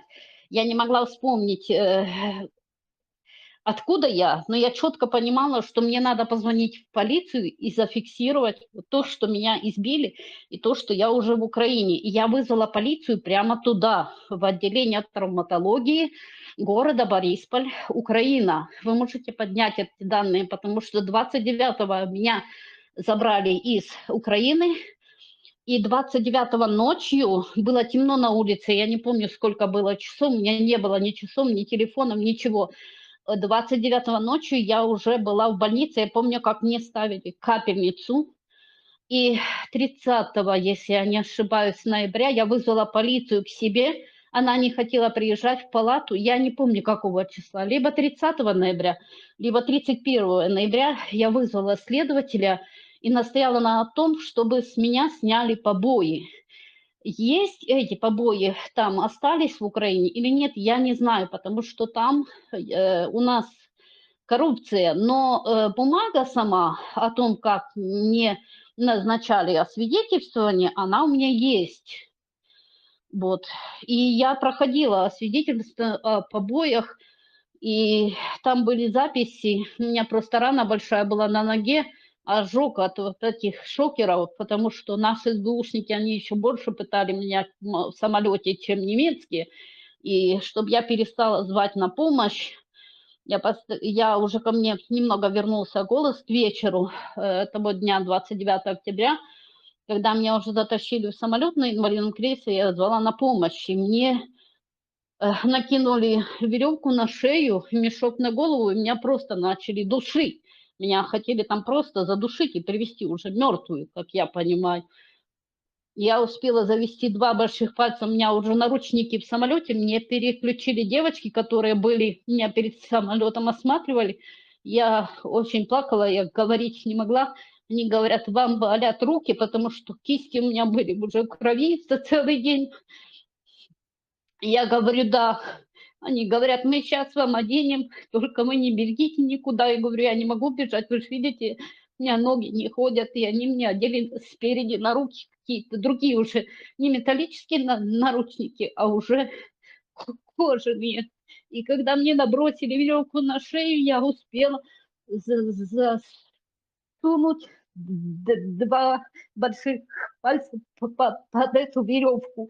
Я не могла вспомнить, откуда я, но я четко понимала, что мне надо позвонить в полицию и зафиксировать то, что меня избили, и то, что я уже в Украине. И я вызвала полицию прямо туда, в отделение травматологии города Борисполь, Украина. Вы можете поднять эти данные, потому что 29-го меня забрали из Украины, и 29-го ночью было темно на улице, я не помню, сколько было часов, у меня не было ни часов, ни телефоном, ничего. 29-го ночью я уже была в больнице, я помню, как мне ставили капельницу, и 30-го, если я не ошибаюсь, ноября я вызвала полицию к себе, она не хотела приезжать в палату, я не помню, какого числа, либо 30 ноября, либо 31 ноября я вызвала следователя и настояла на том, чтобы с меня сняли побои. Есть эти побои там остались в Украине или нет, я не знаю, потому что там у нас коррупция, но бумага сама о том, как мне назначали освидетельствование, она у меня есть. Вот. И я проходила освидетельство о побоях, и там были записи, у меня просто рана большая была на ноге, ожог от вот этих шокеров, потому что наши СБУшники, они еще больше пытали меня в самолете, чем немецкие. И чтобы я перестала звать на помощь, я уже ко мне немного вернулся голос к вечеру того дня, 29 октября, когда меня уже затащили в самолет на инвалидном кресле, я звала на помощь, и мне накинули веревку на шею, мешок на голову, и меня просто начали душить. Меня хотели там просто задушить и привести уже мертвую, как я понимаю. Я успела завести 2 больших пальца, у меня уже наручники в самолете, мне переключили девочки, которые были, меня перед самолетом осматривали. Я очень плакала, я говорить не могла. Они говорят, вам болят руки, потому что кисти у меня были уже в крови за целый день. Я говорю, да. Они говорят, мы сейчас вам оденем, только вы не бегите никуда. Я говорю, я не могу бежать, вы же видите, у меня ноги не ходят, и они мне одели спереди на руки какие-то другие уже, не металлические наручники, а уже кожаные. И когда мне набросили веревку на шею, я успела засунуть 2 больших пальца под эту веревку.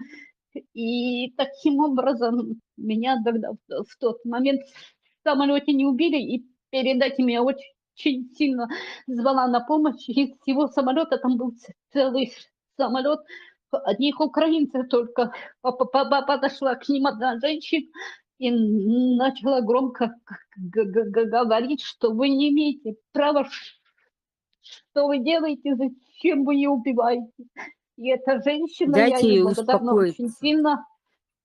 И таким образом меня тогда в тот момент в самолете не убили, и перед этим я очень сильно звала на помощь. И с его самолета там был целый самолет, одних украинцев только. Подошла к ним одна женщина и начала громко говорить, что вы не имеете права, что вы делаете, зачем вы ее убиваете. И эта женщина, Дайте я ей ей благодарна очень успокоиться. сильно.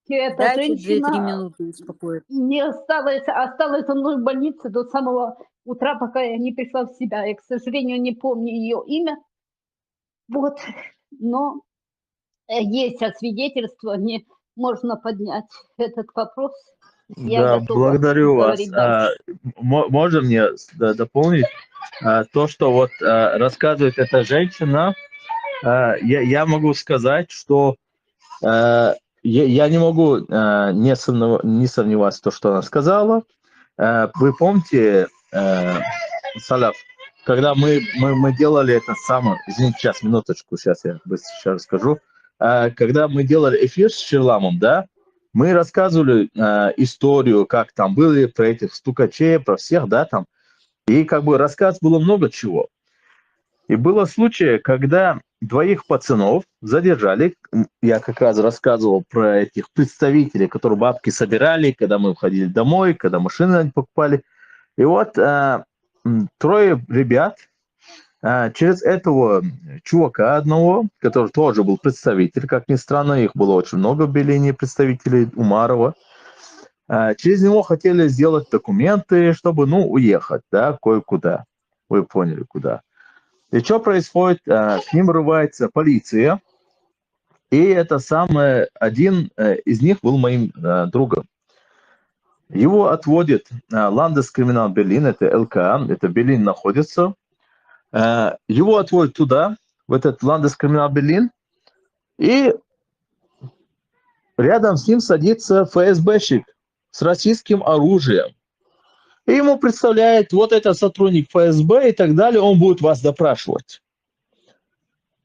И эта Дайте 2-3 женщина минуты успокоиться. не осталась со мной в больнице до самого утра, пока я не пришла в себя. Я, к сожалению, не помню ее имя. Вот. Но есть освидетельствование, можно поднять этот вопрос. Я Да, готова благодарю вас. говорить дальше. Можно мне дополнить то, что вот рассказывает эта женщина? Я могу сказать, что я не могу не сомневаться в том, что она сказала. Вы помните, Салав, когда мы делали это самое... Извините, сейчас, минуточку, сейчас я быстро расскажу. Когда мы делали эфир с Шерламом, да, мы рассказывали историю, как там были, про этих стукачей, про всех, да, там. И как бы рассказ было много чего. И было случай, когда двоих пацанов задержали. Я как раз рассказывал про этих представителей, которые бабки собирали, когда мы уходили домой, когда машины они покупали. И вот трое ребят через этого чувака одного, который тоже был представитель, как ни странно, их было очень много в Белине, представителей Умарова, через него хотели сделать документы, чтобы, ну, уехать, да, кое-куда. Вы поняли, куда. И что происходит? К ним врывается полиция, и это самое, один из них был моим другом. Его отводит Ландескриминал Берлин, это ЛКА, это Берлин находится. Его отводят туда, в этот Ландескриминал Берлин, и рядом с ним садится ФСБщик с российским оружием. И ему представляет вот этот сотрудник ФСБ и так далее, он будет вас допрашивать.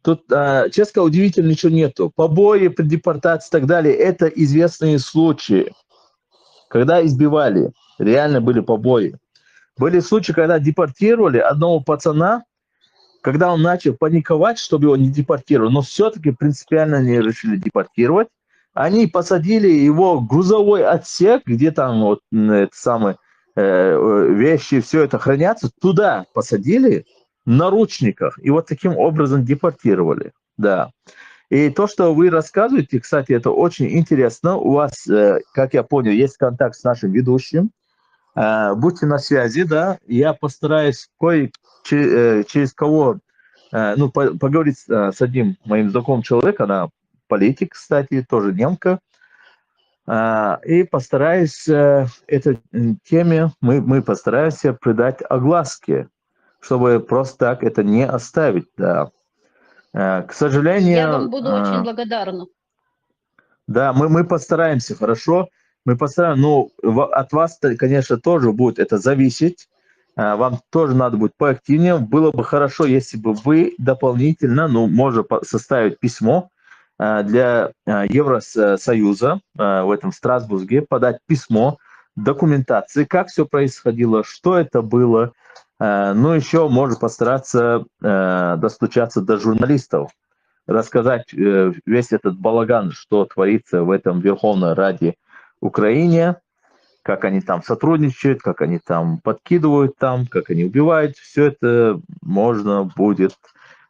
Тут, честно, удивительно, ничего нету. Побои, депортации и так далее, это известные случаи, когда избивали, реально были побои. Были случаи, когда депортировали одного пацана, когда он начал паниковать, чтобы его не депортировали, но все-таки принципиально не решили депортировать. Они посадили его в грузовой отсек, где там вот это самое, вещи, все это хранятся, туда посадили в наручниках и вот таким образом депортировали. Да. И то, что вы рассказываете, кстати, это очень интересно. У вас, как я понял, есть контакт с нашим ведущим. Будьте на связи, да. Я постараюсь через кого, ну, поговорить с одним моим знакомым человеком, она политик, кстати, тоже немка. И постараюсь этой теме, мы постараемся придать огласке, чтобы просто так это не оставить, да. К сожалению... Я вам буду очень благодарна. Да, мы постараемся, хорошо. Мы постараемся, но от вас, конечно, тоже будет это зависеть. Вам тоже надо будет поактивнее. Было бы хорошо, если бы вы дополнительно, ну, можно составить письмо для Евросоюза в этом Страсбурге, подать письмо, документации, как все происходило, что это было. Ну, еще можно постараться достучаться до журналистов, рассказать весь этот балаган, что творится в этом Верховной Раде Украине, как они там сотрудничают, как они там подкидывают там, как они убивают. Все это можно будет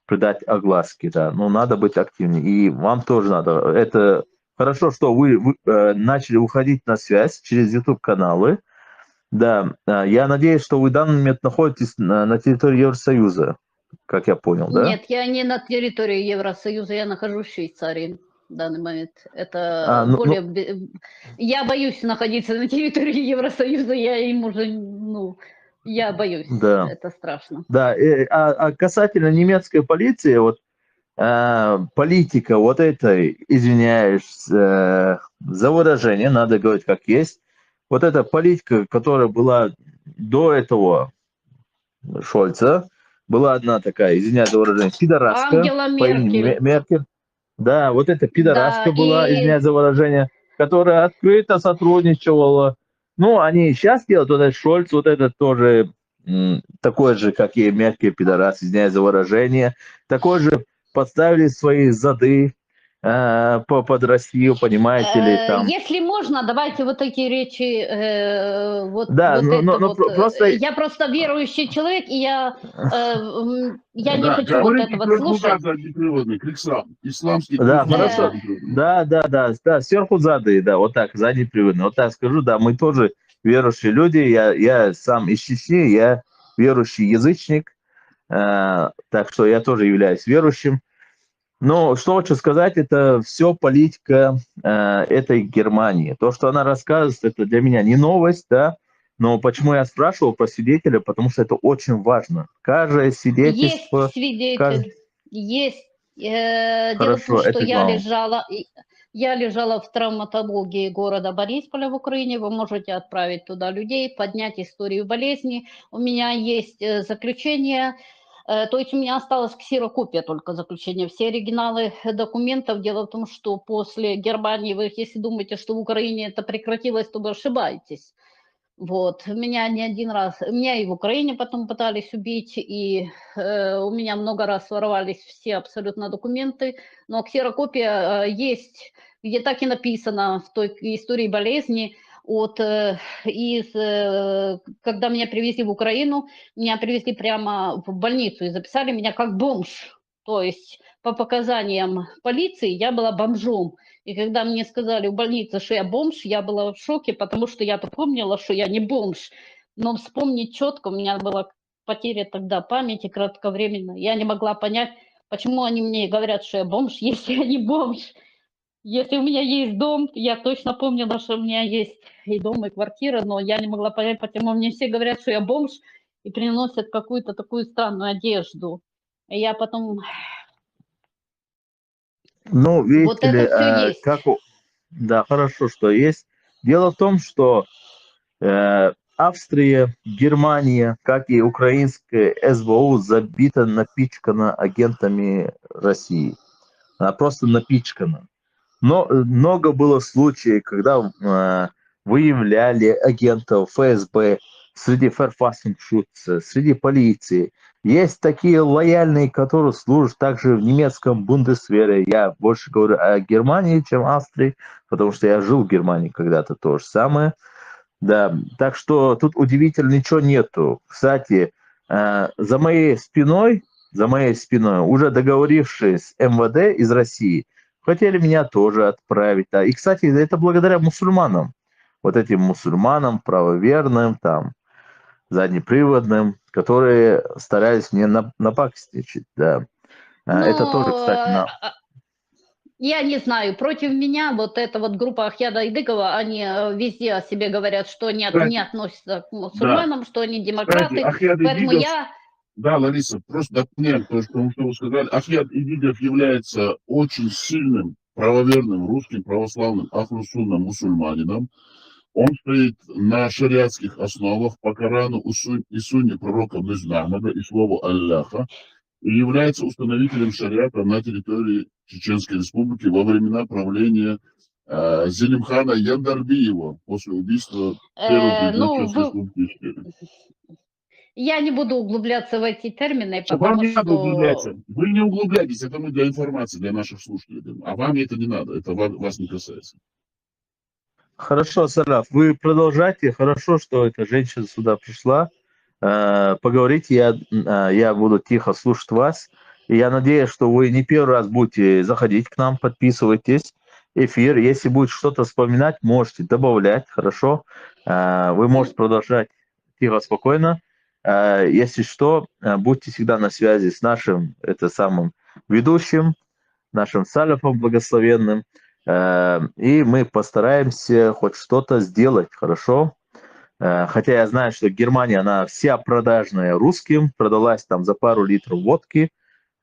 придать огласке, да. Но надо быть активнее. И вам тоже надо. Это хорошо, что вы начали уходить на связь через YouTube-каналы. Да, я надеюсь, что вы в данный момент находитесь на территории Евросоюза, как я понял, да? Нет, я не на территории Евросоюза, я нахожусь в Швейцарии в данный момент. Это более... Я боюсь находиться на территории Евросоюза, я им уже, ну, я боюсь, да. Это страшно. Да, а касательно немецкой полиции, вот политика вот этой, извиняюсь за выражение, надо говорить как есть, вот эта политика, которая была до этого Шольца, была одна такая, извиняюсь за выражение, пидораска. Ангела Меркель. Меркель. Да, вот эта пидораска да, была, извиняюсь за выражение, которая открыто сотрудничала. Ну, они сейчас делают, вот этот Шольц, вот этот тоже такой же, как и Меркель, пидорас, извиняюсь за выражение, такой же подставили свои зады под Россию, понимаете ли, там. Если можно, давайте вот такие речи, да, просто... Я просто верующий человек, и я не хочу вот этого слушать. Исламский. Да, хорошо. Да, сверху зады, да, вот так, заднеприводный. Вот так скажу, да, мы тоже верующие люди, я сам из Чечни, я верующий язычник, так что я тоже являюсь верующим. Но что хочу сказать, это все политика этой Германии. То, что она рассказывает, это для меня не новость, да, но почему я спрашивал про свидетеля, потому что это очень важно. Каждое свидетельство... Есть свидетель, есть. Дело в Хорошо, том, что это я Я лежала в травматологии города Борисполя в Украине. Вы можете отправить туда людей, поднять историю болезни. У меня есть заключение, то есть у меня осталась ксерокопия только заключения. Все оригиналы документов. Дело в том, что после Германии, вы если думаете, что в Украине это прекратилось, то вы ошибаетесь. Вот, меня не один раз, меня и в Украине потом пытались убить, и у меня много раз воровались все абсолютно документы, но ксерокопия есть, где так и написано в той истории болезни, когда меня привезли в Украину, меня привезли прямо в больницу и записали меня как бомж, то есть по показаниям полиции я была бомжом. И когда мне сказали в больнице, что я бомж, я была в шоке, потому что я-то помнила, что я не бомж. Но вспомнить четко, у меня была потеря тогда памяти кратковременно. Я не могла понять, почему они мне говорят, что я бомж, если я не бомж. Если у меня есть дом, я точно помнила, что у меня есть и дом, и квартира, но я не могла понять, почему мне все говорят, что я бомж, и приносят какую-то такую странную одежду. И я потом... Ну, Вот видите ли, это все есть. да, хорошо, что есть. Дело в том, что Австрия, Германия, как и украинская СБУ, забита, напичкана агентами России. Она просто напичкана. Но много было случаев, когда выявляли агентов ФСБ среди Verfassungsschutz, среди полиции. Есть такие лояльные, которые служат также в немецком Бундесвере. Я больше говорю о Германии, чем Австрии, потому что я жил в Германии когда-то, то же самое. Да, так что тут удивительно ничего нету. Кстати, за моей спиной, уже договорившись с МВД из России, хотели меня тоже отправить. Да. И, кстати, это благодаря мусульманам. Вот этим мусульманам, правоверным, там, заднеприводным, которые старались мне напакостничать. Да. Это тоже, кстати, Но я не знаю, против меня вот эта вот группа Ахьяда Идыкова, они везде о себе говорят, что они не относятся к мусульманам, что они демократы, Ахьяд поэтому Идигов, я... да, Лариса, просто дополняю то, что вы сказали. Ахьяд Идигов является очень сильным правоверным русским православным ахлусунным мусульманином. Он стоит на шариатских основах по Корану и сунне пророка Мухаммада и слову Аллаха и является установителем шариата на территории Чеченской Республики во времена правления Зелимхана Яндарбиева после убийства первого президента Республики. Я не буду углубляться в эти термины, Вам потому не надо углубляться. что... Вы не углубляйтесь, это мы для информации, для наших слушателей. А вам это не надо, это вас не касается. Хорошо, Сараф, вы продолжайте. Хорошо, что эта женщина сюда пришла. Поговорите, я буду тихо слушать вас. И я надеюсь, что вы не первый раз будете заходить к нам, подписывайтесь. Эфир, если будет что-то вспоминать, можете добавлять, хорошо. Вы можете продолжать тихо, спокойно. Если что, будьте всегда на связи с нашим, самым ведущим, нашим Салафом благословенным. И мы постараемся хоть что-то сделать, хорошо? Хотя я знаю, что Германия, она вся продажная русским, продалась там за пару литров водки.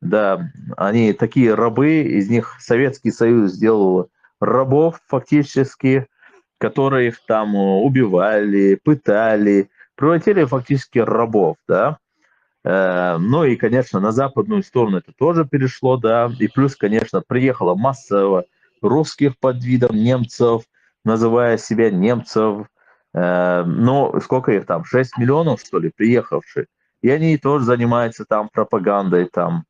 Да, они такие рабы, из них Советский Союз сделал рабов фактически, которых там убивали, пытали, превратили фактически рабов, да. Ну и, конечно, на западную сторону это тоже перешло, да. И плюс, конечно, приехало массово русских под видом немцев, называя себя немцев. Но сколько их там? 6 миллионов, что ли, приехавших. И они тоже занимаются там пропагандой, там,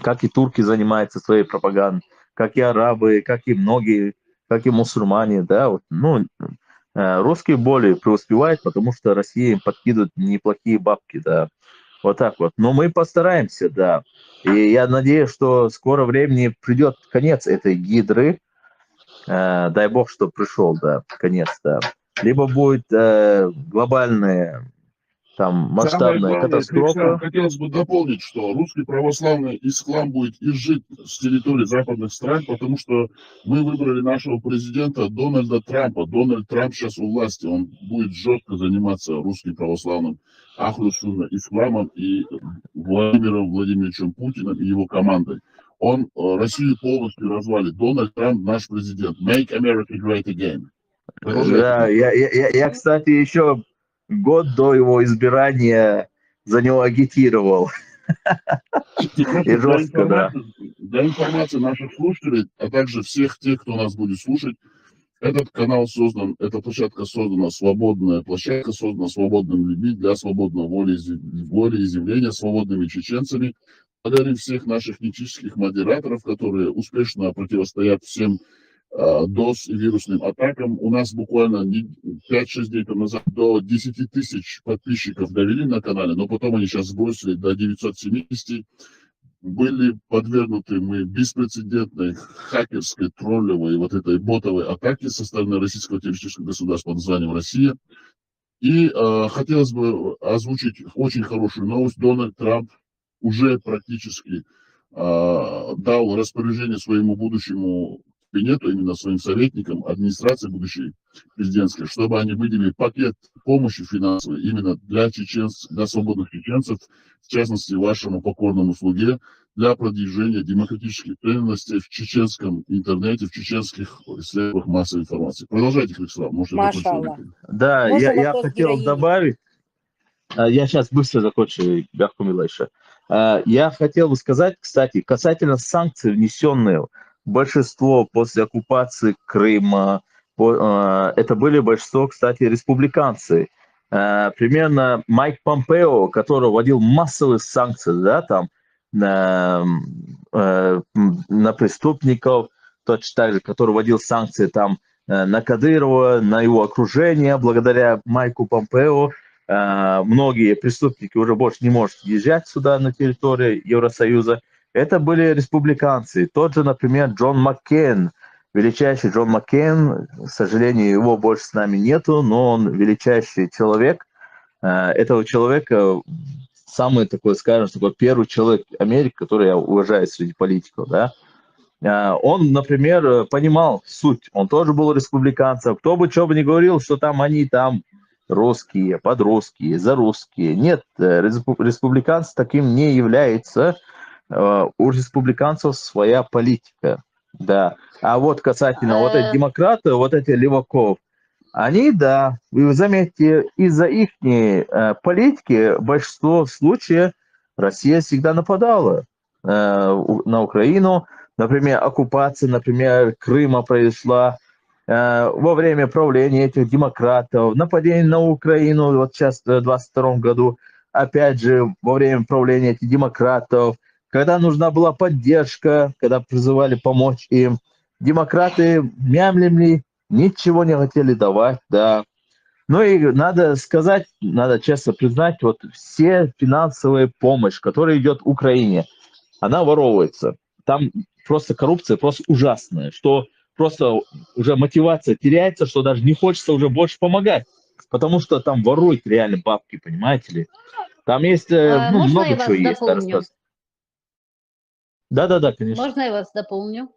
как и турки занимаются своей пропагандой, как и арабы, как и многие, как и мусульмане, да. Вот, ну, русские более преуспевают, потому что Россия им подкидывает неплохие бабки, да. Вот так вот. Но мы постараемся, да. И я надеюсь, что в скором времени придет конец этой гидры. Дай бог, что пришел, да, конец, да. Либо будет глобальная, там, масштабная катастрофа. Хотелось бы дополнить, что русский православный ислам будет изжит с территории западных стран, потому что мы выбрали нашего президента Дональда Трампа. Дональд Трамп сейчас у власти, он будет жестко заниматься русским православным ахлу-сунна исламом и Владимиром Владимировичем Путиным и его командой. Он Россию полностью развалит. Дональд Трамп наш президент. Make America great again. Продолжайте. Да, я, кстати, еще год до его избрания за него агитировал. И просто И жестко, да. для информации наших слушателей, а также всех тех, кто нас будет слушать, этот канал создан, эта площадка создана, свободная площадка создана свободными людьми для свободного волеизъявления, свободными чеченцами. Благодарим всех наших этнических модераторов, которые успешно противостоят всем DOS и вирусным атакам. У нас буквально 5-6 дней назад до 10 тысяч подписчиков довели на канале, но потом они сейчас сбросили до 970. Были подвергнуты мы беспрецедентной хакерской, троллевой, вот этой ботовой атаке со стороны российского террористического государства под названием Россия. И хотелось бы озвучить очень хорошую новость. Дональд Трамп уже практически дал распоряжение своему будущему кабинету, именно своим советникам, администрации будущей президентской, чтобы они выделили пакет помощи финансовой именно для для свободных чеченцев, в частности, вашему покорному слуге, для продвижения демократических ценностей в чеченском интернете, в чеченских средствах массовой информации. Продолжайте, Хрисла, может, Машаллах. Да, Можно я вопрос хотел героини? добавить, я сейчас быстро закончу, Бяхку Милайша. Я хотел бы сказать, кстати, касательно санкций, внесенных большинство после оккупации Крыма, это были большинство, кстати, республиканцы. Примерно Майк Помпео, который вводил массовые санкции, да, там, на преступников, точно так же, который вводил санкции там на Кадырова, на его окружение, благодаря Майку Помпео, многие преступники уже больше не могут въезжать сюда на территорию Евросоюза. Это были республиканцы. Тот же, например, Джон Маккейн, величайший Джон Маккейн, к сожалению, его больше с нами нету, но он величайший человек. Этого человека самый такой, скажем, такой первый человек Америки, который я уважаю среди политиков, да. Он, например, понимал суть. Он тоже был республиканцем. Кто бы что бы ни говорил, что там они там русские, подрусские, зарусские. Нет, республиканцы таким не является. У республиканцев своя политика, да. А вот касательно вот этих демократов, вот этих леваков, они, да, вы заметите, из-за их политики большинство случаев Россия всегда нападала на Украину. Например, оккупация, например, Крыма произошла во время правления этих демократов, нападение на Украину вот сейчас в 2022 году, опять же, во время правления этих демократов, когда нужна была поддержка, когда призывали помочь им, демократы мямлили, ничего не хотели давать, да. Ну и надо сказать, надо честно признать, вот все финансовая помощь, которая идет Украине, она воровывается. Там просто коррупция просто ужасная, что просто уже мотивация теряется, что даже не хочется уже больше помогать, потому что там воруют реально бабки, понимаете ли. Там есть Можно много я чего вас есть. дополню? Да, конечно. Можно я вас дополню?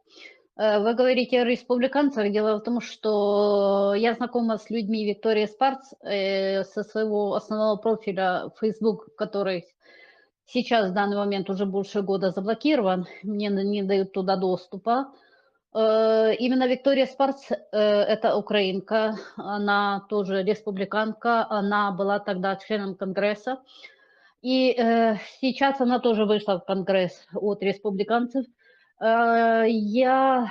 Вы говорите о республиканцах. Дело в том, что я знакома с людьми Виктории Спарц со своего основного профиля Facebook, который сейчас в данный момент уже больше года заблокирован. Мне не дают туда доступа. Именно Виктория Спарц – это украинка, она тоже республиканка, она была тогда членом Конгресса. И сейчас она тоже вышла в Конгресс от республиканцев. Я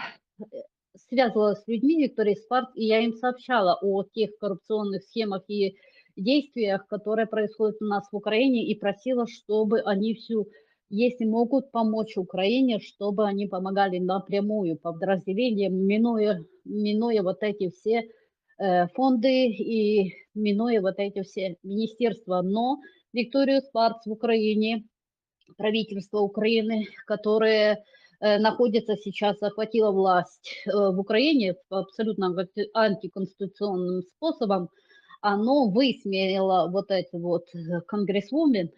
связывалась с людьми Виктории Спарц, и я им сообщала о тех коррупционных схемах и действиях, которые происходят у нас в Украине, и просила, чтобы они если могут помочь Украине, чтобы они помогали напрямую подразделениям, минуя вот эти все фонды и минуя вот эти все министерства. Но Викторию Спарц в Украине, правительство Украины, которое находится сейчас, захватило власть в Украине абсолютно антиконституционным способом, оно высмеяло вот эти вот конгрессвумен.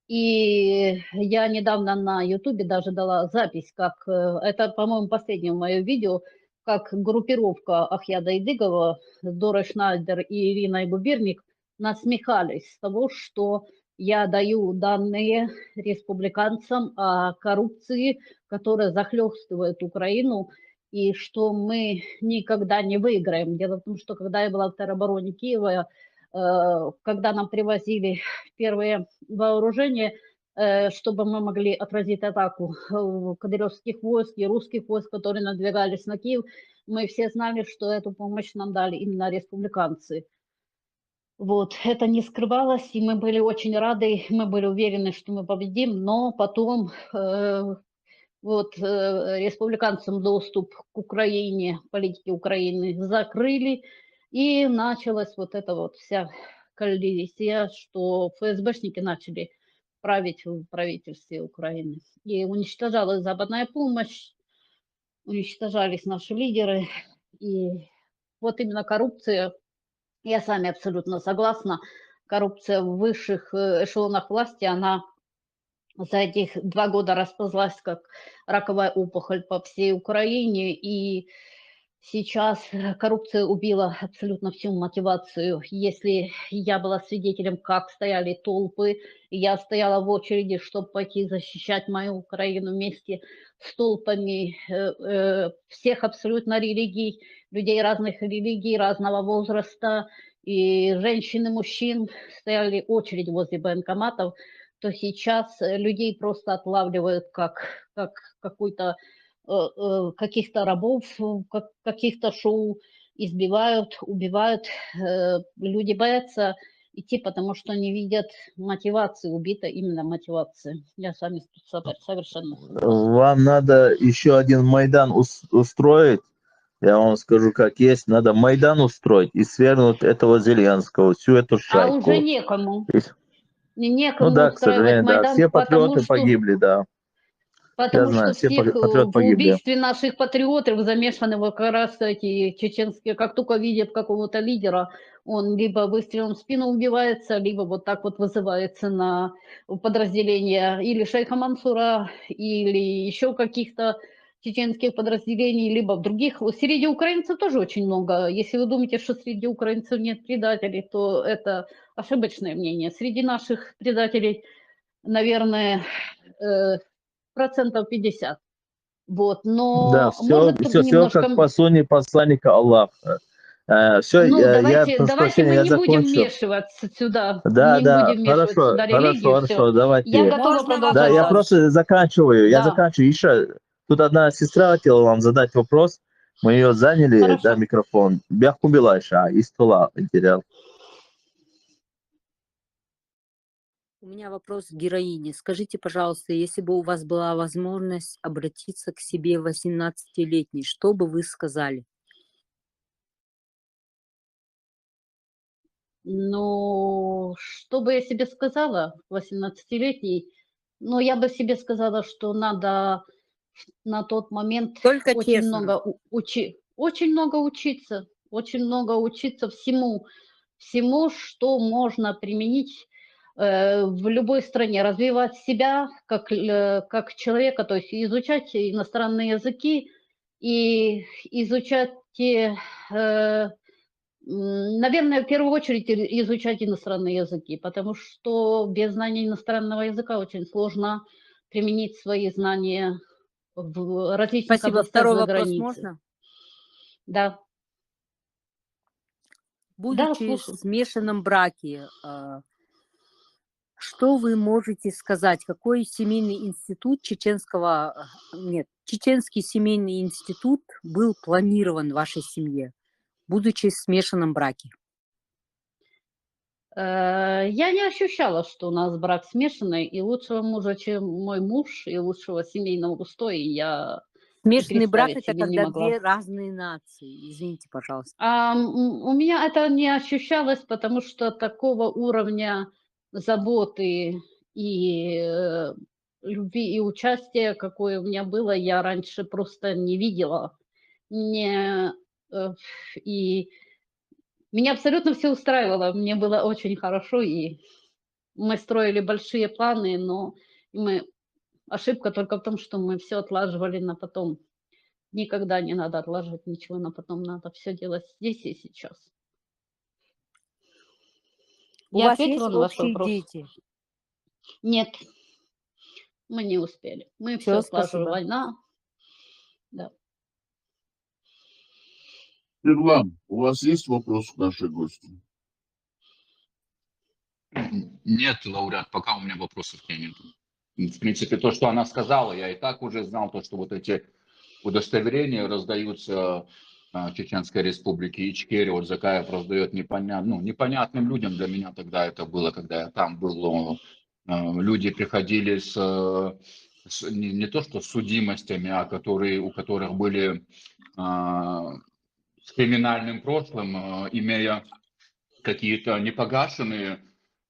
И я недавно на Ютубе даже дала запись, как это, по-моему, последнее мое видео, как группировка Ахьяда Идыгова, Дора Шнайдер и Ирина Губерник насмехались с того, что я даю данные республиканцам о коррупции, которая захлестывает Украину, и что мы никогда не выиграем. Дело в том, что когда я была в теробороне Киева, когда нам привозили первые вооружения, чтобы мы могли отразить атаку кадыревских войск и русских войск, которые надвигались на Киев, мы все знали, что эту помощь нам дали именно республиканцы. Вот, это не скрывалось, и мы были очень рады, мы были уверены, что мы победим, но потом республиканцам доступ к Украине, политике Украины закрыли, и началась вот эта вот вся коллизия, что ФСБшники начали править в правительстве Украины. И уничтожалась западная помощь, уничтожались наши лидеры, и вот именно коррупция, я с вами абсолютно согласна, коррупция в высших эшелонах власти, она за этих 2 года расползлась как раковая опухоль по всей Украине, и сейчас коррупция убила абсолютно всю мотивацию. Если я была свидетелем, как стояли толпы, я стояла в очереди, чтобы пойти защищать мою Украину вместе с толпами всех абсолютно религий, людей разных религий, разного возраста, и женщин и мужчин, стояли очередь возле военкоматов, то сейчас людей просто отлавливают как какой-то каких-то рабов, каких-то шоу, избивают, убивают. Люди боятся идти, потому что не видят мотивации, убита именно мотивация. Я с вами совершенно согласна. Вам надо еще один Майдан устроить. Я вам скажу, как есть. Надо Майдан устроить и свергнуть этого Зеленского, всю эту А шайку. уже некому. Ну Некому да, к устраивать сожалению, да. Майдан, Все потому патриоты что... погибли, да. Я Потому знаю, что все всех патриоты в погибли. убийстве наших патриотов замешаны вот как раз эти чеченские, как только видят какого-то лидера, он либо выстрелом в спину убивается, либо вот так вот вызывается на подразделение или шейха Мансура, или еще каких-то чеченских подразделений, либо в других. Среди украинцев тоже очень много. Если вы думаете, что среди украинцев нет предателей, то это ошибочное мнение. Среди наших предателей, наверное, 50%. Вот, Да, но все, может все как немножко... по сунне посланника Аллаха. Все, Ну, я давайте прошу прощения, мы я не будем закончил. вмешиваться сюда, Да, не да, будем вмешиваться хорошо, сюда хорошо, религию, все. хорошо, Я давайте. готова Можно продолжать Да, я вопрос? дальше. просто заканчиваю. Я Да, заканчиваю. Еще тут одна сестра хотела вам задать вопрос. Мы ее заняли, да, хорошо. микрофон. Бяхкубилайша, из Тула материал. У меня вопрос к героине. Скажите, пожалуйста, если бы у вас была возможность обратиться к себе 18-летней, что бы вы сказали? Ну, что бы я себе сказала, 18-летней? Ну, я бы себе сказала, что надо на тот момент Только очень честно. много очень много учиться всему, что можно применить в любой стране, развивать себя как человека, то есть изучать иностранные языки и изучать наверное, в первую очередь изучать иностранные языки, потому что без знания иностранного языка очень сложно применить свои знания в различных Спасибо. областях Второй за вопрос границей. можно? Да, Будучи в слушаю. смешанном браке, что вы можете сказать? Какой семейный институт чеченский семейный институт был планирован в вашей семье, будучи в смешанном браке? Я не ощущала, что у нас брак смешанный, и лучшего мужа, чем мой муж, и лучшего семейного устоя я и Смешанный брак – представить это себе не когда могла. две разные нации. Извините, пожалуйста. У меня это не ощущалось, потому что такого уровня заботы и любви и участия, какое у меня было, я раньше просто не видела. И меня абсолютно все устраивало, мне было очень хорошо, и мы строили большие планы, но ошибка только в том, что мы все отлаживали на потом. Никогда не надо отложить ничего на потом, надо все делать здесь и сейчас. У Я вас ответила есть на ваш общие вопрос? дети? Нет, мы не успели. Мы Всё, все слаживаем, спасибо. война. Да. Ирлан, у вас есть вопрос к нашей гости? Нет, лауреат, пока у меня вопросов нет. В принципе, то, что она сказала, я и так уже знал, то, что вот эти удостоверения раздаются Чеченской Республике, Ичкерия, вот Закаев раздает непонятным людям. Для меня тогда это было, когда я там был. Люди приходили не то что с судимостями, а у которых были с криминальным прошлым, имея какие-то непогашенные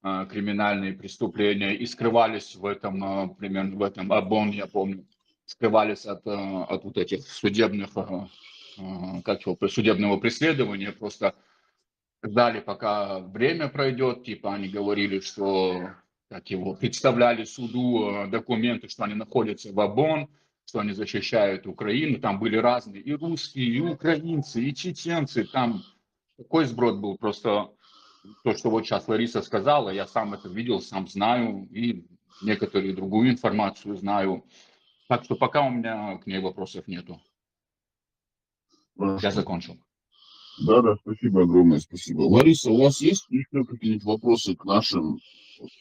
криминальные преступления и скрывались примерно в этом Абон, я помню, скрывались от вот этих судебных, судебного преследования, просто ждали, пока время пройдет, типа они говорили, что представляли суду документы, что они находятся в Абон, что они защищают Украину, там были разные и русские, и украинцы, и чеченцы, там такой сброд был, просто то, что вот сейчас Лариса сказала, я сам это видел, сам знаю, и некоторую другую информацию знаю. Так что пока у меня к ней вопросов нету. Я Хорошо. закончил. Да, спасибо, огромное спасибо. Лариса, у вас есть еще какие-нибудь вопросы к нашим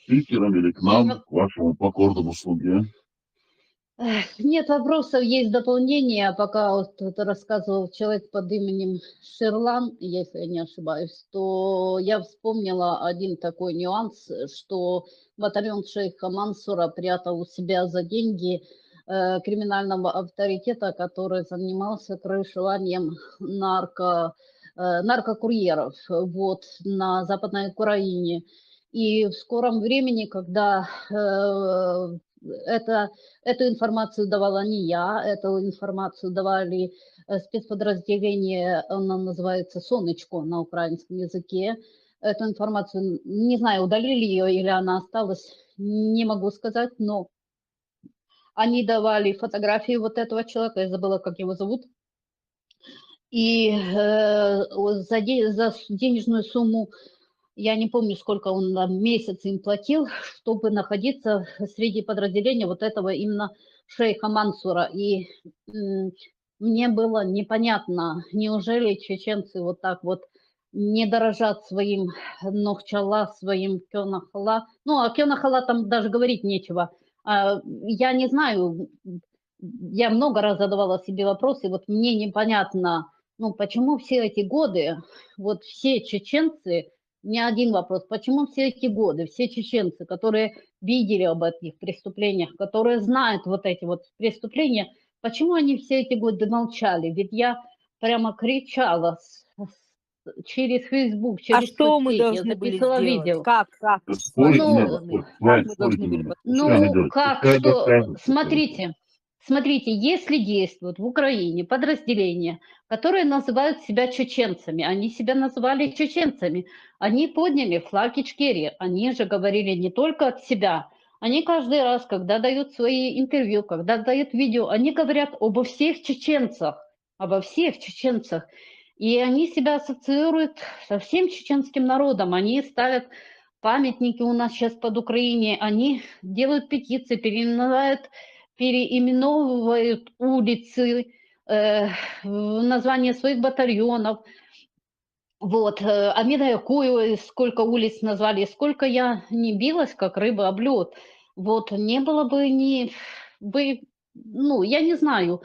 спикерам или к нам, к вашему покорному слуге? Нет вопросов, есть дополнение. Пока вот это рассказывал человек под именем Шерлан, если я не ошибаюсь, то я вспомнила один такой нюанс, что батальон шейха Мансура прятал у себя за деньги криминального авторитета, который занимался крышеванием наркокурьеров на Западной Украине. И в скором времени, когда эту информацию давала не я, эту информацию давали спецподразделение, оно называется «Сонечко» на украинском языке. Эту информацию, не знаю, удалили ее или она осталась, не могу сказать, но они давали фотографии вот этого человека, я забыла, как его зовут, и за денежную сумму, я не помню, сколько он на месяц им платил, чтобы находиться среди подразделения вот этого именно шейха Мансура. И мне было непонятно, неужели чеченцы вот так вот не дорожат своим Нохчала, своим Кёнахала. Ну, о Кёнахала там даже говорить нечего. Я не знаю, я много раз задавала себе вопросы, вот мне непонятно, почему все эти годы, вот все чеченцы, не один вопрос, почему все эти годы, все чеченцы, которые видели об этих преступлениях, которые знают вот эти вот преступления, почему они все эти годы молчали? Ведь я прямо кричала через Facebook, А через что мы соцсети, я должны были записывала сделать? видео. Как Спорить Ну, не мы надо, должны, спорить, как мы спорить должны не были надо. поступить? Пускай она Ну, делает, как пускай что, достанет. смотрите, если действуют в Украине подразделения, которые называют себя чеченцами, они себя называли чеченцами, они подняли флаг Ичкерии, они же говорили не только от себя, они каждый раз, когда дают свои интервью, когда дают видео, они говорят обо всех чеченцах, и они себя ассоциируют со всем чеченским народом, они ставят памятники у нас сейчас под Украиной, они делают петиции, переименовывают улицы, название своих батальонов. Вот, Амина Якуева, сколько улиц назвали, сколько я не билась, как рыба об лед. Вот, не было бы я не знаю,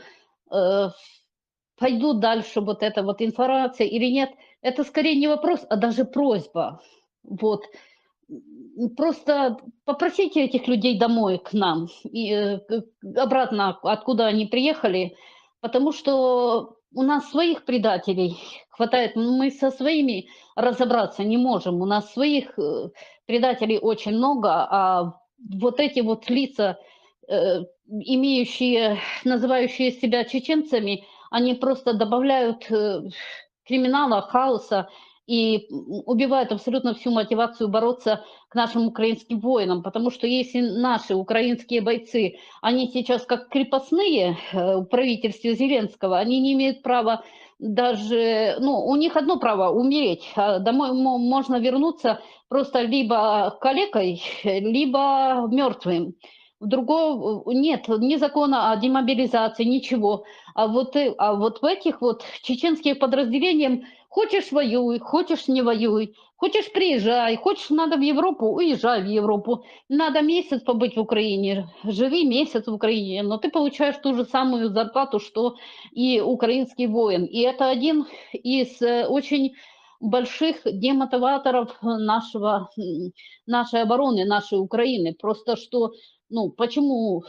пойдут дальше вот эта вот информация или нет. Это скорее не вопрос, а даже просьба. Вот. Просто попросите этих людей домой к нам, и обратно, откуда они приехали, потому что у нас своих предателей хватает, мы со своими разобраться не можем, у нас своих предателей очень много, а вот эти вот лица, называющие себя чеченцами, они просто добавляют криминала, хаоса, и убивают абсолютно всю мотивацию бороться к нашим украинским воинам, потому что если наши украинские бойцы, они сейчас как крепостные в правительстве Зеленского, они не имеют права даже, ну, у них одно право умереть, а домой можно вернуться просто либо калекой, либо мертвым. Другого нет ни закона о демобилизации, ничего. А вот в этих вот чеченских подразделениях хочешь воюй, хочешь не воюй, хочешь приезжай, хочешь надо в Европу, уезжай в Европу. Надо месяц побыть в Украине, живи месяц в Украине, но ты получаешь ту же самую зарплату, что и украинский воин. И это один из очень больших демотиваторов нашей обороны, нашей Украины. Просто что, ну, почему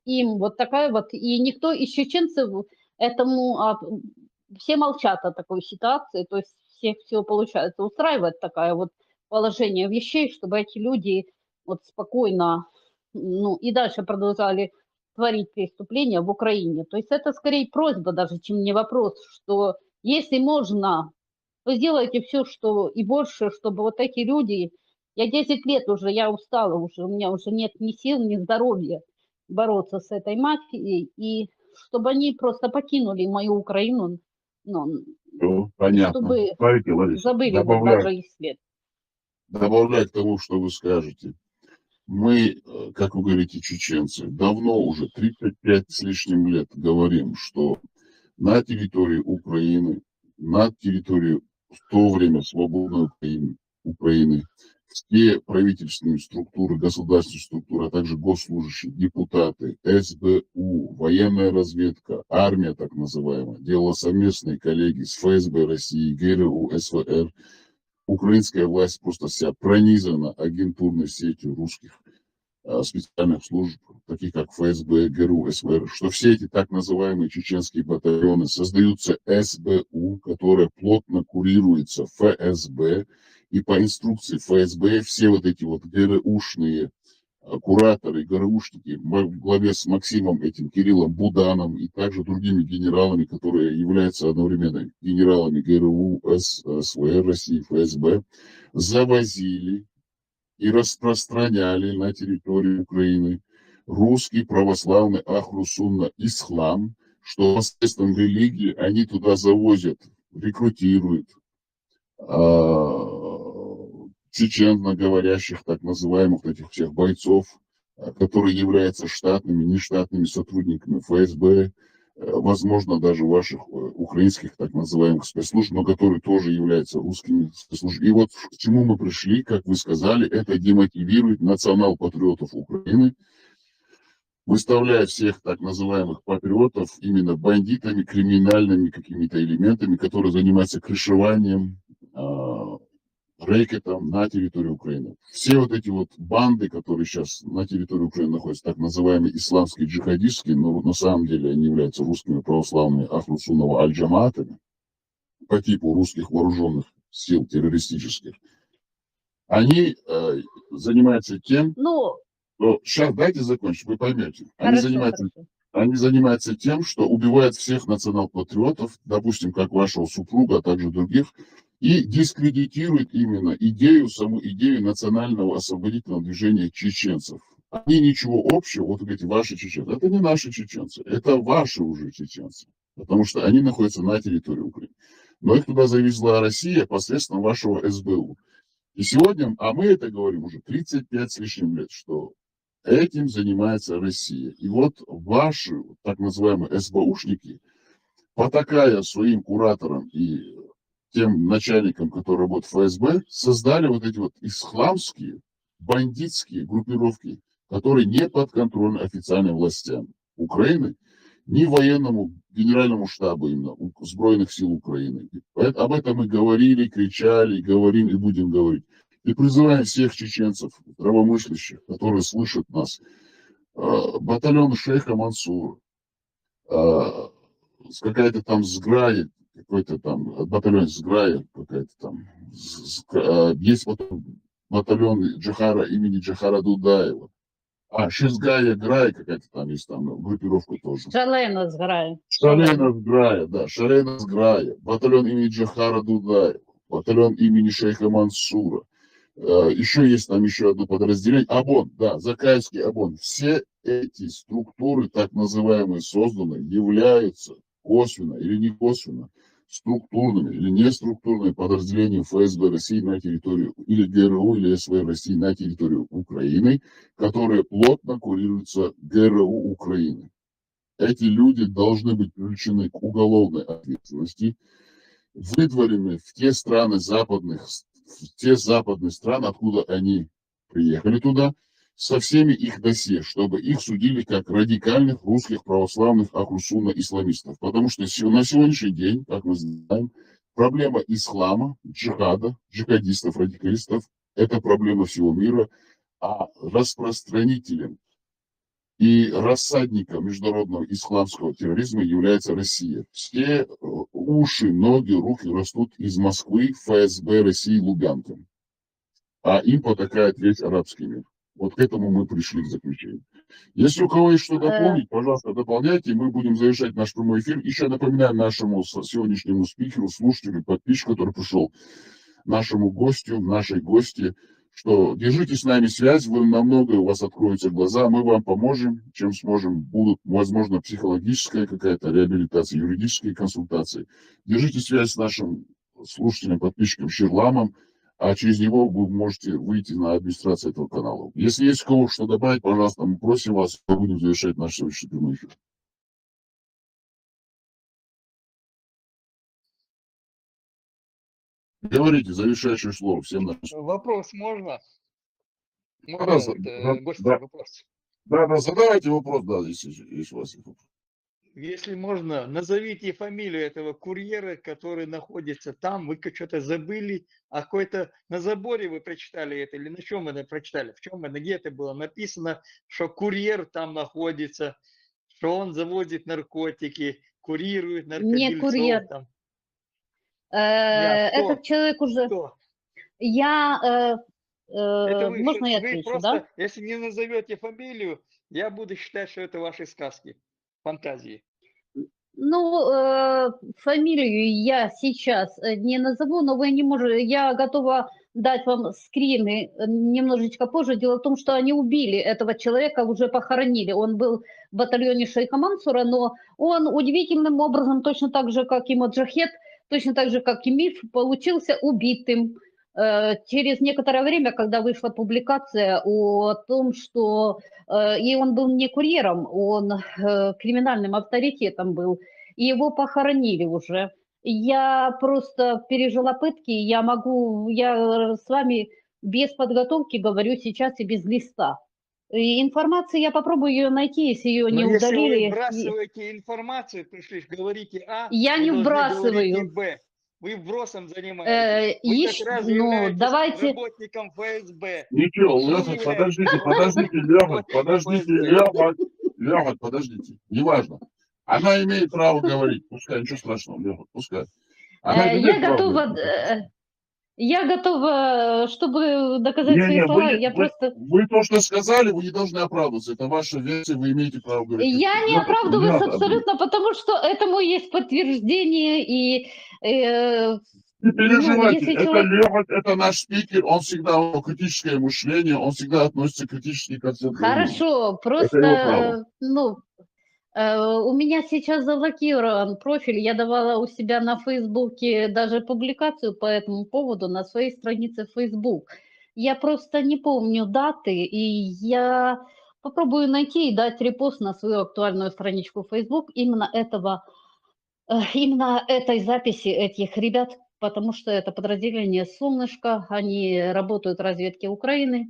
им вот такая вот, и никто из чеченцев этому, все молчат о такой ситуации, то есть всех все получается устраивает такое вот положение вещей, чтобы эти люди вот спокойно, ну, и дальше продолжали творить преступления в Украине. То есть это скорее просьба даже, чем не вопрос, что если можно, то сделайте все, что и больше, чтобы вот эти люди, я 10 лет уже, я устала уже, у меня уже нет ни сил, ни здоровья бороться с этой мафией, и чтобы они просто покинули мою Украину, ну, Всё понятно. чтобы Смотрите, Лариса, забыли вот даже их след. добавляю к тому, что вы скажете. Мы, как вы говорите, чеченцы, давно уже, 35 с лишним лет, говорим, что на территории Украины, на территории в то время свободной Украины, все правительственные структуры, государственные структуры, а также госслужащие, депутаты, СБУ, военная разведка, армия так называемая, делала совместные коллеги с ФСБ России, ГРУ, СВР. Украинская власть просто вся пронизана агентурной сетью русских специальных служб, таких как ФСБ, ГРУ, СВР, что все эти так называемые чеченские батальоны создаются СБУ, которая плотно курируется ФСБ, и по инструкции ФСБ все вот эти вот ГРУшные кураторы, ГРУшники во главе с Максимом этим Кириллом Буданом и также другими генералами, которые являются одновременно генералами ГРУ, СВР России, ФСБ, завозили и распространяли на территории Украины русский православный Ахру-Сунна ислам, что посредством религии они туда завозят, рекрутируют чеченноговорящих, так называемых этих всех бойцов, которые являются штатными, нештатными сотрудниками ФСБ, возможно, даже ваших украинских так называемых спецслужб, но которые тоже являются русскими спецслужбами. И вот к чему мы пришли, как вы сказали, это демотивирует национал-патриотов Украины, выставляя всех так называемых патриотов именно бандитами, криминальными какими-то элементами, которые занимаются крышеванием, рэкетом на территории Украины. Все вот эти вот банды, которые сейчас на территории Украины находятся, так называемые исламские джихадистские, но на самом деле они являются русскими православными Ахру-Суннова аль-Джамаатами по типу русских вооруженных сил террористических, они занимаются тем, Ну, что... Сейчас дайте закончить, вы поймете. хорошо. Они занимаются тем, что убивают всех национал-патриотов, допустим, как вашего супруга, а также других, и дискредитируют именно саму идею национального освободительного движения чеченцев. Они ничего общего, вот эти ваши чеченцы, это не наши чеченцы, это ваши уже чеченцы, потому что они находятся на территории Украины. Но их туда завезла Россия посредством вашего СБУ. И сегодня, а мы это говорим уже 35 с лишним лет, что этим занимается Россия. И вот ваши так называемые СБУшники, потакая своим кураторам и тем начальникам, которые работают в ФСБ, создали вот эти вот исламские, бандитские группировки, которые не подконтрольны официальным властям Украины, ни военному генеральному штабу именно Сбройных сил Украины. Об этом мы говорили, кричали, говорим и будем говорить. И призываем всех чеченцев, здравомыслящих, которые слышат нас, батальон шейха Мансура, какая-то там сграя, какой-то там батальон сграя, какая-то там, есть батальон Джахара имени Джахара Дудаева. Шизгая Грай какая-то там есть, там группировка тоже. Шалена сграя. Шалена Сграя, да, Шалена Сграя, батальон имени Джахара Дудаева, батальон имени шейха Мансура. Еще есть там еще одно подразделение. ОБОН, да, Закаевский ОБОН. Все эти структуры, так называемые, созданы, являются косвенно или не косвенно структурными или неструктурными подразделениями ФСБ России на территории или ГРУ или СВ России на территории Украины, которые плотно курируются ГРУ Украины. Эти люди должны быть привлечены к уголовной ответственности, выдворены в те страны в те западные страны, откуда они приехали туда, со всеми их досье, чтобы их судили как радикальных русских православных ахрусунно-исламистов. Потому что на сегодняшний день, как мы знаем, проблема ислама, джихада, джихадистов, радикалистов – это проблема всего мира, а распространителем и рассадником международного исламского терроризма является Россия. Все уши, ноги, руки растут из Москвы, ФСБ России, Лубянки. А им потакает весь арабский мир. Вот к этому мы пришли к заключению. Если у кого есть что дополнить, пожалуйста, дополняйте, и мы будем завершать наш прямой эфир. Еще напоминаю нашему сегодняшнему спикеру, слушателю, подписчику, который пришел, нашему гостю, нашей гости, что держите с нами связь, вы на многое у вас откроются глаза, мы вам поможем, чем сможем. Будут, возможно, психологическая какая-то реабилитация, юридические консультации. Держите связь с нашим слушателем, подписчиком Ширламом, а через него вы можете выйти на администрацию этого канала. Если есть у кого что добавить, пожалуйста, мы просим вас, мы будем завершать наш сегодняшний прямой эфир. Говорите, завершающее слово всем нашим. Вопрос можно? Пожалуйста, Гость, да. вопрос. Да, задавайте вопрос, да, если у вас есть вопрос. Если можно, назовите фамилию этого курьера, который находится там. Вы что-то забыли, а какой-то на заборе вы прочитали это, или на чем это прочитали? В чем это, где это было написано, что курьер там находится, что он завозит наркотики, курирует Не наркодельцов курьер. там. Этот человек уже... Кто? Это вы, Можно я вы отвечу, просто, да? если не назовете фамилию, я буду считать, что это ваши сказки, фантазии. Ну, фамилию я сейчас не назову, но вы не можете... Я готова дать вам скрины немножечко позже. Дело в том, что они убили этого человека, уже похоронили. Он был в батальоне шейха Мансура, но он удивительным образом, точно так же, как и Моджахед, точно так же, как и Миф, получился убитым. Через некоторое время, когда вышла публикация о том, что и он был не курьером, он криминальным авторитетом был, и его похоронили уже. Я просто пережила пытки, я с вами без подготовки говорю сейчас и без листа. И информацию я попробую ее найти, если ее не удалили. Если вы вбрасываете информацию, пришли, говорите А, я вы не должны вбрасываю. говорить и Б. Вы вбросом занимаетесь. Вы как раз являетесь давайте... работником ФСБ. Ничего, Лехот, подождите, Лехот, подождите, неважно. Она имеет право говорить, пускай, ничего страшного, Лехот, пускай. Я готова, чтобы доказать свои слова, Вы то, что сказали, вы не должны оправдываться. Это ваша версия, вы имеете право говорить. Я не оправдываюсь абсолютно, потому что этому есть подтверждение. И, не переживайте, Лехот, это наш спикер, он всегда критическое мышление, он всегда относится критически к всем. Хорошо, просто, у меня сейчас заблокирован профиль, я давала у себя на Фейсбуке даже публикацию по этому поводу на своей странице Facebook. Я просто не помню даты, и я попробую найти и дать репост на свою актуальную страничку Facebook именно этой записи этих ребят, потому что это подразделение «Солнышко», они работают в разведке Украины.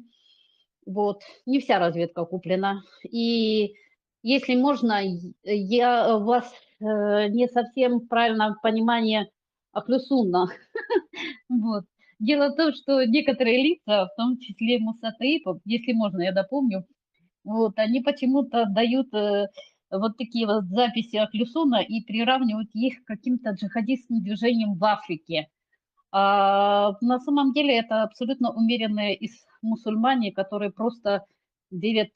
Вот, не вся разведка куплена. И если можно, я у вас не совсем правильное понимание Ахлюсунна. Вот. Дело в том, что некоторые лица, в том числе Муса Таипов, если можно, я допомню, вот, они почему-то дают вот такие вот записи Ахлюсуна и приравнивают их к каким-то джихадистским движениям в Африке. А на самом деле это абсолютно умеренные мусульмане, которые просто верят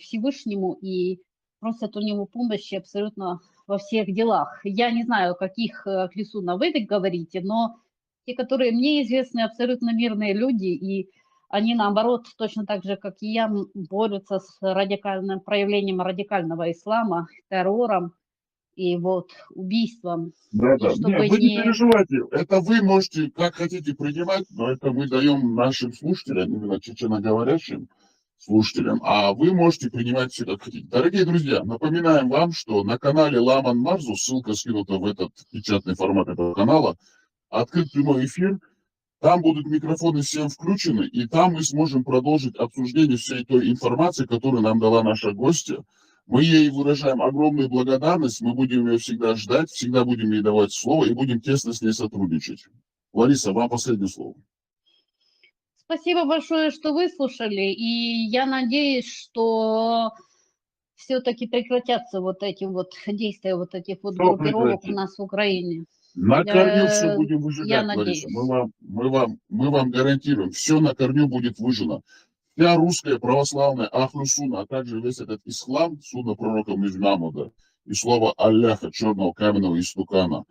Всевышнему и просят у него помощи абсолютно во всех делах. Я не знаю, о каких Ахлюсуна вы говорите, но те, которые мне известны, абсолютно мирные люди, и они, наоборот, точно так же, как и я, борются с радикальным проявлением радикального ислама, террором. и вот убийством. Да, И да. чтобы Нет, вы не не... переживайте. Это вы можете как хотите принимать, но это мы даем нашим слушателям, именно чеченоговорящим слушателям, а вы можете принимать все как хотите. Дорогие друзья, напоминаем вам, что на канале Ламан Марзу, ссылка скинута в этот печатный формат этого канала, открыт прямой эфир, там будут микрофоны всем включены, и там мы сможем продолжить обсуждение всей той информации, которую нам дала наша гостья. Мы ей выражаем огромную благодарность, мы будем ее всегда ждать, всегда будем ей давать слово и будем тесно с ней сотрудничать. Лариса, вам последнее слово. Спасибо большое, что выслушали, и я надеюсь, что все-таки прекратятся вот эти вот действия вот этих вот Что группировок у прекратить? нас в Украине. На корню все Э, будем Я выжигать, надеюсь. Лариса. Мы вам гарантируем, все на корню будет выжжено. Вся русская православная Ахлюсуна, а также весь этот ислам, судно пророка Мухаммада, и слово Алляха, черного каменного истукана,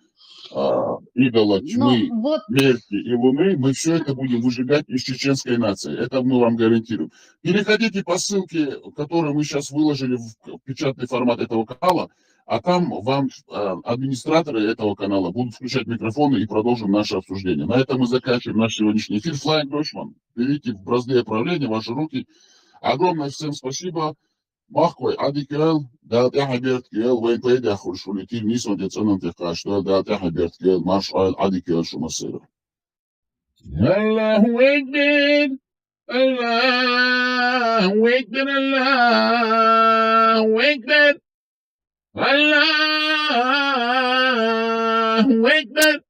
идола Ну, тьмы, вот смерти и луны, мы все это будем выжигать из чеченской нации. Это мы вам гарантируем. Переходите по ссылке, которую мы сейчас выложили в печатный формат этого канала, а там вам администраторы этого канала будут включать микрофоны и продолжим наше обсуждение. На этом мы заканчиваем наш сегодняшний эфир. Flying Dutchman, берите в бразды правления ваши руки. Огромное всем спасибо. Махкой Адикел, дат Ахаберт Гел, Вейн Пейда Хуршулитин, Нисон Децанан Техашто, дат Ахаберт Гел, Марш Адикел Шумасера. Аллаху Экбер, Аллаху Экбер, Аллаху Экбер, Аллаху Экбер.